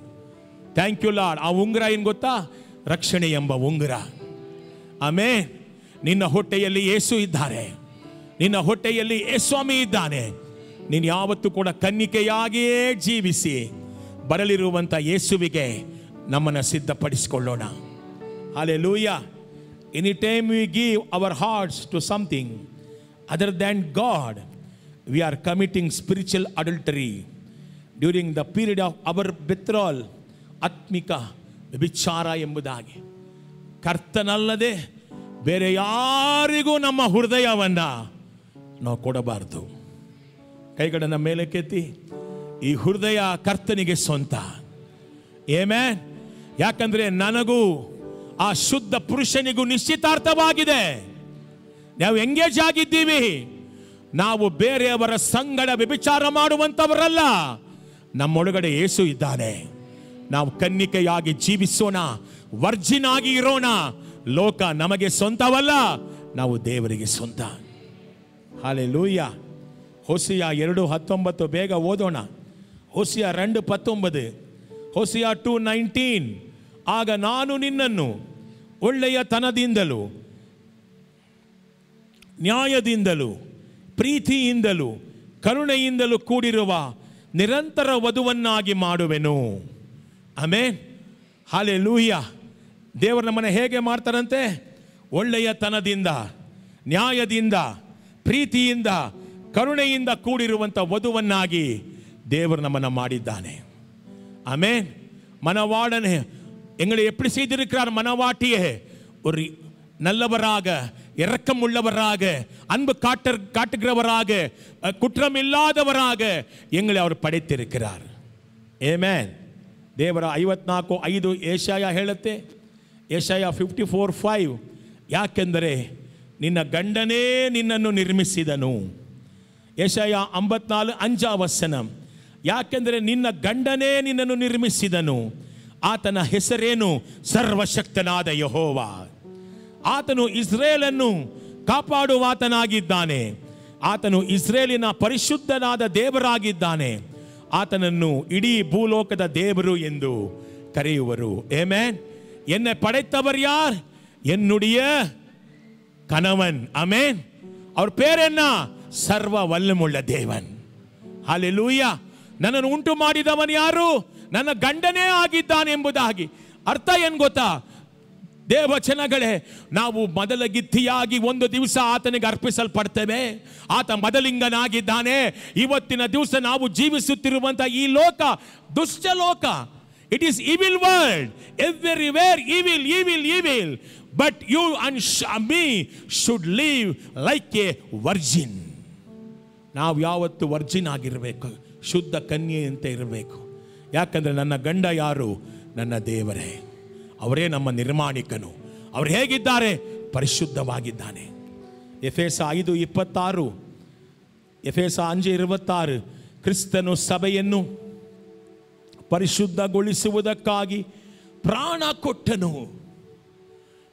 Thank you Lord. ಆ ಉಂಗುರ ಏನು ಗೊತ್ತಾ? ರಕ್ಷಣೆ ಎಂಬ ಉಂಗುರ. ಆಮೆನ್. ನಿನ್ನ ಹೊಟ್ಟೆಯಲ್ಲಿ ಯೇಸು ಇದ್ದಾರೆ. ನಿನ್ನ ಹೊಟ್ಟೆಯಲ್ಲಿ ಯೇಸ್ವಾಮಿ ಇದ್ದಾನೆ. ನೀನು ಯಾವತ್ತೂ ಕೂಡ ಕನ್ನಿಕೆಯಾಗಿಯೇ ಜೀವಿಸಿ ಬರಲಿರುವಂಥ ಯೇಸುವಿಗೆ ನಮ್ಮನ್ನು ಸಿದ್ಧಪಡಿಸಿಕೊಳ್ಳೋಣ. Hallelujah. Any time we give our hearts to something other than God, we are committing spiritual adultery during the period of our betrothal. ಆತ್ಮಿಕ ವಿಚಾರ ಎಂಬುದಾಗಿ ಕರ್ತನಲ್ಲದೆ ಬೇರೆ ಯಾರಿಗೂ ನಮ್ಮ ಹೃದಯವನ್ನ ನಾವು ಕೊಡಬಾರದು. ಕೈಗಳನ್ನು ಮೇಲೆ ಕೆತ್ತಿ, ಈ ಹೃದಯ ಕರ್ತನಿಗೆ ಸ್ವಂತ. ಆಮೆನ್. ಯಾಕಂದ್ರೆ ನನಗೂ ಆ ಶುದ್ಧ ಪುರುಷನಿಗೂ ನಿಶ್ಚಿತಾರ್ಥವಾಗಿದೆ. ನಾವು ಎಂಗೇಜ್ ಆಗಿದ್ದೀವಿ. ನಾವು ಬೇರೆಯವರ ಸಂಗಡ ವ್ಯಭಿಚಾರ ಮಾಡುವಂತವರಲ್ಲ. ನಮ್ಮೊಳಗಡೆ ಯೇಸು ಇದ್ದಾನೆ. ನಾವು ಕನ್ನಿಕೆಯಾಗಿ ಜೀವಿಸೋಣ, ವರ್ಜಿನ್ ಆಗಿ ಇರೋಣ. ಲೋಕ ನಮಗೆ ಸ್ವಂತವಲ್ಲ, ನಾವು ದೇವರಿಗೆ ಸ್ವಂತ. ಹಲ್ಲೆಲೂಯಾ. ಹೋಸಿಯ 2:19 ಬೇಗ ಓದೋಣ. ಹೋಸಿಯ 2:19, ಹೋಸಿಯ 2:19. ಆಗ ನಾನು ನಿನ್ನನ್ನು ಒಳ್ಳೆಯತನದಿಂದಲೂ ನ್ಯಾಯದಿಂದಲೂ ಪ್ರೀತಿಯಿಂದಲೂ ಕರುಣೆಯಿಂದಲೂ ಕೂಡಿರುವ ನಿರಂತರ ವಧುವನ್ನಾಗಿ ಮಾಡುವೆನು. ಆಮೆನ್. ಹಲ್ಲೆಲೂಯ. ದೇವರು ನಮ್ಮನ್ನು ಹೇಗೆ ಮಾಡ್ತಾರಂತೆ? ಒಳ್ಳೆಯತನದಿಂದ, ನ್ಯಾಯದಿಂದ, ಪ್ರೀತಿಯಿಂದ, ಕರುಣೆಯಿಂದ ಕೂಡಿರುವಂಥ ವಧುವನ್ನಾಗಿ ದೇವರು ನಮ್ಮನ್ನು ಮಾಡಿದ್ದಾನೆ. ஆமென். மனவாளனே எங்களை எப்படி செய்திருக்கிறார்? மனவாட்டியே ஒரு நல்லவராக, இரக்கம் உள்ளவராக, அன்பு காட்டுகிறவராக, குற்றம் இல்லாதவராக எங்களை அவர் படைத்திருக்கிறார். ಆಮೆನ್. ದೇವರ 54:5 ಏಷಾಯ ಹೇಳುತ್ತೆ. ಏಷಾಯ 54:5, ಯಾಕೆಂದರೆ ನಿನ್ನ ಗಂಡನೇ ನಿನ್ನನ್ನು ನಿರ್ಮಿಸಿದನು. ಏಷಾಯ 54:5 ಯಾಕೆಂದರೆ ನಿನ್ನ ಗಂಡನೇ ನಿನ್ನನ್ನು ನಿರ್ಮಿಸಿದನು. ಆತನ ಹೆಸರೇನು? ಸರ್ವಶಕ್ತನಾದ ಯೆಹೋವ. ಆತನು ಇಸ್ರೇಲನ್ನು ಕಾಪಾಡುವಾತನಾಗಿದ್ದಾನೆ. ಆತನು ಇಸ್ರೇಲಿನ ಪರಿಶುದ್ಧನಾದ ದೇವರಾಗಿದ್ದಾನೆ. ಆತನನ್ನು ಇಡೀ ಭೂಲೋಕದ ದೇವರು ಎಂದು ಕರೆಯುವರು. ಆಮೆನ್. என்னை படைத்தவர் யார்? என்னுடைய கணவன். ஆமென். அவர் பேர் என்ன? ಸರ್ವ ವಲ್ಲமுள்ள ದೇವನ್. ಹಲ್ಲೆಲೂಯಾ. ನನ್ನನ್ನು ಉಂಟು ಮಾಡಿದವನು ಯಾರು? ನನ್ನ ಗಂಡನೇ ಆಗಿದ್ದಾನೆ ಎಂಬುದಾಗಿ ಅರ್ಥ ಏನು ಗೊತ್ತಾ? ದೇವಚನಗಳೇ, ನಾವು ಮೊದಲಗಿತ್ತಿಯಾಗಿ ಒಂದು ದಿವಸ ಆತನಿಗೆ ಅರ್ಪಿಸಲ್ಪಡ್ತೇವೆ. ಆತ ಮೊದಲಿಂಗನಾಗಿದ್ದಾನೆ. ಇವತ್ತಿನ ದಿವಸ ನಾವು ಜೀವಿಸುತ್ತಿರುವಂಥ ಈ ಲೋಕ ದುಷ್ಟ ಲೋಕ. It is evil world. Everywhere evil, evil, evil. But you and me should live like a virgin. ನಾವು ಯಾವತ್ತು ವರ್ಜಿನ್ ಆಗಿರಬೇಕು, ಶುದ್ಧ ಕನ್ಯೆಯಂತೆ ಇರಬೇಕು. ಯಾಕಂದರೆ ನನ್ನ ಗಂಡ ಯಾರು? ನನ್ನ ದೇವರೇ. ಅವರೇ ನಮ್ಮ ನಿರ್ಮಾಣಿಕನು. ಅವರು ಹೇಗಿದ್ದಾರೆ? ಪರಿಶುದ್ಧವಾಗಿದ್ದಾನೆ. ಎಫೆಸ 5:26, ಎಫೆಸ 5:26, ಕ್ರಿಸ್ತನು ಸಭೆಯನ್ನು ಪರಿಶುದ್ಧಗೊಳಿಸುವುದಕ್ಕಾಗಿ ಪ್ರಾಣ ಕೊಟ್ಟನು.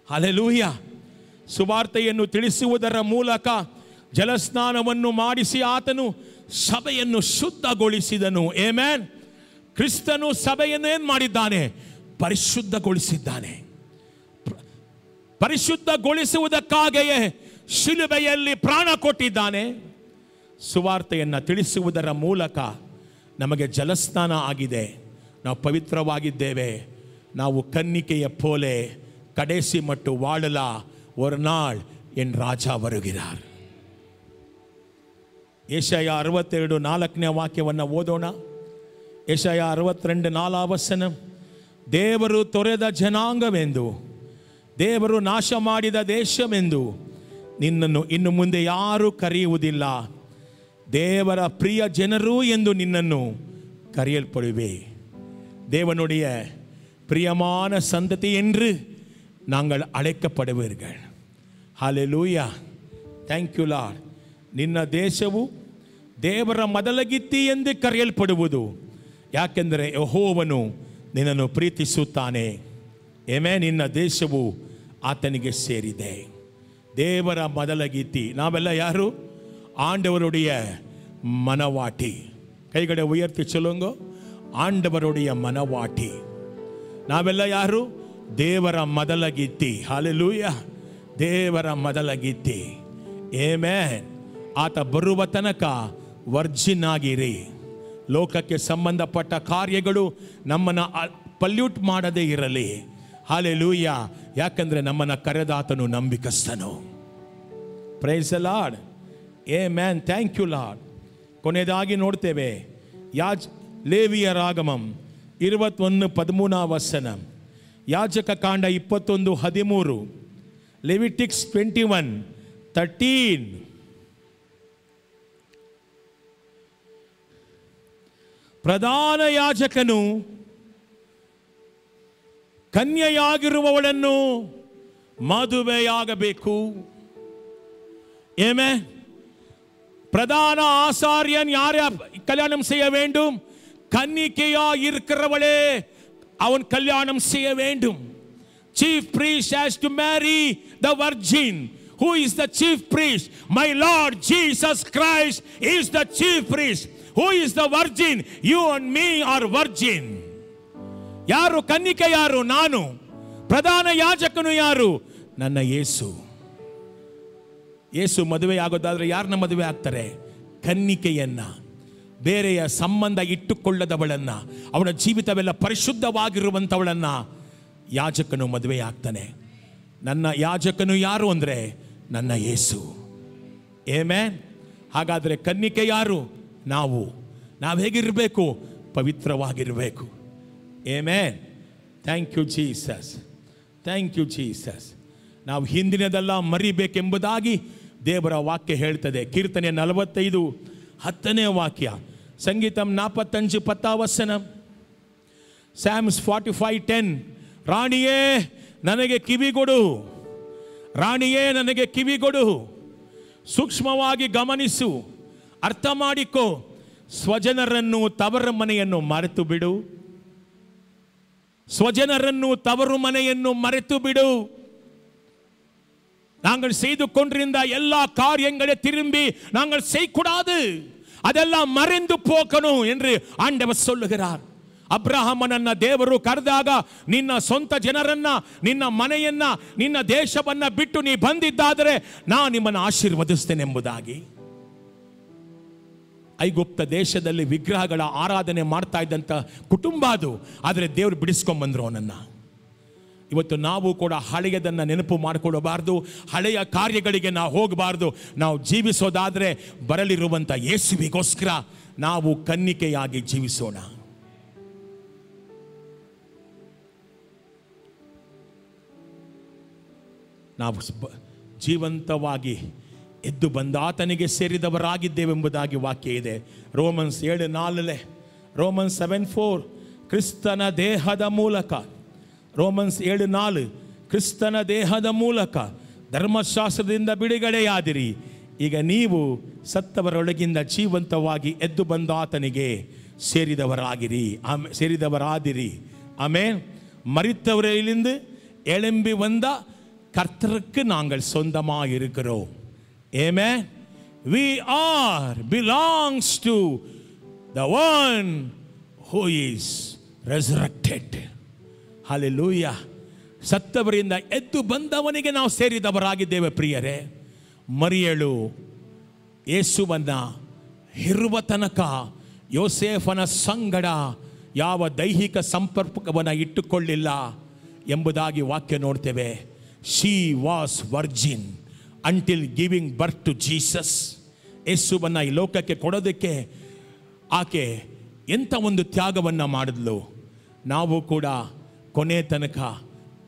ಹಲ್ಲೆಲೂಯ. ಸುವಾರ್ತೆಯನ್ನು ತಿಳಿಸುವುದರ ಮೂಲಕ ಜಲಸ್ನಾನವನ್ನು ಮಾಡಿಸಿ ಆತನು ಸಭೆಯನ್ನು ಶುದ್ಧಗೊಳಿಸಿದನು. ಆಮೆನ್. ಕ್ರಿಸ್ತನು ಸಭೆಯನ್ನು ಏನು ಮಾಡಿದ್ದಾನೆ? ಪರಿಶುದ್ಧಗೊಳಿಸಿದ್ದಾನೆ. ಪರಿಶುದ್ಧಗೊಳಿಸುವುದಕ್ಕಾಗಿಯೇ ಶಿಲುಬೆಯಲ್ಲಿ ಪ್ರಾಣ ಕೊಟ್ಟಿದ್ದಾನೆ. ಸುವಾರ್ತೆಯನ್ನು ತಿಳಿಸುವುದರ ಮೂಲಕ ನಮಗೆ ಜಲಸ್ನಾನ ಆಗಿದೆ. ನಾವು ಪವಿತ್ರವಾಗಿದ್ದೇವೆ. ನಾವು ಕನ್ನಿಕೆಯ ಪೋಲೆ ಕಡೆಸಿ ಮಟ್ಟು ವಾಳಲ ஒரு நாள் என் ராஜா வருகிறார். ಏಷಯ 62:4 ವಾಕ್ಯವನ್ನು ಓದೋಣ. ಏಷಯ 62:4, ದೇವರು ತೊರೆದ ಜನಾಂಗವೆಂದು, ದೇವರು ನಾಶ ಮಾಡಿದ ದೇಶವೆಂದು ನಿನ್ನನ್ನು ಇನ್ನು ಮುಂದೆ ಯಾರೂ ಕರೆಯುವುದಿಲ್ಲ. ದೇವರ ಪ್ರಿಯ ಜನರು ಎಂದು ನಿನ್ನನ್ನು கரையல்படுவே. தேவனுடைய பிரியமான சந்ததி என்று நாங்கள் அழைக்கப்படுவீர்கள். ஹல்லேலூயா. Thank you Lord. ನಿನ್ನ ದೇಶವು ದೇವರ ಮೊದಲಗಿತ್ತಿ ಎಂದು ಕರೆಯಲ್ಪಡುವುದು. ಯಾಕೆಂದರೆ ಯೆಹೋವನು ನಿನ್ನನ್ನು ಪ್ರೀತಿಸುತ್ತಾನೆ. ಆಮೆನ್. ನಿನ್ನ ದೇಶವು ಆತನಿಗೆ ಸೇರಿದೆ. ದೇವರ ಮೊದಲಗಿತ್ತಿ. ನಾವೆಲ್ಲ ಯಾರು? ஆண்டவருடைய மனவாட்டி. கைகளை உயர்த்தி சொல்லுங்க. ஆண்டவருடைய மனவாட்டி. ನಾವೆಲ್ಲ ಯಾರು? ದೇವರ ಮೊದಲಗಿತ್ತಿ. ಹಲ್ಲೆಲೂಯಾ. ದೇವರ ಮೊದಲಗಿತ್ತಿ. ಆಮೆನ್. ಆತ ಬರುವ ತನಕ ವರ್ಜಿನ್ ಆಗಿರಿ. ಲೋಕಕ್ಕೆ ಸಂಬಂಧಪಟ್ಟ ಕಾರ್ಯಗಳು ನಮ್ಮನ್ನು ಪಲ್ಯೂಟ್ ಮಾಡದೇ ಇರಲಿ. ಹಲ್ಲೆಲೂಯಾ. ಯಾಕಂದರೆ ನಮ್ಮನ್ನು ಕರೆದಾತನು ನಂಬಿಕಸ್ಥನು. Praise the Lord. Amen. Thank you Lord. ಕೊನೆಯದಾಗಿ ನೋಡ್ತೇವೆ ಲೇವಿಯರಾಗಮಂ 21:13. ಯಾಜಕ ಕಾಂಡ 21:13. ಲೆವಿಟಿಕ್ಸ್ 21:13. ಪ್ರಧಾನ ಯಾಜಕನು ಕನ್ಯೆಯಾಗಿರುವವಳನ್ನು ಮದುವೆಯಾಗಬೇಕು. ಆಮೆನ್. பிரதான ஆசாரியன் யாரை கல்யாணம் செய்ய வேண்டும்? கன்னிகையா இருக்கிறவளே அவன் கல்யாணம் செய்ய வேண்டும். Chief priest has to marry the virgin. Who is the chief priest? My Lord Jesus Christ is the chief priest. Who is the virgin? You and me are virgin. ಯಾರು ಕನ್ನಿಕೆ? ಯಾರು? ನಾನು. ಪ್ರಧಾನ ಯಾಜಕನು ಯಾರು? ನನ್ನ ಯೇಸು. ಯೇಸು ಮದುವೆ ಆಗೋದಾದ್ರೆ ಯಾರನ್ನ ಮದುವೆ ಆಗ್ತಾರೆ? ಕನ್ನಿಕೆಯನ್ನ, ಬೇರೆಯ ಸಂಬಂಧ ಇಟ್ಟುಕೊಳ್ಳದವಳನ್ನ, ಅವಳ ಜೀವಿತವೆಲ್ಲ ಪರಿಶುದ್ಧವಾಗಿರುವಂಥವಳನ್ನ ಯಾಜಕನು ಮದುವೆ ಆಗ್ತಾನೆ. ನನ್ನ ಯಾಜಕನು ಯಾರು ಅಂದರೆ ನನ್ನ ಯೇಸು. ಆಮೆನ್. ಹಾಗಾದರೆ ಕನ್ನಿಕೆ ಯಾರು? ನಾವು. ನಾವು ಹೇಗಿರಬೇಕು? ಪವಿತ್ರವಾಗಿರಬೇಕು. Amen. Thank you Jesus, thank you Jesus. ನಾವು ಹಿಂದಿನದೆಲ್ಲ ಮರಿಬೇಕೆಂಬುದಾಗಿ ದೇವರ ವಾಕ್ಯ ಹೇಳ್ತದೆ. ಕೀರ್ತನೆ 45:10 ವಾಕ್ಯ, ಸಂಗೀತಂ 45:10 ಸ್ಯಾಮ್ಸ್ 45:10. ರಾಣಿಯೇ ನನಗೆ ಕಿವಿಗೊಡು, ರಾಣಿಯೇ ನನಗೆ ಕಿವಿಗೊಡು, ಸೂಕ್ಷ್ಮವಾಗಿ ಗಮನಿಸು, ಅರ್ಥ ಮಾಡಿಕೋ. ಸ್ವಜನರನ್ನು ತವರ ಮನೆಯನ್ನು ಮರೆತು ಬಿಡು, ಸ್ವಜನರನ್ನು ತವರು ಮನೆಯನ್ನು ಮರೆತು ಬಿಡು. நாங்கள் செய்து கொண்டிருந்த எல்லா காரியங்களை திரும்பி நாங்கள் செய்யக்கூடாது, அதெல்லாம் மறைந்து போகணும் என்று ஆண்டவர் சொல்லுகிறார். ಅಬ್ರಹಾಮನನ್ನ ದೇವರು ಕರೆದಾಗ ನಿನ್ನ ಸ್ವಂತ ಜನರನ್ನ, ನಿನ್ನ ಮನೆಯನ್ನ, ನಿನ್ನ ದೇಶವನ್ನ ಬಿಟ್ಟು ನೀ ಬಂದಿದ್ದಾದರೆ ನಾನು ನಿಮ್ಮನ್ನು ಆಶೀರ್ವದಿಸ್ತೇನೆ ಎಂಬುದಾಗಿ. ಐಗುಪ್ತ ದೇಶದಲ್ಲಿ ವಿಗ್ರಹಗಳ ಆರಾಧನೆ ಮಾಡ್ತಾ ಇದ್ದಂಥ ಕುಟುಂಬ ಅದು. ಆದರೆ ದೇವರು ಬಿಡಿಸ್ಕೊಂಡ್ಬಂದ್ರು ಅವನನ್ನ. ಇವತ್ತು ನಾವು ಕೂಡ ಹಳೆಯದನ್ನು ನೆನಪು ಮಾಡಿಕೊಳ್ಳಬಾರ್ದು, ಹಳೆಯ ಕಾರ್ಯಗಳಿಗೆ ನಾವು ಹೋಗಬಾರ್ದು. ನಾವು ಜೀವಿಸೋದಾದರೆ ಬರಲಿರುವಂಥ ಯೇಸುವಿಗೋಸ್ಕರ ನಾವು ಕನ್ನಿಕೆಯಾಗಿ ಜೀವಿಸೋಣ. ನಾವು ಜೀವಂತವಾಗಿ ಎದ್ದು ಬಂದ ಆತನಿಗೆ ಸೇರಿದವರಾಗಿದ್ದೇವೆಂಬುದಾಗಿ ವಾಕ್ಯ ಇದೆ. ರೋಮನ್ಸ್ 7:4, ರೋಮನ್ಸ್ 7:4, ಕ್ರಿಸ್ತನ ದೇಹದ ಮೂಲಕ, ರೋಮನ್ಸ್ 7:4, ಕ್ರಿಸ್ತನ ದೇಹದ ಮೂಲಕ ಧರ್ಮಶಾಸ್ತ್ರದಿಂದ ಬಿಡುಗಡೆಯಾದಿರಿ. ಈಗ ನೀವು ಸತ್ತವರೊಳಗಿಂದ ಜೀವಂತವಾಗಿ ಎದ್ದು ಬಂದ ಆತನಿಗೆ ಸೇರಿದವರಾದಿರಿ. ಆಮೆನ್. மரித்தவரிலிருந்து எழும்பி வந்த கர்த்தருக்கு நாங்கள் சொந்தமாக இருக்கிறோம். Amen. We are belongs to the one who is resurrected. Hallelujah. ಸತ್ತವರಿಂದ ಎದ್ದು ಬಂದವನಿಗೆ ನಾವು ಸೇರಿದವರಾಗಿದ್ದೇವೆ ಪ್ರಿಯರೇ. ಮರಿಯಳು ಯೇಸುವನ್ನ ಇರುವ ತನಕ ಯೋಸೇಫನ ಸಂಗಡ ಯಾವ ದೈಹಿಕ ಸಂಪರ್ಕವನ್ನು ಇಟ್ಟುಕೊಳ್ಳಿಲ್ಲ ಎಂಬುದಾಗಿ ವಾಕ್ಯ ನೋಡ್ತೇವೆ. She was virgin until giving birth to Jesus. ಯೇಸುವನ್ನು ಈ ಲೋಕಕ್ಕೆ ಕೊಡೋದಕ್ಕೆ ಆಕೆ ಎಂಥ ಒಂದು ತ್ಯಾಗವನ್ನು ಮಾಡಿದ್ಲು. ನಾವು ಕೂಡ ಕೊನೆ ತನಕ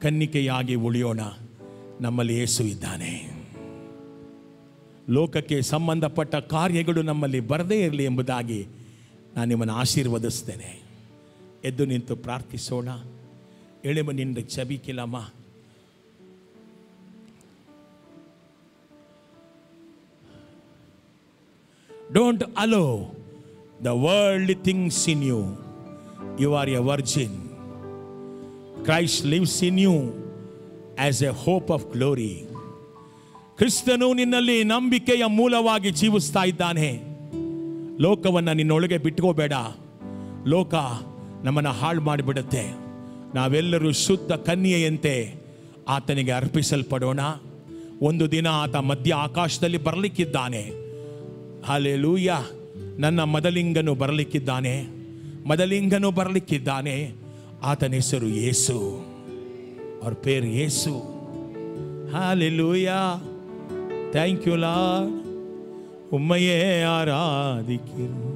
ಕನ್ನಿಕೆಯಾಗಿ ಉಳಿಯೋಣ. ನಮ್ಮಲ್ಲಿ ಯೇಸು ಇದ್ದಾನೆ. ಲೋಕಕ್ಕೆ ಸಂಬಂಧಪಟ್ಟ ಕಾರ್ಯಗಳು ನಮ್ಮಲ್ಲಿ ಬರದೇ ಇರಲಿ ಎಂಬುದಾಗಿ ನಾನು ನಿಮ್ಮನ್ನು ಆಶೀರ್ವದಿಸ್ತೇನೆ. ಎದ್ದು ನಿಂತು ಪ್ರಾರ್ಥಿಸೋಣ. ಎಳೆಮ ನಿಂದ ಚಬಿಕಿಲಮ್ಮ. Don't allow the worldly things in you. You are a virgin. Christ lives in you as a hope of glory. ಕ್ರಿಸ್ತನು ನಿನ್ನಲ್ಲಿ ನಂಬಿಕೆಯ ಮೂಲವಾಗಿ ಜೀವಿಸ್ತಾ ಇದ್ದಾನೆ. ಲೋಕವನ್ನು ನಿನ್ನೊಳಗೆ ಬಿಟ್ಕೋಬೇಡ. ಲೋಕ ನಮ್ಮನ್ನು ಹಾಳು ಮಾಡಿಬಿಡುತ್ತೆ. ನಾವೆಲ್ಲರೂ ಶುದ್ಧ ಕನ್ಯೆಯಂತೆ ಆತನಿಗೆ ಅರ್ಪಿಸಲ್ಪಡೋಣ. ಒಂದು ದಿನ ಆತ ಮಧ್ಯ ಆಕಾಶದಲ್ಲಿ ಬರಲಿಕ್ಕಿದ್ದಾನೆ. ಹಲ್ಲೆಲೂಯಾ. ನನ್ನ ಮದಲಿಂಗನು ಬರಲಿಕ್ಕಿದ್ದಾನೆ. ಆತನ ಹೆಸರು ಯೇಸು. ಅವ್ರ ಪೇರು ಯೇಸು. ಹಲ್ಲೆಲೂಯಾ. Thank you Lord. உம்மையே ஆராதிக்கிறோம்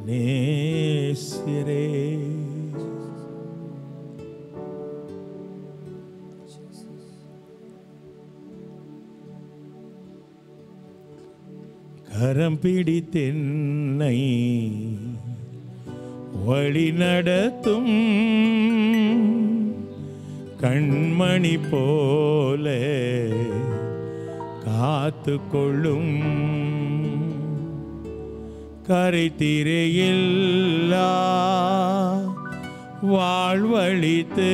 நேசரே. கரம் பிடித்தென்னை வழி நடத்தும் கண்மணி போல காத்து கொள்ளும். கரைத்திரையில்லா வாழ்வழித்து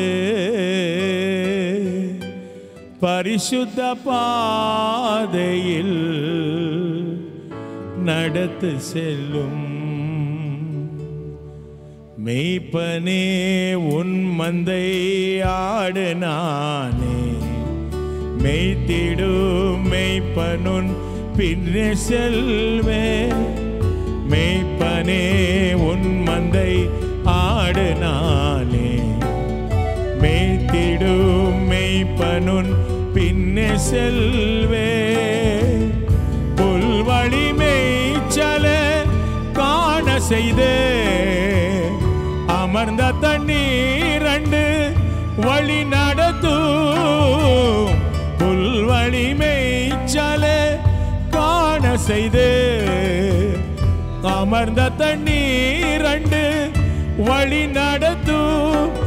பரிசுத்த பாதையில் நடத்து செல்லும். மெய்ப்பனே உன் மந்தை ஆடு நானே, மெய்த்திடும் மெய்ப்பனுன் பின்னே செல்வே. மெய்ப்பனே உன் மந்தை ஆடு நானே, மெய்த்திடும் மெய்ப்பனுன் பின்னே செல்வே. புல்வழி மேய்ச்சல காண செய்தே, அமர்ந்த தண்ணீரண்டு வழி நடத்தும். புல்வழி மேய்ச்சல காண செய்தே, அமர்ந்த தண்ணீரண்டு வழி நடத்தும்.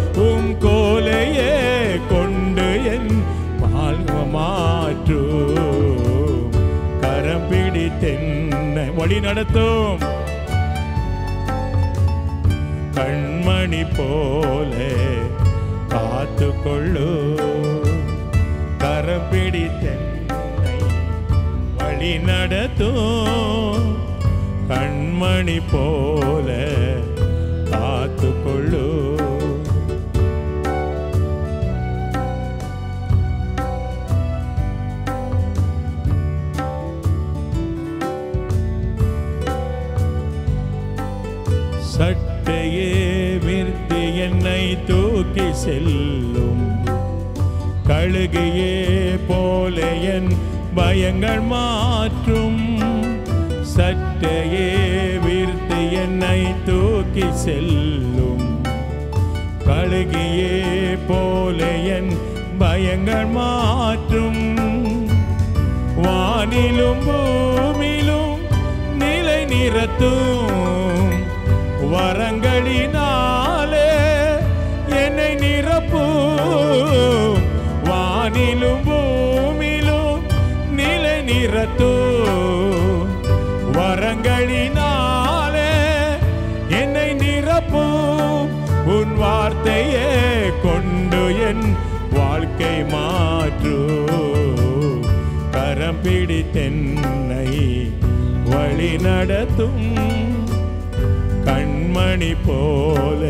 கோலையே கொண்டு என் வாழ்வு மாற்றும். கரம் பிடித்தென்னை வழி நடத்தும். கண்மணி போல காத்து கொள்ளு. கரம் பிடித்தென்னை வழி நடத்தும். கண்மணி போல காத்து கொள்ளு. சட்டையே விருத்தி என்னை தூக்கி செல்லும். கழுகையே போல என் பயங்கள் மாற்றும். சட்டையே விருத்தி என்னை தூக்கி செல்லும். கழுகையே போல என் பயங்கள் மாற்றும். வானிலும் பூமியிலும் நிலை நிறுத்தும். வரங்களினாலே என்னை நிரப்பும். வானிலும் பூமியிலும் நிலை நிறுத்தும். வரங்களினாலே என்னை நிரப்பும். உன் வார்த்தையே கொண்டு என் வாழ்க்கை மாற்று. கரம் பிடித்தென்னை வழி நடத்தும். கண்மணி போல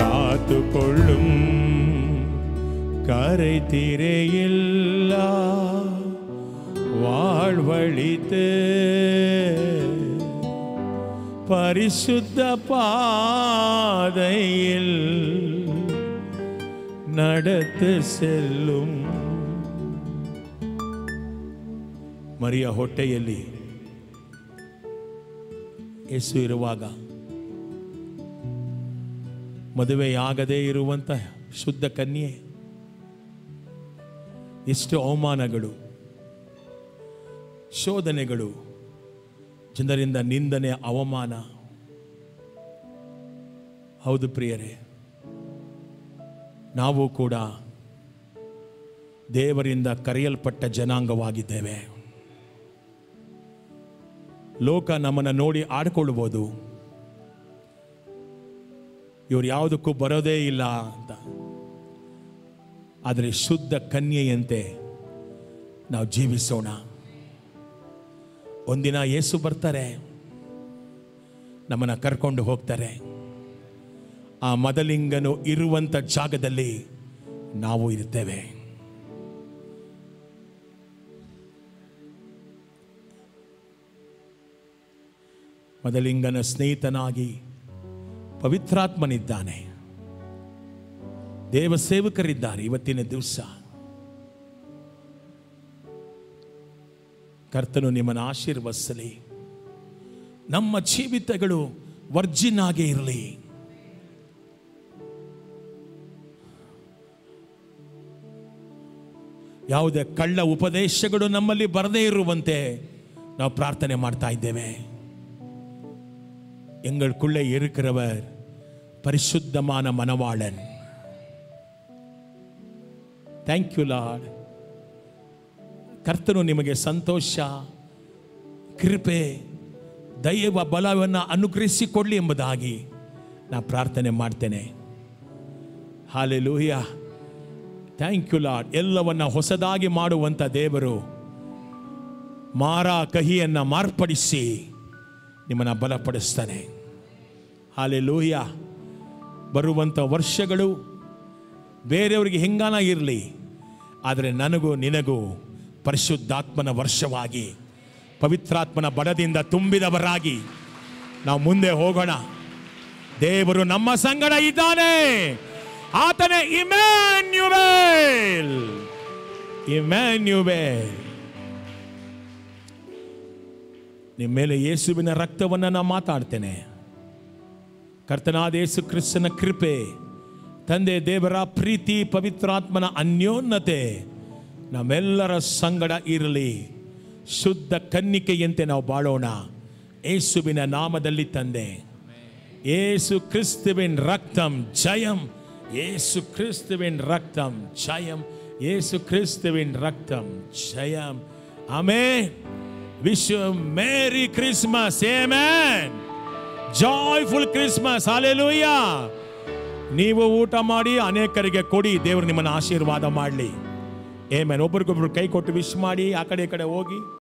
காத்து கொள்ளும். கரை திரையில்லா வாழ்வழித்து பரிசுத்த பாதையில் நடத்து செல்லும். ಮರಿಯ ಹೊಟ್ಟೆಯಲ್ಲಿ ಯೇಸು ಇರುವಾಗ ಮದುವೆಯಾಗದೇ ಇರುವಂತ ಶುದ್ಧ ಕನ್ಯೆ, ಎಷ್ಟು ಅವಮಾನಗಳು, ಶೋಧನೆಗಳು, ಜನರಿಂದ ನಿಂದನೆ, ಅವಮಾನ. ಹೌದು ಪ್ರಿಯರೇ, ನಾವು ಕೂಡ ದೇವರಿಂದ ಕರೆಯಲ್ಪಟ್ಟ ಜನಾಂಗವಾಗಿದ್ದೇವೆ. ಲೋಕ ನಮ್ಮನ್ನು ನೋಡಿ ಆಡ್ಕೊಳ್ಬೋದು, ಇವರು ಯಾವುದಕ್ಕೂ ಬರೋದೇ ಇಲ್ಲ ಅಂತ. ಆದರೆ ಶುದ್ಧ ಕನ್ಯೆಯಂತೆ ನಾವು ಜೀವಿಸೋಣ. ಒಂದಿನ ಯೇಸು ಬರ್ತಾರೆ, ನಮ್ಮನ್ನು ಕರ್ಕೊಂಡು ಹೋಗ್ತಾರೆ. ಆ ಮದಲಿಂಗನು ಇರುವಂಥ ಜಾಗದಲ್ಲಿ ನಾವು ಇರ್ತೇವೆ. ಮದಲಿಂಗನ ಸ್ನೇಹಿತನಾಗಿ ಪವಿತ್ರಾತ್ಮನಿದ್ದಾನೆ, ದೇವ ಸೇವಕರಿದ್ದಾರೆ. ಇವತ್ತಿನ ದಿವಸ ಕರ್ತನು ನಿಮ್ಮನ್ನು ಆಶೀರ್ವದಿಸಲಿ. ನಮ್ಮ ಜೀವಿತಗಳು ವರ್ಜಿನ್ ಆಗೇ ಇರಲಿ. ಯಾವುದೇ ಕಳ್ಳ ಉಪದೇಶಗಳು ನಮ್ಮಲ್ಲಿ ಬರದೇ ಇರುವಂತೆ ನಾವು ಪ್ರಾರ್ಥನೆ ಮಾಡ್ತಾ ಇದ್ದೇವೆ. எங்களுக்குள்ளே இருக்கிறவர் பரிசுத்தமான மணவாளன். Thank you Lord. ಕರ್ತನು ನಿಮಗೆ ಸಂತೋಷ, ಕೃಪೆ, ದೈವ ಬಲವನ್ನು ಅನುಗ್ರಹಿಸಿಕೊಳ್ಳಿ ಎಂಬುದಾಗಿ ನಾನು ಪ್ರಾರ್ಥನೆ ಮಾಡ್ತೇನೆ. ಹಾಲೆಲೂಯಾ. Thank you Lord. ಎಲ್ಲವನ್ನ ಹೊಸದಾಗಿ ಮಾಡುವಂಥ ದೇವರು ಮಾರಾ ಕಹಿಯನ್ನು ಮಾರ್ಪಡಿಸಿ ನಿಮ್ಮನ್ನು ಬಲಪಡಿಸ್ತಾನೆ. ಹಾಲೆಲೂಯಾ. ಬರುವಂಥ ವರ್ಷಗಳು ಬೇರೆಯವರಿಗೆ ಹೆಂಗಾನ ಇರಲಿ, ಆದರೆ ನನಗೂ ನಿನಗೂ ಪರಿಶುದ್ಧಾತ್ಮನ ವರ್ಷವಾಗಿ, ಪವಿತ್ರಾತ್ಮನ ಬಡದಿಂದ ತುಂಬಿದವರಾಗಿ ನಾವು ಮುಂದೆ ಹೋಗೋಣ. ದೇವರು ನಮ್ಮ ಸಂಗಡ ಇದ್ದಾನೆ. ಆತನೇ ಇಮ್ಯಾನ್ಯುವೇಲ್. ಇಮ್ಯಾನ್ಯುವೇಲ್. ನಿಮ್ಮ ಮೇಲೆ ಯೇಸುವಿನ ರಕ್ತವನ್ನು ನಾನು ಮಾತಾಡ್ತೇನೆ. ಕರ್ತನಾದ ಯೇಸು ಕ್ರಿಸ್ತನ ಕೃಪೆ, ತಂದೆ ದೇವರ ಪ್ರೀತಿ, ಪವಿತ್ರಾತ್ಮನ ಅನ್ಯೋನ್ಯತೆ ನಮ್ಮೆಲ್ಲರ ಸಂಗಡ ಇರಲಿ. ಶುದ್ಧ ಕನ್ನಿಕೆಯಂತೆ ನಾವು ಬಾಳೋಣ ಯೇಸುವಿನ ನಾಮದಲ್ಲಿ ತಂದೆ. ಯೇಸು ಕ್ರಿಸ್ತುವಿನ ರಕ್ತಂ ಜಯಂ. ಯೇಸು ಕ್ರಿಸ್ತುವಿನ ರಕ್ತಂ ಜಯಂ. ಯೇಸು ಕ್ರಿಸ್ತುವಿನ ರಕ್ತಂ ಜಯಂ. Amen. Wish you merry Christmas. Amen. Joyful Christmas. Hallelujah. ನೀವು ಊಟ ಮಾಡಿ ಅನೇಕರಿಗೆ ಕೊಡಿ. ದೇವರು ನಿಮ್ಮನ್ನು ಆಶೀರ್ವಾದ ಮಾಡಲಿ. ಆಮೆನ್. ಒಬ್ಬರಿಗೊಬ್ರು ಕೈ ಕೊಟ್ಟು ವಿಶ್ ಮಾಡಿ ಆ ಕಡೆ ಈ ಕಡೆ ಹೋಗಿ.